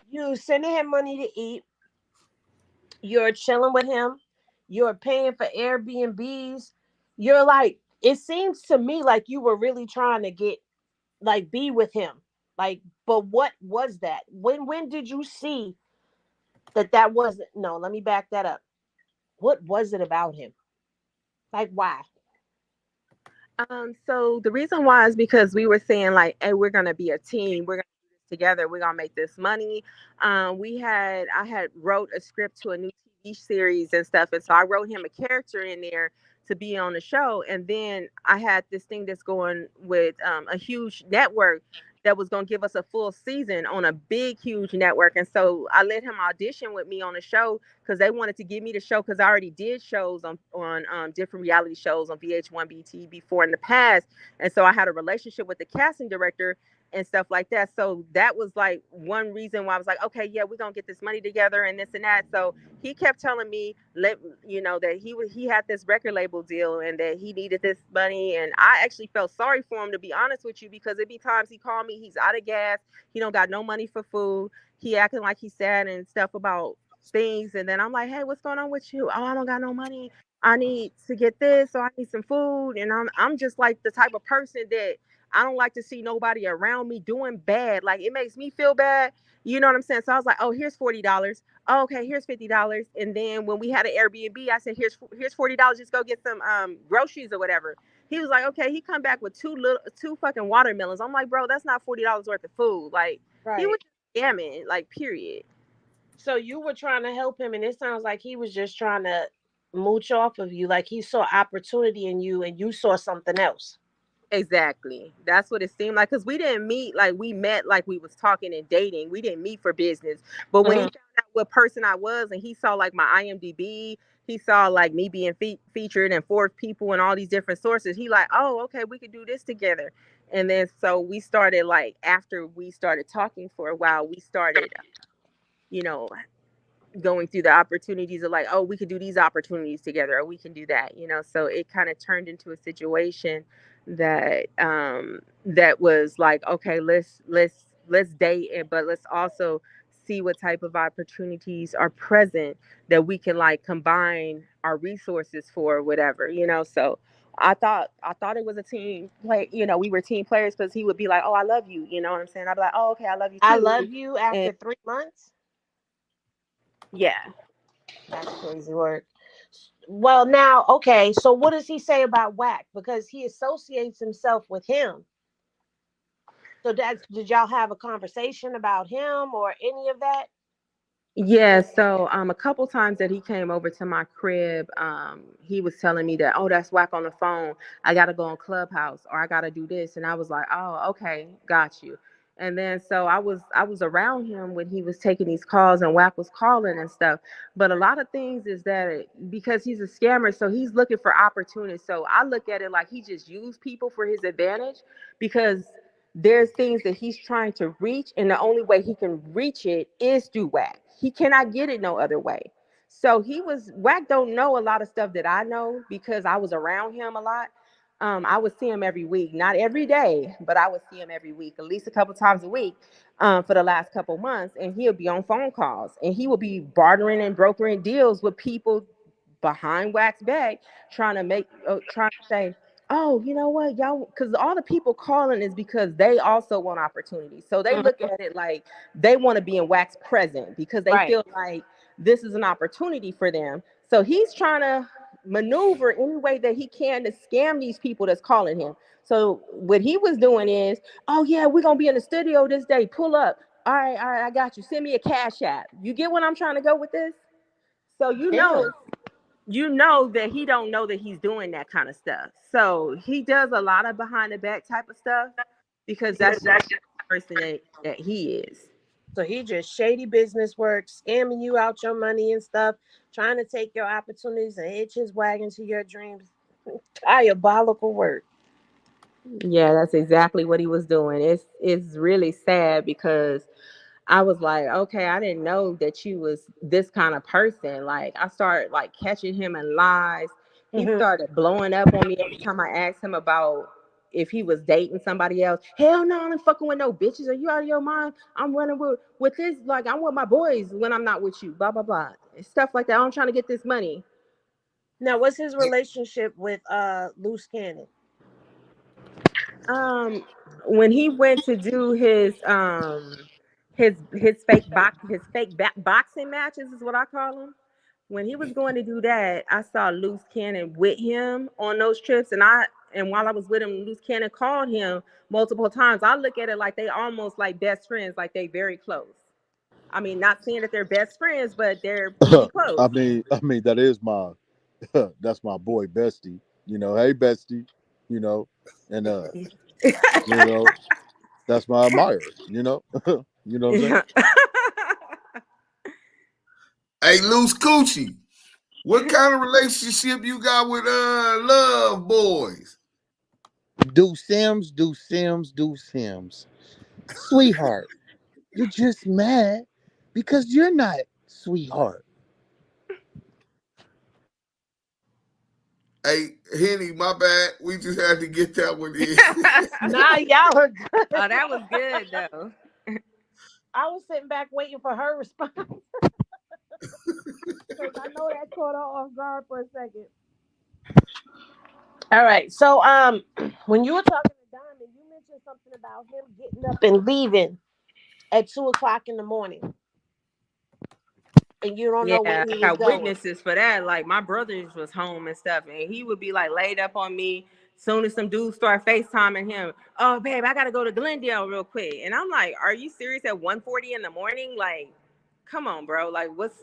You sending him money to eat. You're chilling with him. You're paying for Airbnbs. You're like, it seems to me like you were really trying to get like be with him. Like, but what was that? When did you see that wasn't? No, let me back that up. What was it about him? Like, why? So the reason why is because we were saying like, hey, we're gonna be a team. We're gonna do this together. We're gonna make this money. I had wrote a script to a new TV series and stuff, and so I wrote him a character in there to be on the show. And then I had this thing that's going with a huge network that was going to give us a full season on a big, huge network. And so I let him audition with me on the show because they wanted to give me the show because I already did shows on different reality shows on VH1 BT before in the past. And so I had a relationship with the casting director and stuff like that. So that was like one reason why I was like, okay, yeah, we're gonna get this money together and this and that. So he kept telling me, that he had this record label deal and that he needed this money. And I actually felt sorry for him, to be honest with you, because it'd be times he called me, he's out of gas, he don't got no money for food, he acting like he's sad and stuff about things. And then I'm like, hey, what's going on with you? Oh, I don't got no money. I need to get this, so I need some food. And I'm just like the type of person that I don't like to see nobody around me doing bad. Like, it makes me feel bad. You know what I'm saying? So I was like, oh, here's $40. Oh, okay, here's $50. And then when we had an Airbnb, I said, here's $40. Just go get some groceries or whatever. He was like, okay. He come back with two fucking watermelons. I'm like, bro, that's not $40 worth of food. Like, he was scamming. Like, period. So you were trying to help him, and it sounds like he was just trying to mooch off of you. Like, he saw opportunity in you, and you saw something else. Exactly. That's what it seemed like. Because we didn't meet, like, we met like we was talking and dating. We didn't meet for business. But when he found out what person I was, and he saw like my IMDb, he saw like me being featured and Forbes People and all these different sources, he like, oh, okay, we could do this together. And then so we started, like, after we started talking for a while, we started you know going through the opportunities of like, oh, we could do these opportunities together, or we can do that, so it kind of turned into a situation that that was like, okay, let's date it, but let's also see what type of opportunities are present that we can like combine our resources for, whatever. So I thought it was a team play. We were team players, because he would be like, oh, I love you, you know what I'm saying? I'd be like, oh, okay, I love you I too. love you after And 3 months. yeah. That's crazy work. Well, now, okay, so what does he say about Whack? Because he associates himself with him. So did y'all have a conversation about him or any of that? Yeah, so a couple times that he came over to my crib, he was telling me that, oh, that's Whack on the phone. I gotta go on Clubhouse, or I gotta do this. And I was like, oh, okay, got you. And then so I was around him when he was taking these calls and Whack was calling and stuff. But a lot of things is that because he's a scammer, so he's looking for opportunities. So I look at it like he just used people for his advantage, because there's things that he's trying to reach, and the only way he can reach it is through Whack. He cannot get it no other way. So Whack don't know a lot of stuff that I know, because I was around him a lot. I would see him every week, not every day, but I would see him every week, at least a couple times a week, for the last couple months. And he'll be on phone calls, and he will be bartering and brokering deals with people behind Whack's back, trying to say, oh, you know what, y'all, because all the people calling is because they also want opportunity. So they look at it like they want to be in Wax present, because they feel like this is an opportunity for them. So he's trying to maneuver any way that he can to scam these people that's calling him. So what he was doing is, oh yeah, we're gonna be in the studio this day. Pull up. All right, I got you. Send me a cash app. You get what I'm trying to go with this? So that he don't know that he's doing that kind of stuff. So he does a lot of behind the back type of stuff, because that's just the person that he is. So he just shady business work, scamming you out your money and stuff, trying to take your opportunities and hitch his wagon to your dreams. Diabolical work. Yeah, that's exactly what he was doing. It's really sad, because I was like, okay, I didn't know that you was this kind of person. Like, I started like catching him in lies. He started blowing up on me every time I asked him about if he was dating somebody else. Hell no, I'm fucking with no bitches. Are you out of your mind? I'm running with this, like, I'm with my boys when I'm not with you. Blah blah blah. Stuff like that. I'm trying to get this money. Now, what's his relationship with Loose Cannon? When he went to do his boxing matches, is what I call them. When he was going to do that, I saw Loose Cannon with him on those trips, and while I was with him, Loose Cannon called him multiple times. I look at it like they almost like best friends, like they very close. I mean, not saying that they're best friends, but they're pretty close. I mean that is my that's my boy Bestie. Hey Bestie, and you know That's my admirer. You know, you know what I'm saying? Hey, Loose Coochie, what kind of relationship you got with Love Boys? Do Sims, sweetheart. You're just mad because you're not sweetheart. Hey, Henny, my bad. We just had to get that one in. Nah, y'all are good. Oh, that was good though. I was sitting back waiting for her response. Because I know that caught her off guard for a second. All right. So when you were talking to Diamond, you mentioned something about him getting up and leaving at 2:00 in the morning. And you don't know where Yeah, he I was got going. witnesses for that. Like my brothers was home and stuff, and he would be like laid up on me. Soon as some dudes start FaceTiming him, oh babe, I gotta go to Glendale real quick. And I'm like, are you serious at 1:40 in the morning? Like, come on, bro. Like, what's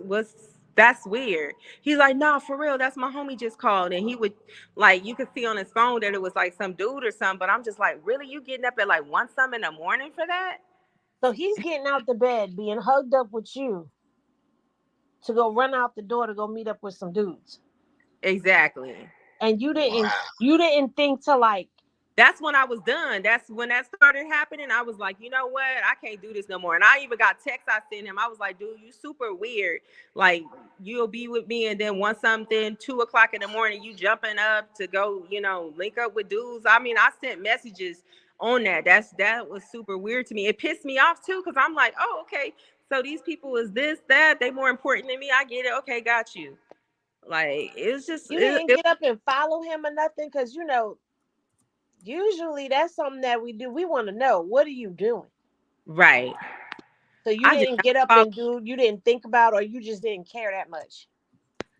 that's weird. He's like, nah, for real, that's my homie just called. And he would like you could see on his phone that it was like some dude or something, but I'm just like, really? You getting up at like 1 something in the morning for that? So he's getting out the bed, being hugged up with you to go run out the door to go meet up with some dudes. Exactly. And you didn't think to like, That's when I was done. That's when that started happening. I was like, you know what? I can't do this no more. And I even got texts I sent him. I was like, dude, you super weird. Like, you'll be with me, and then 1 something, 2:00 in the morning, you jumping up to go, link up with dudes. I mean, I sent messages on that. That was super weird to me. It pissed me off too, because I'm like, oh, okay. So these people is this, that, they more important than me. I get it. Okay, got you. Like, it was just you didn't get up and follow him or nothing, because usually that's something that we do. We want to know, what are you doing? right. So you I did didn't not get up follow. and you didn't think about, or you just didn't care that much.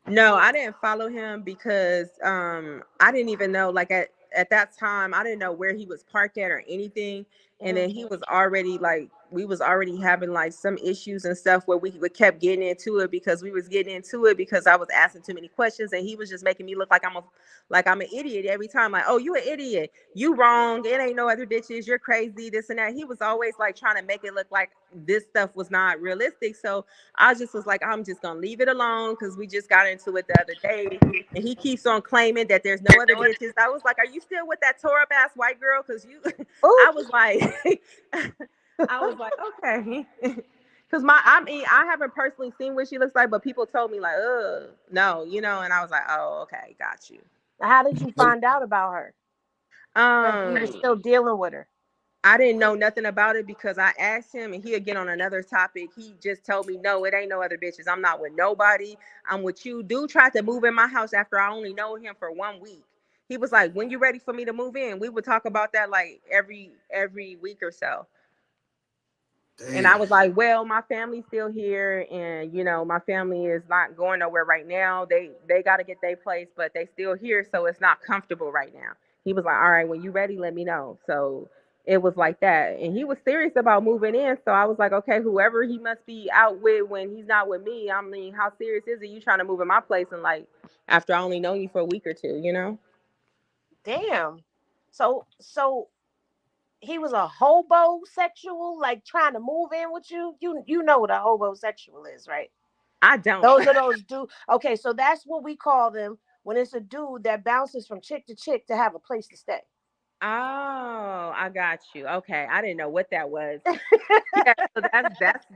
No, I didn't follow him because I didn't even know, like at that time I didn't know where he was parked at or anything. And then he was already like we was already having like some issues and stuff where we kept getting into it because we was getting into it because I was asking too many questions, and he was just making me look like I'm an idiot every time. Like, oh, you an idiot, you wrong, it ain't no other bitches, you're crazy, this and that. He was always like trying to make it look like this stuff was not realistic. So I just was like, I'm just gonna leave it alone because we just got into it the other day, and he keeps on claiming that there's no other bitches. I was like, are you still with that tore up ass white girl? Because you, I was like, okay, because I haven't personally seen what she looks like, but people told me like, no, and I was like, oh, okay, got you. How did you find out about her? That he was still dealing with her. I didn't know nothing about it because I asked him, and he'll get on another topic. He just told me, no, it ain't no other bitches. I'm not with nobody. I'm with you. Dude tried to move in my house after I only know him for 1 week. He was like, when you ready for me to move in? We would talk about that like every week or so. Damn. And I was like, well, my family's still here, and my family is not going nowhere right now. They got to get their place, but they still here, so it's not comfortable right now. He was like, all right, when you ready, let me know. So it was like that, and he was serious about moving in. So I was like, okay, whoever he must be out with when he's not with me. I mean, how serious is it? You trying to move in my place, and like after I only know you for a week or two. Damn. So he was a hobosexual, like trying to move in with you. You know what a hobosexual is, right? I don't. Those are those dudes. Okay, so that's what we call them when it's a dude that bounces from chick to chick to have a place to stay. Oh, I got you. Okay, I didn't know what that was. Yeah, so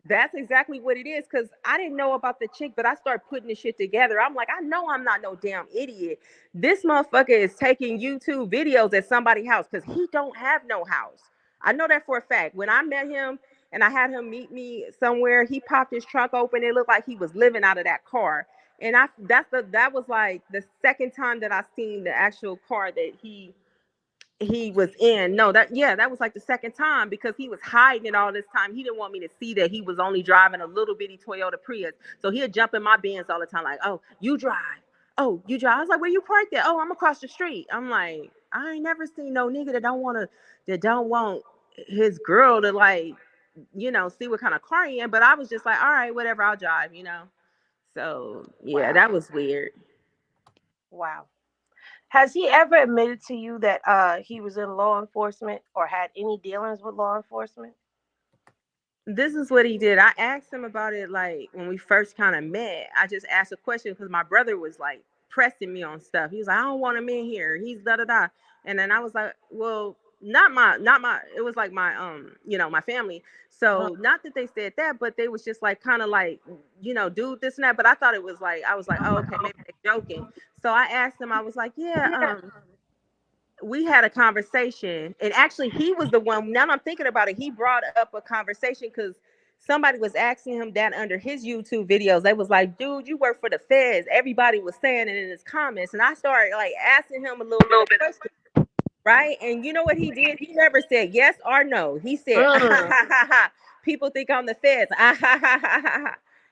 that's exactly what it is. Cause I didn't know about the chick, but I started putting the shit together. I'm like, I know I'm not no damn idiot. This motherfucker is taking YouTube videos at somebody's house because he don't have no house. I know that for a fact. When I met him and I had him meet me somewhere, he popped his trunk open. It looked like he was living out of that car. And that was like the second time that I seen the actual car that he was in. No, that was like the second time because he was hiding it all this time. He didn't want me to see that he was only driving a little bitty Toyota Prius. So he'd jump in my Benz all the time, like, oh, you drive. Oh, you drive. I was like, where you parked at? Oh, I'm across the street. I'm like, I ain't never seen no nigga that don't want his girl to like, see what kind of car he in. But I was just like, all right, whatever, I'll drive. So yeah, Wow. that was weird. Wow. Has he ever admitted to you that he was in law enforcement or had any dealings with law enforcement? This is what he did. I asked him about it like when we first kind of met. I just asked a question because my brother was like pressing me on stuff. He was like, I don't want him in here. He's da da da. And then I was like, well, not my it was like my my family. So not that they said that, but they was just like kind of like, dude, this and that. But I thought it was like I was like, oh, okay, maybe they're joking. So I asked him, I was like, yeah, we had a conversation, and actually he was the one, now I'm thinking about it, he brought up a conversation because somebody was asking him that under his YouTube videos. They was like, dude, you work for the feds. Everybody was saying it in his comments, and I started like asking him a little bit of questions, right? And you know what he did? He never said yes or no. He said, people think I'm the feds.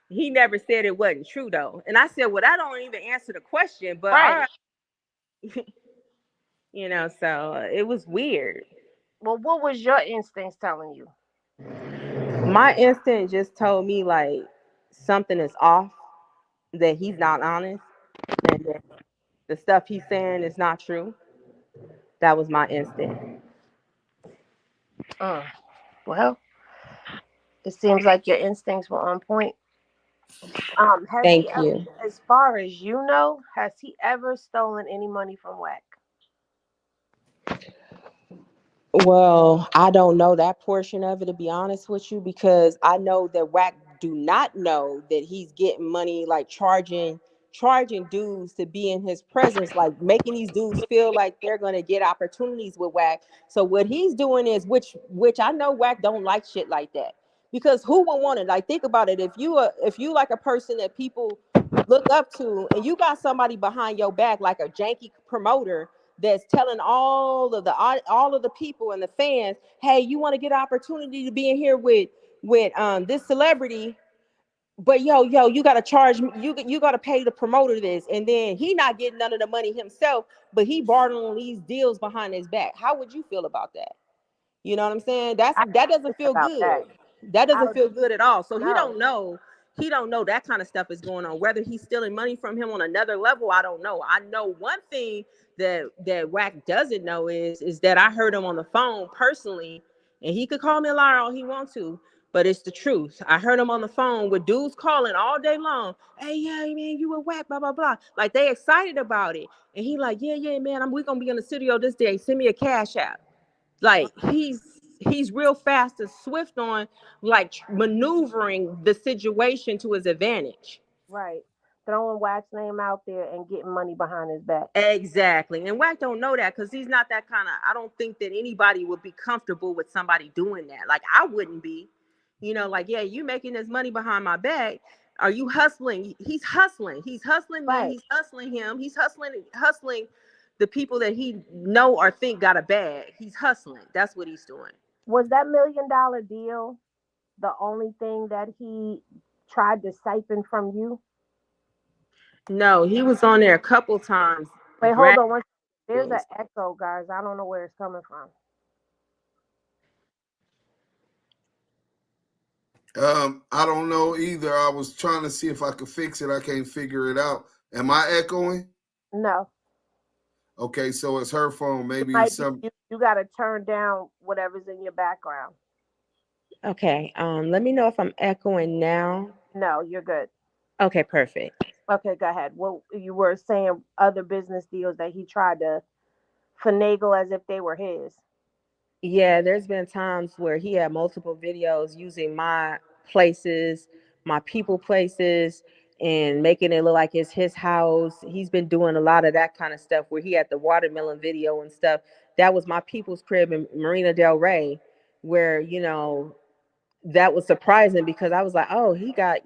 He never said it wasn't true though. And I said, well, that don't even answer the question, but all right. So it was weird. Well, what was your instincts telling you? My instinct just told me like something is off, that he's not honest, and that the stuff he's saying is not true. That was my instinct. Well, it seems like your instincts were on point. Has he Thank ever, you. as far as you know, has he ever stolen any money from WAC? Well, I don't know that portion of it, to be honest with you, because I know that WAC do not know that he's getting money, like charging dudes to be in his presence, like making these dudes feel like they're gonna get opportunities with WAC. So what he's doing is, which I know WAC don't like shit like that, because who would want it? Like, think about it. If you like a person that people look up to, and you got somebody behind your back like a janky promoter that's telling all of the people and the fans, hey, you want to get an opportunity to be in here with this celebrity, but yo, you gotta charge me, you gotta pay the promoter this, and then he not getting none of the money himself, but he bartering these deals behind his back. How would you feel about that? You know what I'm saying? That doesn't feel About that. good. That I doesn't feel good at all. So he no. don't know. He don't know that kind of stuff is going on. Whether he's stealing money from him on another level, I don't know. I know one thing that Wack doesn't know is that I heard him on the phone personally, and he could call me a liar all he wants to, but it's the truth. I heard him on the phone with dudes calling all day long. Hey, yeah, man, you a Wack, blah blah blah. Like, they excited about it, and he like, yeah, man, we gonna be in the studio this day. Send me a cash app. Like, he's real fast and swift on like maneuvering the situation to his advantage. Right. Throwing Wax name out there and getting money behind his back. Exactly. And Wack don't know that, because he's not that kind of, I don't think that anybody would be comfortable with somebody doing that. Like, I wouldn't be. Like, yeah, you making this money behind my back. Are you hustling? He's hustling. He's hustling me. Right. He's hustling him. He's hustling the people that he know or think got a bag. He's hustling. That's what he's doing. Was that $1 million deal the only thing that he tried to siphon from you? No, he was on there a couple times. Wait, hold on. There's an echo, guys. I don't know where it's coming from. I don't know either. I was trying to see if I could fix it. I can't figure it out. Am I echoing? No. Okay, so it's her phone. Maybe you got to turn down whatever's in your background. Okay. Let me know if I'm echoing now. No, you're good. Okay, perfect. Okay, go ahead. Well, you were saying other business deals that he tried to finagle as if they were his. Yeah, there's been times where he had multiple videos using my places, my people places, and making it look like it's his house. He's been doing a lot of that kind of stuff, where he had the watermelon video and stuff. That was my people's crib in Marina Del Rey, where, that was surprising, because I was like, oh, he got,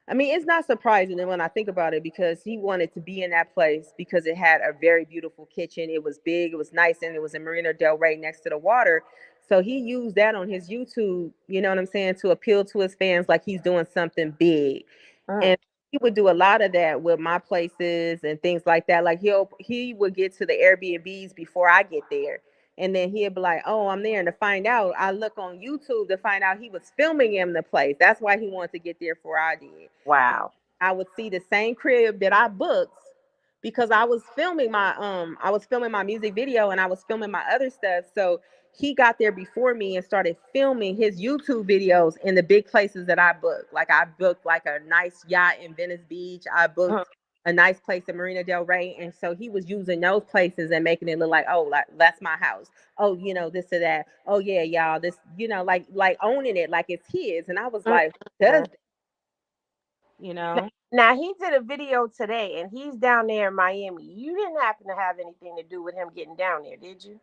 I mean, it's not surprising when I think about it, because he wanted to be in that place because it had a very beautiful kitchen. It was big, it was nice, and it was in Marina Del Rey next to the water. So he used that on his YouTube, you know what I'm saying, to appeal to his fans like he's doing something big. And he would do a lot of that with my places and things like that. Like, he would get to the Airbnbs before I get there. And then he'd be like, oh, I'm there. And to find out, I look on YouTube to find out he was filming him the place. That's why he wanted to get there before I did. Wow. I would see the same crib that I booked, because I was filming my music video and I was filming my other stuff. So he got there before me and started filming his YouTube videos in the big places that I booked. Like I booked like a nice yacht in Venice Beach. I booked a nice place in Marina Del Rey. And so he was using those places and making it look like, oh, like that's my house. Oh, you know, this or that. Oh yeah, y'all, this, you know, like owning it like it's his. And I was like, does that? You know? Now he did a video today and he's down there in Miami. You didn't happen to have anything to do with him getting down there, did you?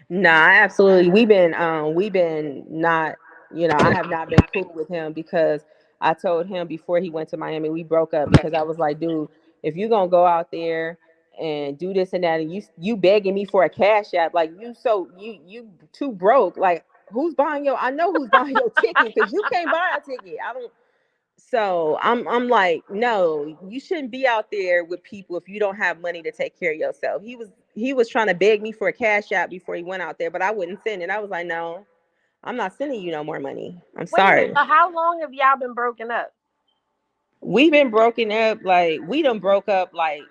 Nah, absolutely. We've been not, you know, I have not been cool with him because I told him before he went to Miami, we broke up because I was like, dude, if you're gonna go out there and do this and that and you begging me for a cash app, like you too broke. Like who's buying I know who's buying your ticket because you can't buy a ticket. I don't. So I'm like, no, you shouldn't be out there with people if you don't have money to take care of yourself. He was trying to beg me for a cash out before he went out there, but I wouldn't send it. I was like, no, I'm not sending you no more money. I'm Wait a minute. sorry. So how long have y'all been broken up? We've been broken up, like we done broke up like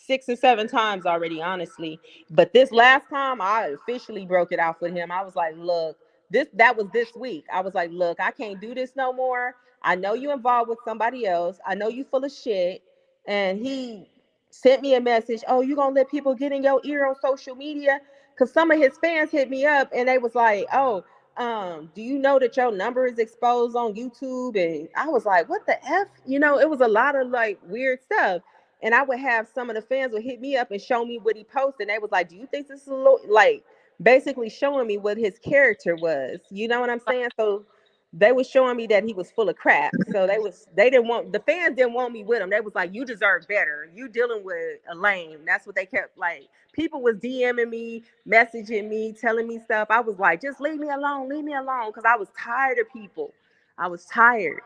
6 or 7 times already, honestly. But this last time I officially broke it off with him. I was like, look, that was this week. I was like, look, I can't do this no more. I know you involved with somebody else. I know you full of shit. And he sent me a message, oh, you gonna let people get in your ear on social media? Because some of his fans hit me up and they was like, oh, do you know that your number is exposed on YouTube? And I was like, what the F? You know, it was a lot of like weird stuff. And I would have some of the fans would hit me up and show me what he posted. And they was like, do you think this is a little, like basically showing me what his character was? You know what I'm saying? So they was showing me that he was full of crap. So the fans didn't want me with him. They was like, you deserve better. You dealing with a lame. That's what they kept like. People was DMing me, messaging me, telling me stuff. I was like, just leave me alone, because I was tired of people. I was tired.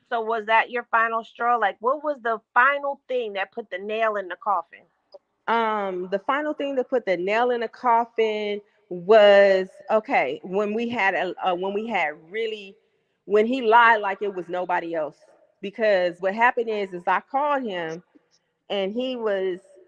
So was that your final straw? Like, what was the final thing that put the nail in the coffin? The final thing to put the nail in the coffin was okay when he lied like it was nobody else. Because what happened is I called him and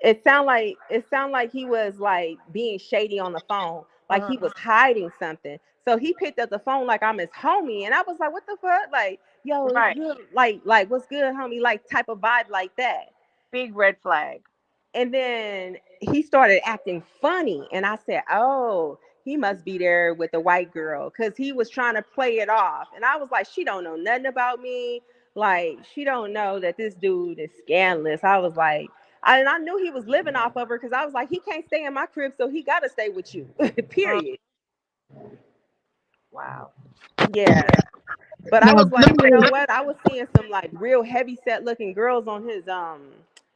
it sounded like he was like being shady on the phone, like he was hiding something. So he picked up the phone like I'm his homie, and I was like, what the fuck? Like, yo, it's Right. good. Like what's good, homie? Like type of vibe like that. Big red flag. And then he started acting funny. And I said, oh, he must be there with the white girl because he was trying to play it off. And I was like, she don't know nothing about me. Like, she don't know that this dude is scandalous. I was like, and I knew he was living off of her because I was like, he can't stay in my crib, so he got to stay with you, period. Wow. Yeah. But I Now, was let like, you me know what? I was seeing some like real heavy set looking girls on his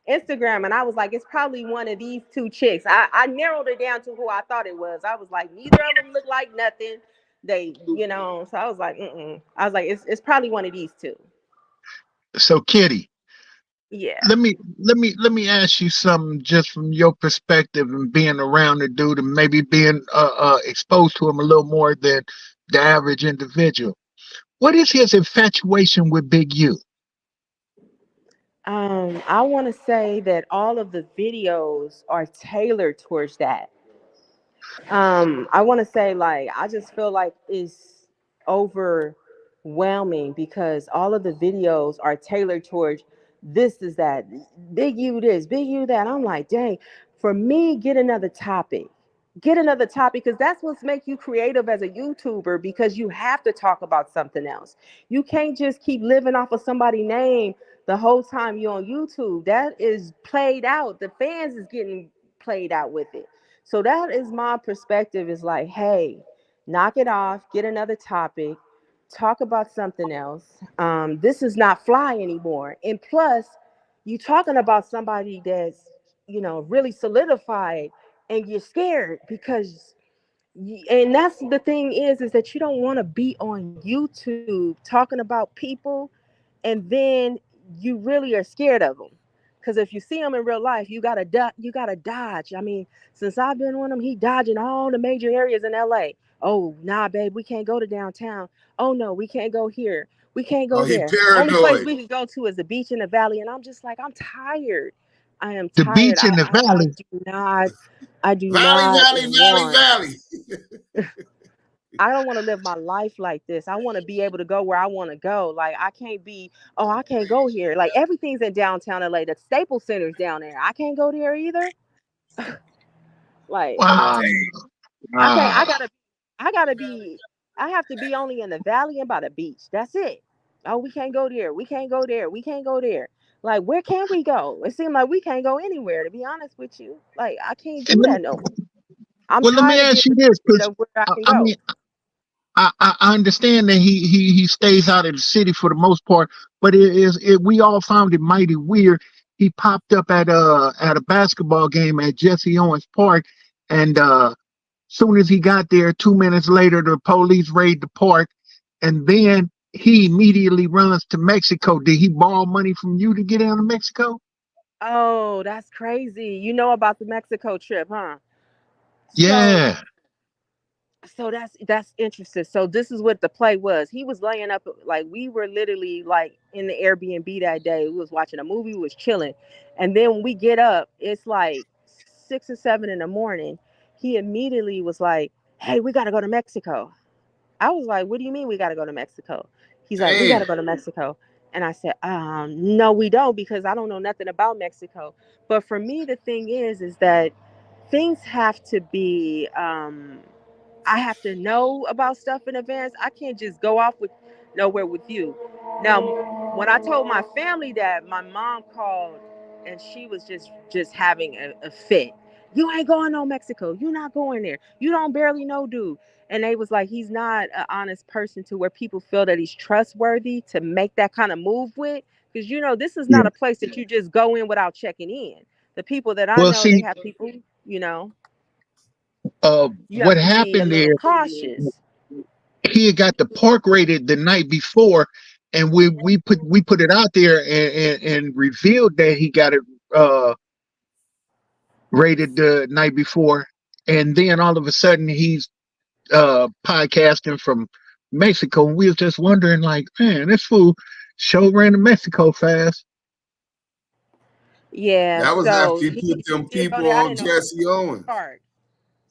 Instagram, and I was like, it's probably one of these two chicks. I narrowed it down to who I thought it was. I was like, neither of them look like nothing. They, you know, so I was like, I was like, it's probably one of these two. so Kitty, Yeah. let me ask you something just from your perspective and being around the dude and maybe being exposed to him a little more than the average individual. What is his infatuation with Big U? I want to say that all of the videos are tailored towards that. I want to say like I just feel like it's overwhelming because all of the videos are tailored towards this is that big you this big you that. I'm like, dang, for me, get another topic because that's what's make you creative as a YouTuber because you have to talk about something else. You can't just keep living off of somebody's name the whole time you're on YouTube. That is played out. The fans is getting played out with it. So that is my perspective is like, hey, knock it off, get another topic, talk about something else. This is not fly anymore. And plus, you talking about somebody that's, you know, really solidified and you're scared because and that's the thing is that you don't want to be on YouTube talking about people and then you really are scared of them. Because if you see him in real life, you gotta dodge. I mean, since I've been with him, he dodging all the major areas in LA. Oh, nah, babe, we can't go to downtown. Oh no, we can't go here. We can't go Oh, he there. Only place paranoid. we can go to is the beach in the valley. And I'm just like, I'm tired. I am The tired. beach in the valley. I do Valley, not valley, valley, want. valley. I don't want to live my life like this. I want to be able to go where I want to go. Like I can't be, oh, I can't go here. Like everything's in downtown LA. The Staples Center's down there. I can't go there either. Like Wow. I can't. Wow. I gotta be. I have to be only in the valley and by the beach. That's it. Oh, we can't go there. We can't go there. We can't go there. Like where can we go? It seems like we can't go anywhere. To be honest with you, like I can't And do that no more. I'm well, let me tired of being ask you this, reminded because of where I can I mean, go. I understand that he stays out of the city for the most part, but we all found it mighty weird. He popped up at a basketball game at Jesse Owens Park, and soon as he got there, 2 minutes later, the police raid the park, and then he immediately runs to Mexico. Did he borrow money from you to get down to Mexico? Oh, that's crazy. You know about the Mexico trip, huh? So Yeah. so that's interesting. So this is what the play was. He was laying up like we were literally like in the Airbnb that day. We was watching a movie, we was chilling. And then when we get up, it's like 6 or 7 in the morning. He immediately was like, "Hey, we gotta go to Mexico." I was like, "What do you mean we gotta go to Mexico?" He's like, "We Damn. gotta go to Mexico." And I said, no, we don't, because I don't know nothing about Mexico. But for me, the thing is that things have to be I have to know about stuff in advance. I can't just go off with nowhere with you. Now, when I told my family that, my mom called and she was just having a fit. You ain't going no Mexico. You not going there. You don't barely know dude. And they was like, he's not an honest person to where people feel that he's trustworthy to make that kind of move with. Because this is Yeah. not a place that you just go in without checking in. The people that I Well, know, they see, have people, you have what to be a happened little is cautious. he had got the park rated the night before, and we put it out there and revealed that he got it uh rated the night before, and then all of a sudden he's podcasting from Mexico, and we was just wondering, like, man, this fool show ran to Mexico fast. Yeah, That was so after he put he them did go people there. I on didn't know Jesse Owens. part.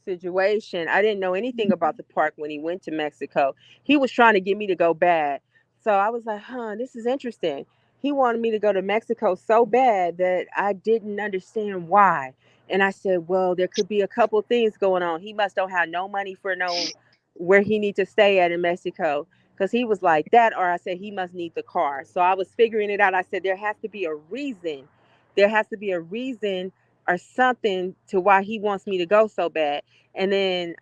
Situation. I didn't know anything about the park when he went to Mexico. He was trying to get me to go bad. So I was like, this is interesting. He wanted me to go to Mexico so bad that I didn't understand why. And I said, well, there could be a couple things going on. He must don't have no money for no where he need to stay at in Mexico. Because he was like that, or I said he must need the car. So I was figuring it out. I said there has to be a reason. There has to be a reason or something to why he wants me to go so bad. And then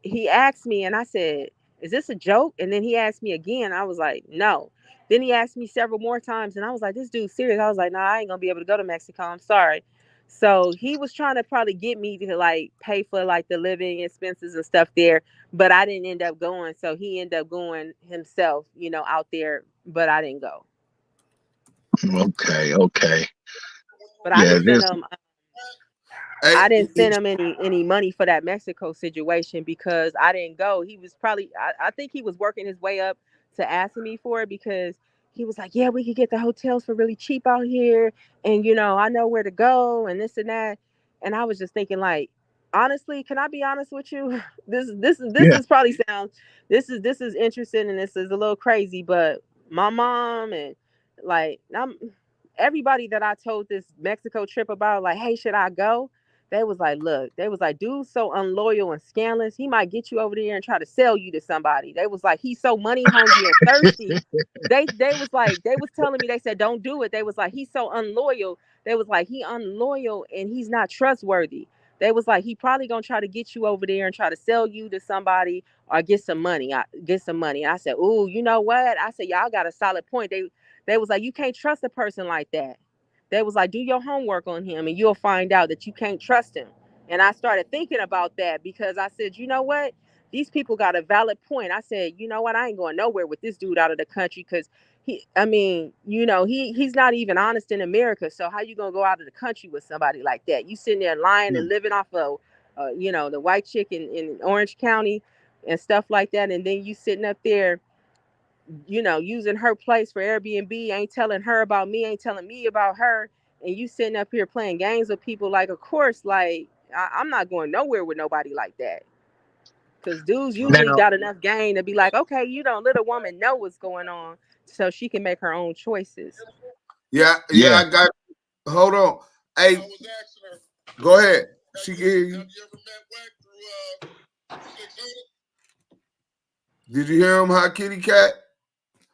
he asked me, and I said, "Is this a joke?" And then he asked me again. I was like, "No." Then he asked me several more times, and I was like, "This dude's serious." I was like, "Nah, I ain't gonna be able to go to Mexico. I'm sorry." So he was trying to probably get me to like pay for like the living expenses and stuff there, but I didn't end up going. So he ended up going himself, out there, but I didn't go. Okay, okay, But I yeah, didn't send this, him. Hey, I didn't send him any money for that Mexico situation because I didn't go. He was probably I think he was working his way up to asking me for it because he was like, "Yeah, we could get the hotels for really cheap out here, and I know where to go and this and that." And I was just thinking, like, honestly, can I be honest with you? This yeah, is probably sounds this is interesting and this is a little crazy, but my mom and like everybody that I told this Mexico trip about, like, "Hey, should I go?" They was like, look, they was like, dude's so unloyal and scandalous. He might get you over there and try to sell you to somebody. They was like, he's so money hungry and thirsty. They was telling me, they said, don't do it. They was like, he's so unloyal. They was like, he unloyal and he's not trustworthy. They was like, he probably gonna try to get you over there and try to sell you to somebody or get some money. Get some money. And I said, ooh, you know what? I said, y'all got a solid point. They was like, you can't trust a person like that. They was like, do your homework on him and you'll find out that you can't trust him. And I started thinking about that because I said, you know what? These people got a valid point. I said, you know what? I ain't going nowhere with this dude out of the country because he's not even honest in America. So how you gonna go out of the country with somebody like that? You sitting there lying and living off of, the white chick in Orange County and stuff like that, and then you sitting up there using her place for Airbnb, ain't telling her about me, ain't telling me about her. and you sitting up here playing games with people. Like, of course, like I'm not going nowhere with nobody like that. Because dudes usually Now, got enough game to be like, okay, let a woman know what's going on so she can make her own choices. Yeah, yeah. I got. Hold on. Hey, go ahead. She can hear you. Did you hear him, Hot Kitty Cat?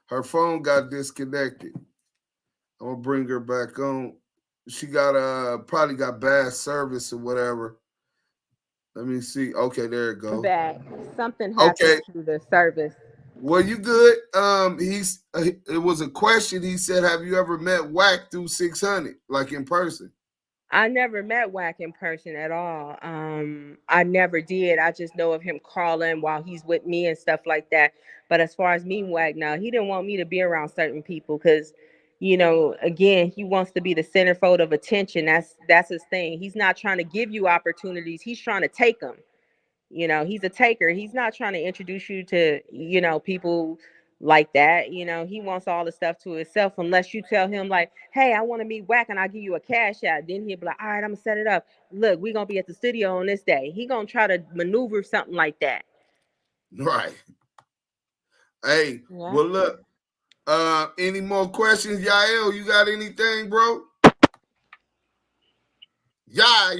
Her phone got disconnected. I'm gonna bring her back on. She got probably got bad service or whatever. Let me see. Okay, there it I'm goes. back. Something happened Okay. to the service. Well, you good? It was a question. He said, "Have you ever met Whack through 600, like in person?" I never met Wack in person at all. I never did. I just know of him calling while he's with me and stuff like that. But as far as me, Wack, no, he didn't want me to be around certain people because, again, he wants to be the centerfold of attention. That's his thing. He's not trying to give you opportunities. He's trying to take them. He's a taker. He's not trying to introduce you to, people like that. He wants all the stuff to himself unless you tell him like, hey, I want to meet Whack and I'll give you a cash out. Then he'll be like, all right, I'm gonna set it up. Look, we're gonna be at the studio on this day. He gonna try to maneuver something like that. Right. Hey, Yeah. well, look. Any more questions, Yael? You got anything, bro? Yeah.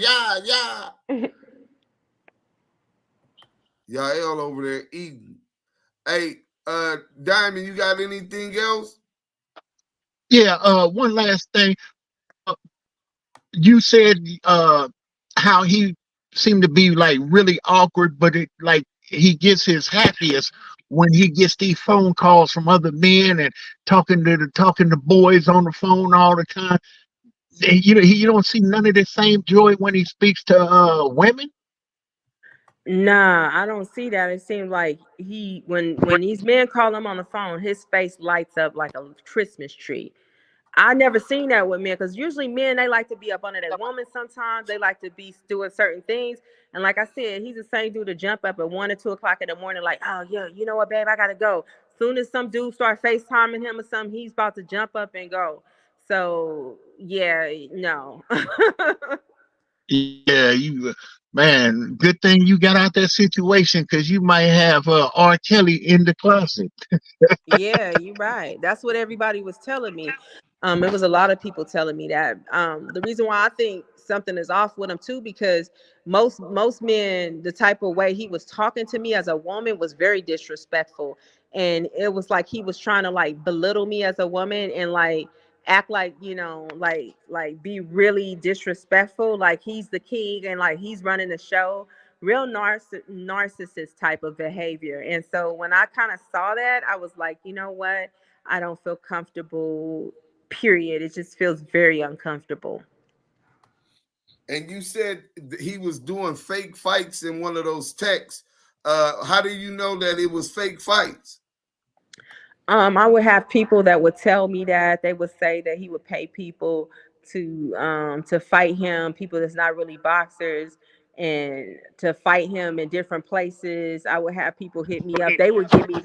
Yael over there eating. Hey, Diamond, you got anything else? Yeah, one last thing. You said how he seemed to be like really awkward, but it like he gets his happiest when he gets these phone calls from other men and talking to boys on the phone all the time. You don't see none of the same joy when he speaks to women. Nah, I don't see that. It seems like when these men call him on the phone, his face lights up like a Christmas tree. I never seen that with men because usually men they like to be up under their woman. Sometimes they like to be doing certain things. And like I said, he's the same dude to jump up at 1 or 2 o'clock in the morning, like, oh yeah, you know what, babe, I gotta go. Soon as some dude start FaceTiming him or something, he's about to jump up and go. So yeah, no. Yeah, man. Good thing you got out that situation because you might have R. Kelly in the closet. Yeah, you're right. That's what everybody was telling me. It was a lot of people telling me that. The reason why I think something is off with him too, because most men, the type of way he was talking to me as a woman was very disrespectful, and it was like he was trying to like belittle me as a woman and like act like like be really disrespectful, like he's the king and like he's running the show, real narcissist type of behavior. And so when I kind of saw that, I was like, you know what? I don't feel comfortable, period. It just feels very uncomfortable. And you said he was doing fake fights in one of those texts. How do you know that it was fake fights? I would have people that would tell me that they would say that he would pay people to fight him, people that's not really boxers, and to fight him in different places. I would have people hit me up. They would give me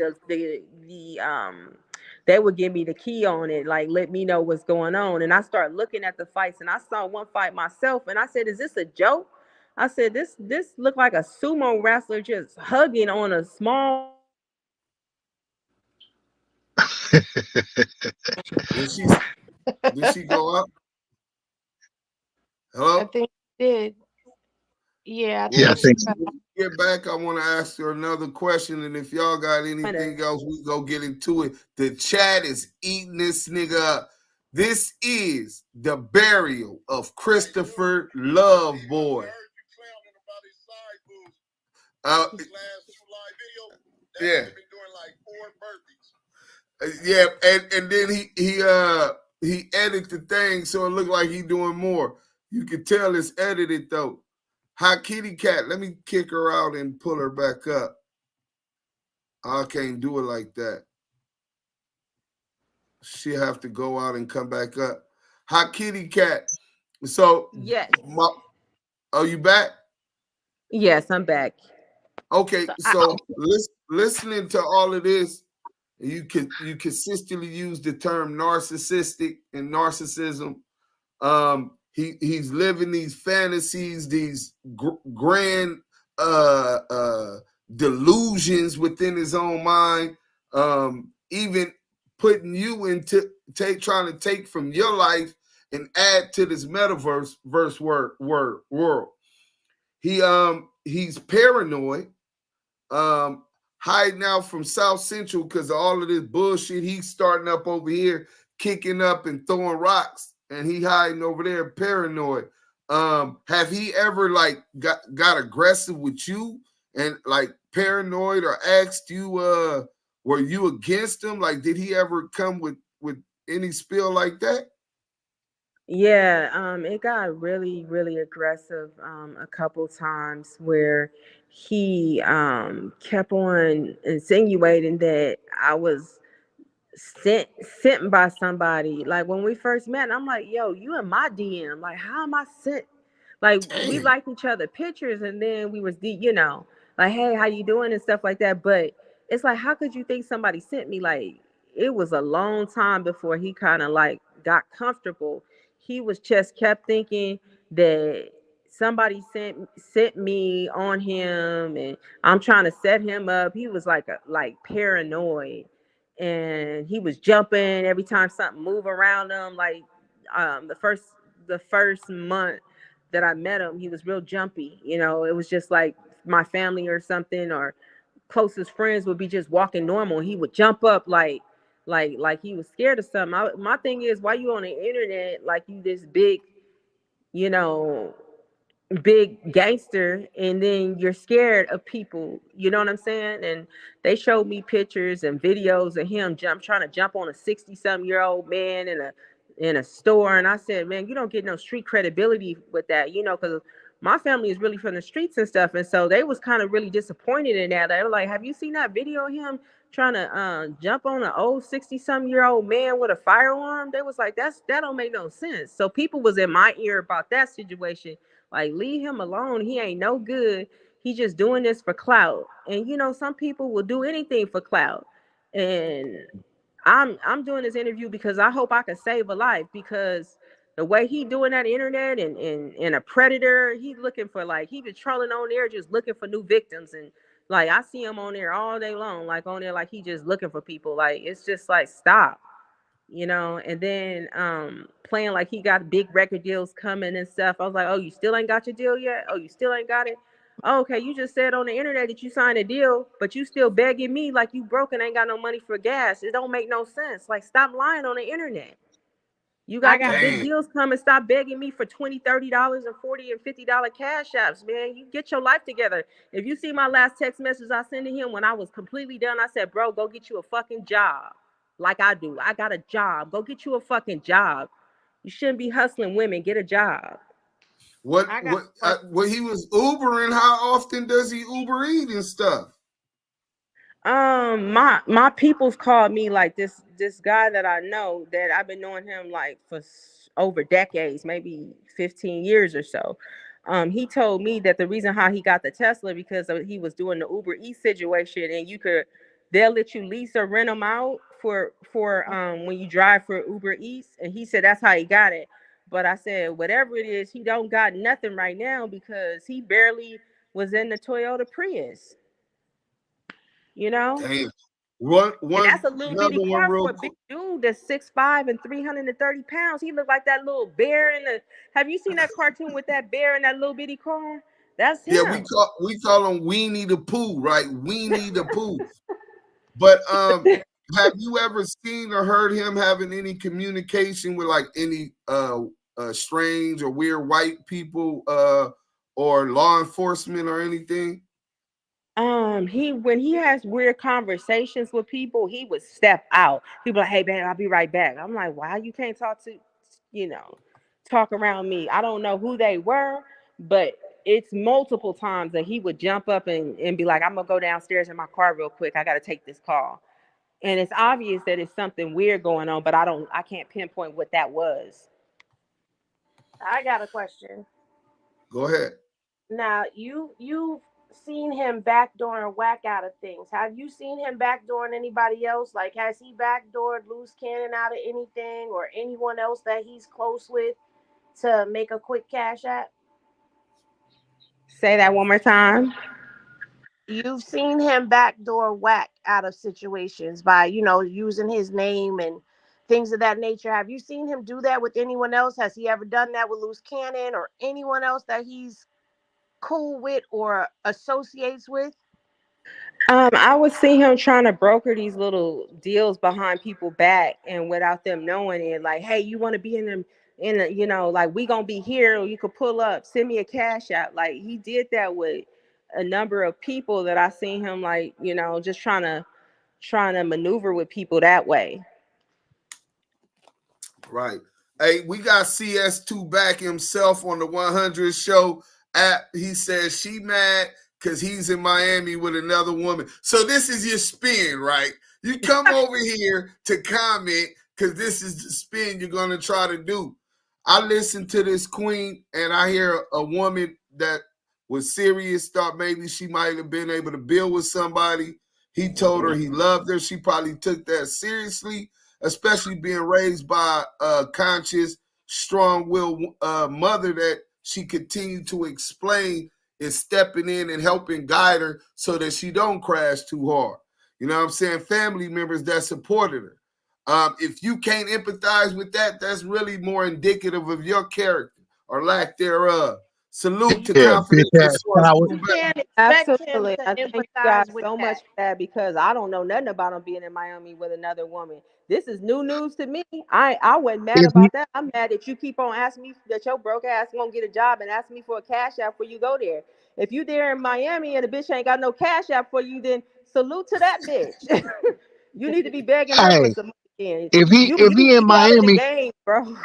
they would give me the key on it, like let me know what's going on. And I start looking at the fights, and I saw one fight myself, and I said, "Is this a joke?" I said, "This looked like a sumo wrestler just hugging on a small." Did she go up? I Hello? think he did. Yeah, I Well, Yeah, I think when think so. we get back, I want to ask her another question. And if y'all got anything else, we go get into it. The chat is eating this nigga up. This is the burial of Christopher Lovejoy. Yeah. Yeah, and then he edited the thing so it looked like he doing more. You could tell it's edited though. Hot Kitty Cat, let me kick her out and pull her back up. I can't do it like that. She have to go out and come back up. Hot Kitty Cat. So, Yes. are you back? Yes, I'm back. Okay, So so listening to all of this, you consistently use the term narcissistic and narcissism. He's living these fantasies, these grand delusions within his own mind, even putting you into trying to take from your life and add to this metaverse world. He's paranoid, hiding out from South Central because of all of this bullshit he's starting up over here, kicking up and throwing rocks, and he hiding over there paranoid. Have he ever like got aggressive with you and like paranoid or asked you were you against him? Like, did he ever come with any spill like that? Yeah, it got really, really aggressive a couple times where he kept on insinuating that I was sent by somebody. Like when we first met, I'm like, yo, you in my DM. Like, how am I sent? Like we liked each other pictures and then we was like, hey, how you doing and stuff like that. But it's like, how could you think somebody sent me? Like it was a long time before he kind of like got comfortable. He was just kept thinking that somebody sent me on him and I'm trying to set him up. He was like paranoid and he was jumping every time something moved around him. Like um, the first the first month that I met him, he was real jumpy. It was just like my family or something or closest friends would be just walking normal. He would jump up like he was scared of something. My thing is, why you on the internet like you this you know, big gangster and then you're scared of people, you know what I'm saying? And they showed me pictures and videos of him trying to jump on a 60-some-year-old man in a store. And I said, man, you don't get no street credibility with that, because my family is really from the streets and stuff. And so they was kind of really disappointed in that. They were like, have you seen that video of him trying to jump on an old 60-some-year-old man with a firearm? They was like, that don't make no sense. So people was in my ear about that situation. Like, leave him alone. He ain't no good. He just doing this for clout. And some people will do anything for clout. And I'm doing this interview because I hope I can save a life, because the way he doing that internet and a predator, he's looking for, like, he been trolling on there just looking for new victims. And like I see him on there all day long, like on there, like he just looking for people. Like, it's just like, stop. And then playing like he got big record deals coming and stuff. I was like, oh, you still ain't got your deal yet? Oh, you still ain't got it? Oh, okay, you just said on the internet that you signed a deal, but you still begging me like you broke and ain't got no money for gas. It don't make no sense. Like, stop lying on the internet. You got these big deals coming. Stop begging me for $20, $30 and $40 and $50 cash apps, man. You get your life together. If you see my last text message I sent to him when I was completely done, I said, bro, go get you a fucking job. Like I do. I got a job. Go get you a fucking job. You shouldn't be hustling women. Get a job. What when he was Ubering, how often does he Uber eat and stuff? My people's called me, like this guy that I know, that I've been knowing him like for over decades, maybe 15 years or so. He told me that the reason how he got the Tesla because he was doing the Uber Eats situation, and they'll let you lease or rent them out for when you drive for Uber Eats, and he said that's how he got it. But I said, whatever it is, he don't got nothing right now because he barely was in the Toyota Prius. Damn. And that's a little Another bitty one car real for a big dude that's 6'5" and 330 pounds. He looked like that little bear in the. Have you seen that cartoon with that bear in that little bitty car? That's Yeah, him. we call him Weenie the Pooh, right? Weenie the Pooh. But have you ever seen or heard him having any communication with like any strange or weird white people or law enforcement or anything? When he has weird conversations with people, he would step out. He'd be like, "Hey, babe, I'll be right back." I'm like, "Why you can't you know, talk around me?" I don't know who they were, but it's multiple times that he would jump up and be like, "I'm gonna go downstairs in my car real quick. I gotta take this call." And it's obvious that it's something weird going on, but I can't pinpoint what that was. I got a question. Go ahead. Now, you've seen him backdooring whack out of things. Have you seen him backdooring anybody else? Like, has he backdoored loose cannon out of anything or anyone else that he's close with? to make a quick cash app? Say that one more time. You've seen him backdoor whack out of situations by, using his name and things of that nature. Have you seen him do that with anyone else? Has he ever done that with Loose Cannon or anyone else that he's cool with or associates with? I would see him trying to broker these little deals behind people back and without them knowing it. Like, hey, you want to be in them like we gonna be here, or you could pull up, send me a cash out. Like he did that with a number of people that I seen him just trying to maneuver with people that way. Right. Hey, we got CS2 back himself on the 100 show app. He says she mad because he's in Miami with another woman. So this is your spin, right? You come over here to comment because this is the spin you're going to try to do. I listened to this queen and I hear a woman that was serious, thought maybe she might have been able to build with somebody. He told her he loved her. She probably took that seriously, especially being raised by a conscious, strong-willed mother that she continued to explain is stepping in and helping guide her so that she don't crash too hard. You know what I'm saying? Family members that supported her. If you can't empathize with that, that's really more indicative of your character or lack thereof. Salute to bitch confidential ass source. coward. You can't expect him Absolutely. to I thank you guys empathize with so much that. for that because I don't know nothing about him being in Miami with another woman. This is new news to me. I wasn't mad If he, about that. I'm mad that you keep on asking me that your broke ass won't get a job and ask me for a cash app before you go there. If you there in Miami and the bitch ain't got no cash app for you, then salute to that bitch. You need to be begging her for hey, some money. if he You if he in out of the Miami, game, bro.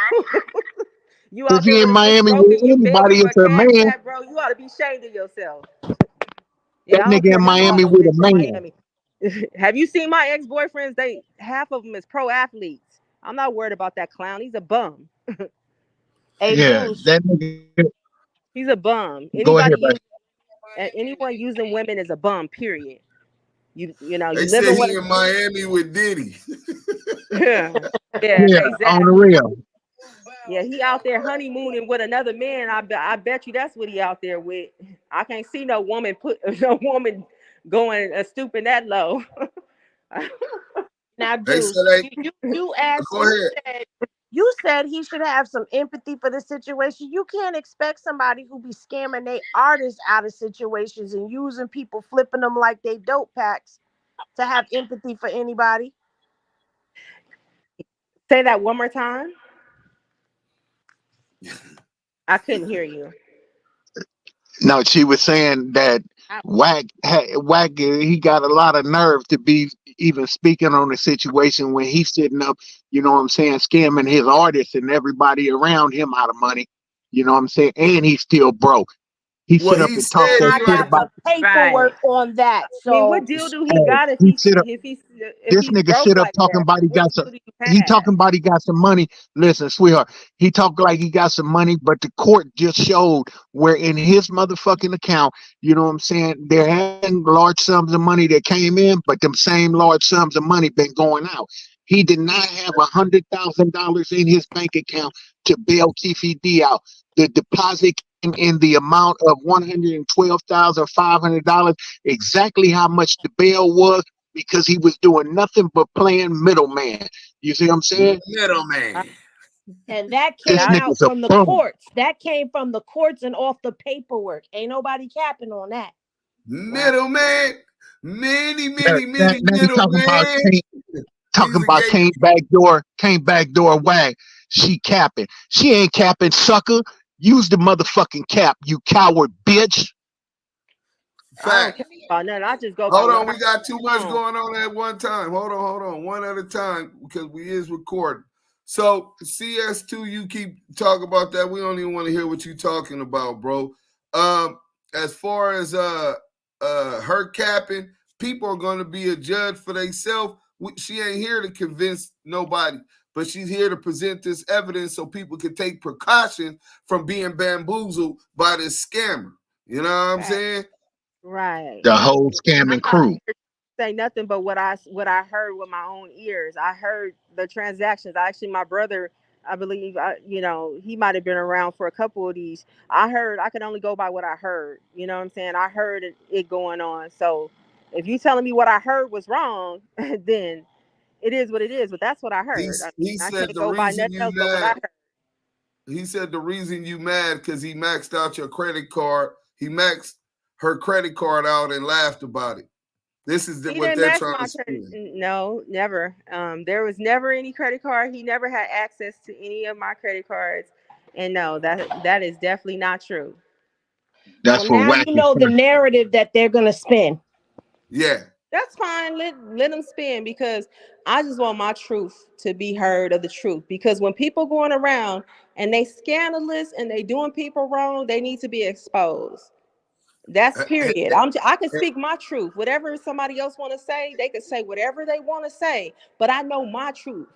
You if out there he in with a bitch Miami with broken, you begging anybody, for a it's a cash man. app, bro. You ought to be ashamed of yourself. That Yeah, I don't nigga care in nothing about Miami no with a bitch in man. Miami. Have you seen my ex-boyfriends? Half of them is pro athletes. I'm not worried about that clown. He's a bum. Hey, Yeah, Deuce. that nigga. He's a bum. Go ahead, bro. Anyone using women is a bum. Period. You They living said with he in Miami with Diddy. yeah, Yeah, on the exactly. real. Yeah, he out there honeymooning with another man. I bet you that's what he out there with. I can't see no woman going stooping that low. Now, They Deuce, said, you asked, go ahead. you said he should have some empathy for the situation. You can't expect somebody who be scamming they artists out of situations and using people, flipping them like they dope packs, to have empathy for anybody. Say that one more time. I couldn't hear you. No, she was saying that Wack, he got a lot of nerve to be even speaking on the situation when he's sitting up, you know what I'm saying, scamming his artists and everybody around him out of money. You know what I'm saying? And he's still broke. He Well, sit up he and talk said that I he shit like, got about. the paperwork on that. I mean, what So deal do he Hey, got if he sit up. This he's nigga broke sit up like talking that? about he What got some. deal do you He have? talking about he got some money. Listen, sweetheart, he talk like he got some money, but the court just showed where in his motherfucking account, you know what I'm saying, there had been large sums of money that came in, but them same large sums of money been going out. He did not have $100,000 in his bank account to bail Keefe D out. The deposit came in the amount of $112,500, exactly how much the bail was, because he was doing nothing but playing middleman. You see what I'm saying? middleman. and that This came out nigga's a from the bum. courts. That came from the courts and off the paperwork. Ain't nobody capping on that. Middleman. Many Now he middleman. talking He's a about gay. can't backdoor Wag. She capping. She ain't capping, sucker. Use the motherfucking cap, you coward bitch. I don't Fact. care about nothing. I just go by Hold what on, we I got too much know. going on at one time. Hold on, one at a time because we is recording. So CS2, you keep talking about that. We don't even want to hear what you talking about, bro. As far as her capping, people are going to be a judge for themselves. She ain't here to convince nobody, but she's here to present this evidence so people can take precaution from being bamboozled by this scammer. You know what I'm saying? Right. The whole And I'm scamming not crew. here to say nothing but what I heard with my own ears. I heard the transactions. Actually, my brother I believe, he might have been around for a couple of these. I can only go by what I heard. You know what I'm saying? I heard it going on. So if you telling me what I heard was wrong, then it is what it is. But that's what I heard. He I said can't the go by reason nothing you else but what I mad. heard. He said the reason you mad because he maxed out your credit card. He maxed her credit card out and laughed about it. This is He what didn't they're match trying my to credit. spin. No, never. There was never any credit card. He never had access to any of my credit cards. And no, that is definitely not true. So now you know the narrative that they're gonna spin. Yeah. That's fine. Let them spin, because I just want my truth to be heard of the truth. Because when people going around and they scandalous and they doing people wrong, they need to be exposed. That's period. I can speak my truth. Whatever somebody else want to say, they can say whatever they want to say. But I know my truth.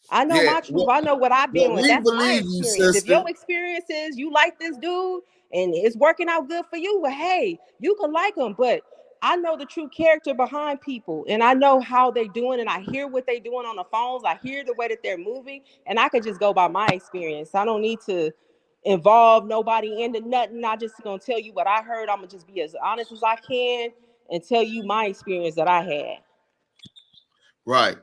I know Yeah. my truth. I know what I've been Well, with. we That's my believe you, experience. If sister. your experience is you like this dude and it's working out good for you, well, hey, you can like him. But I know the true character behind people, and I know how they doing, and I hear what they doing on the phones. I hear the way that they're moving, and I could just go by my experience. I don't need to involve nobody into nothing. I just gonna tell you what I heard. I'm gonna just be as honest as I can and tell you my experience that I had. Right.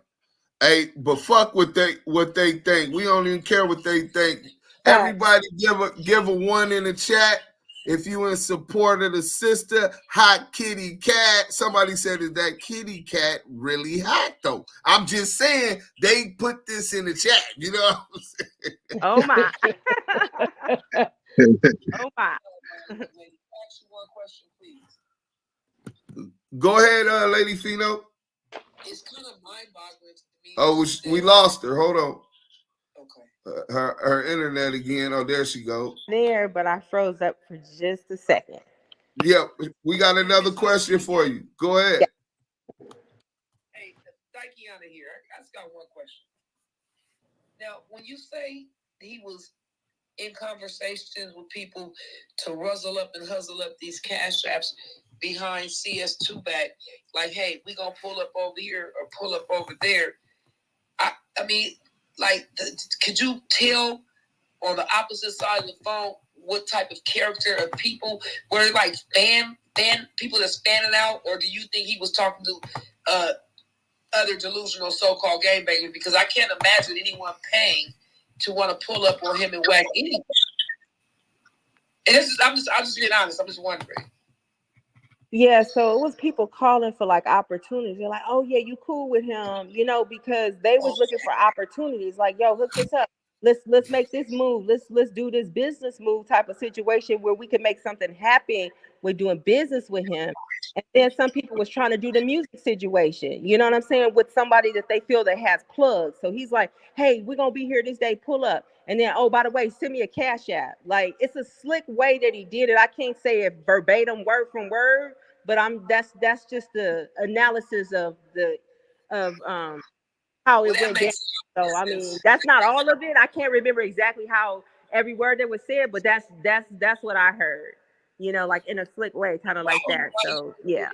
Hey, but fuck what they think. We don't even care what they think. Facts. Everybody give a one in the chat if you in support of the sister. Hot kitty cat. Somebody said, is that kitty cat really hot though? I'm just saying they put this in the chat. You know what I'm saying? Oh my. Oh my. Go ahead, Lady Fino. It's kind of mind-boggling to me. Oh, we lost her. Hold on. Okay. Her internet again. Oh, there she goes. There, but I froze up for just a second. Yep, we got another question for you. Go ahead. Yeah. Hey, Dikiana here. I just got one question. Now, when you say he was in conversations with people to ruzzle up and hustle up these cash apps behind CS2 back, like, hey, we gonna pull up over here or pull up over there. I mean, like, could you tell on the opposite side of the phone what type of character of people were, like fan people that's fanning out, or do you think he was talking to other delusional so-called gangbangers? Because I can't imagine anyone paying to want to pull up on him and whack anyone. And I'm just being honest. I'm just wondering. Yeah, so it was people calling for like opportunities. They're like, "Oh yeah, you cool with him?" Because they was looking for opportunities. Like, "Yo, hook this up. Let's make this move. Let's do this business move type of situation where we can make something happen with doing business with him." And then some people was trying to do the music situation. You know what I'm saying? With somebody that they feel that has plugs. So he's like, "Hey, we're gonna be here this day. Pull up." And then, oh, by the way, send me a cash app. Like, it's a slick way that he did it. I can't say it verbatim, word from word, but that's just the analysis of how it went down. So I mean, that's not all of it. I can't remember exactly how every word that was said, but that's what I heard. Like in a slick way, kind of like that. So yeah.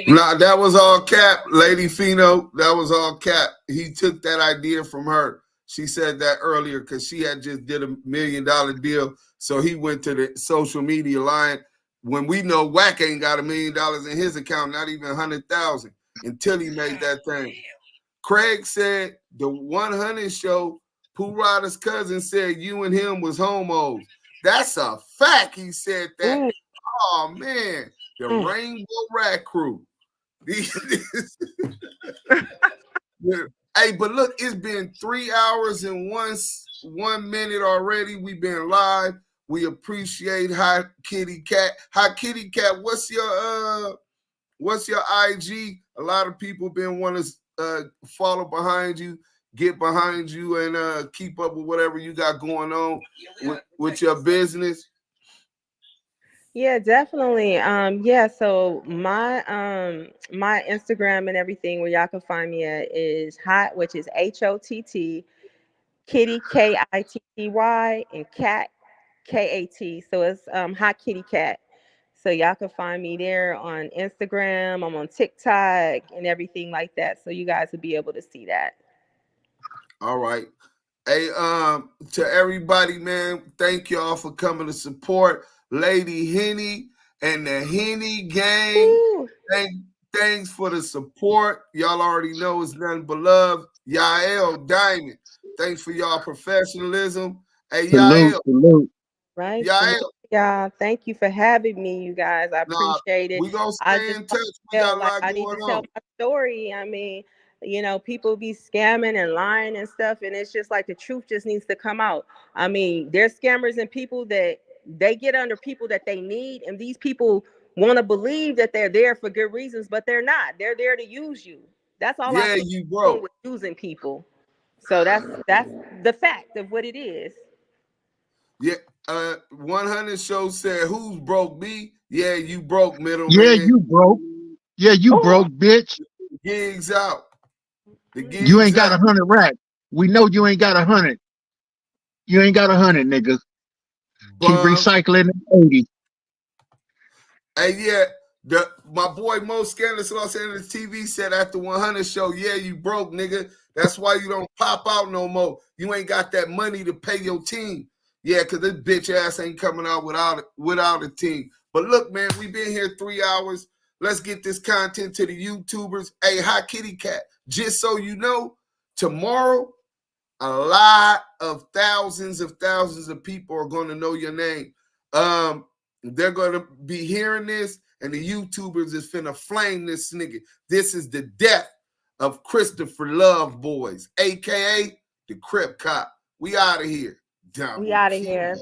Nah, that was all cap, Lady Fino. That was all cap. He took that idea from her. She said that earlier because she had just did $1 million deal. So he went to the social media line when we know Wack ain't got $1 million in his account, not even 100,000 until he made that thing. Craig said the 100 show, Pooh Rider's cousin said you and him was homos. That's a fact. He said that. Mm. Oh man, the Rainbow Rat Crew. Hey, but look, it's been 3 hours and 1 minute already. We've been live. We appreciate Hot Kitty Cat. Hot Kitty Cat, what's your IG? A lot of people been wanting to follow behind you, get behind you, and keep up with whatever you got going on with your business. Yeah, definitely. Yeah, so my my Instagram and everything where y'all can find me at is hot, which is HOTT, kitty KITTY, and cat KAT. So it's hot kitty cat. So y'all can find me there on Instagram. I'm on TikTok and everything like that. So you guys will be able to see that. All right. Hey, to everybody, man, thank y'all for coming to support Lady Henny and the Henny gang. Thanks for the support. Y'all already know it's nothing but love. Yael Diamond, thanks for y'all professionalism. Hey, Yael. Right. Yael. Yeah, thank you for having me, you guys. I appreciate it. We gonna I stay just in touch. We feel got a like lot I need to going tell on. my story. I mean, you know, people be scamming and lying and stuff, and it's just like the truth just needs to come out. I mean, there's scammers and people that they get under people that they need, and these people want to believe that they're there for good reasons, but they're not. They're there to use you. That's all I you doing with using people. So that's the fact of what it is. Yeah, 100 show said, "Who's broke me?" Yeah, you broke, Yeah, middleman. you broke. Yeah, you broke, bitch. The gig's out. The You ain't gig's got out. 100 racks. We know you ain't got 100. You ain't got 100, nigga. Keep Bum. recycling the 80. Hey, yeah, my boy Mo Scandalous Los Angeles TV said after 100 show, yeah, you broke, nigga. That's why you don't pop out no more. You ain't got that money to pay your team. Yeah, because this bitch ass ain't coming out without a team. But look, man, we been here 3 hours. Let's get this content to the YouTubers. Hey, hi, Kitty Cat. Just so you know, tomorrow, a lot of thousands of people are going to know your name. They're going to be hearing this, and the YouTubers is finna flame this nigga. This is the death of Christopher Lovejoy, a.k.a. the Crip Cop. We out of here. We out of here.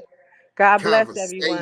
God bless everyone.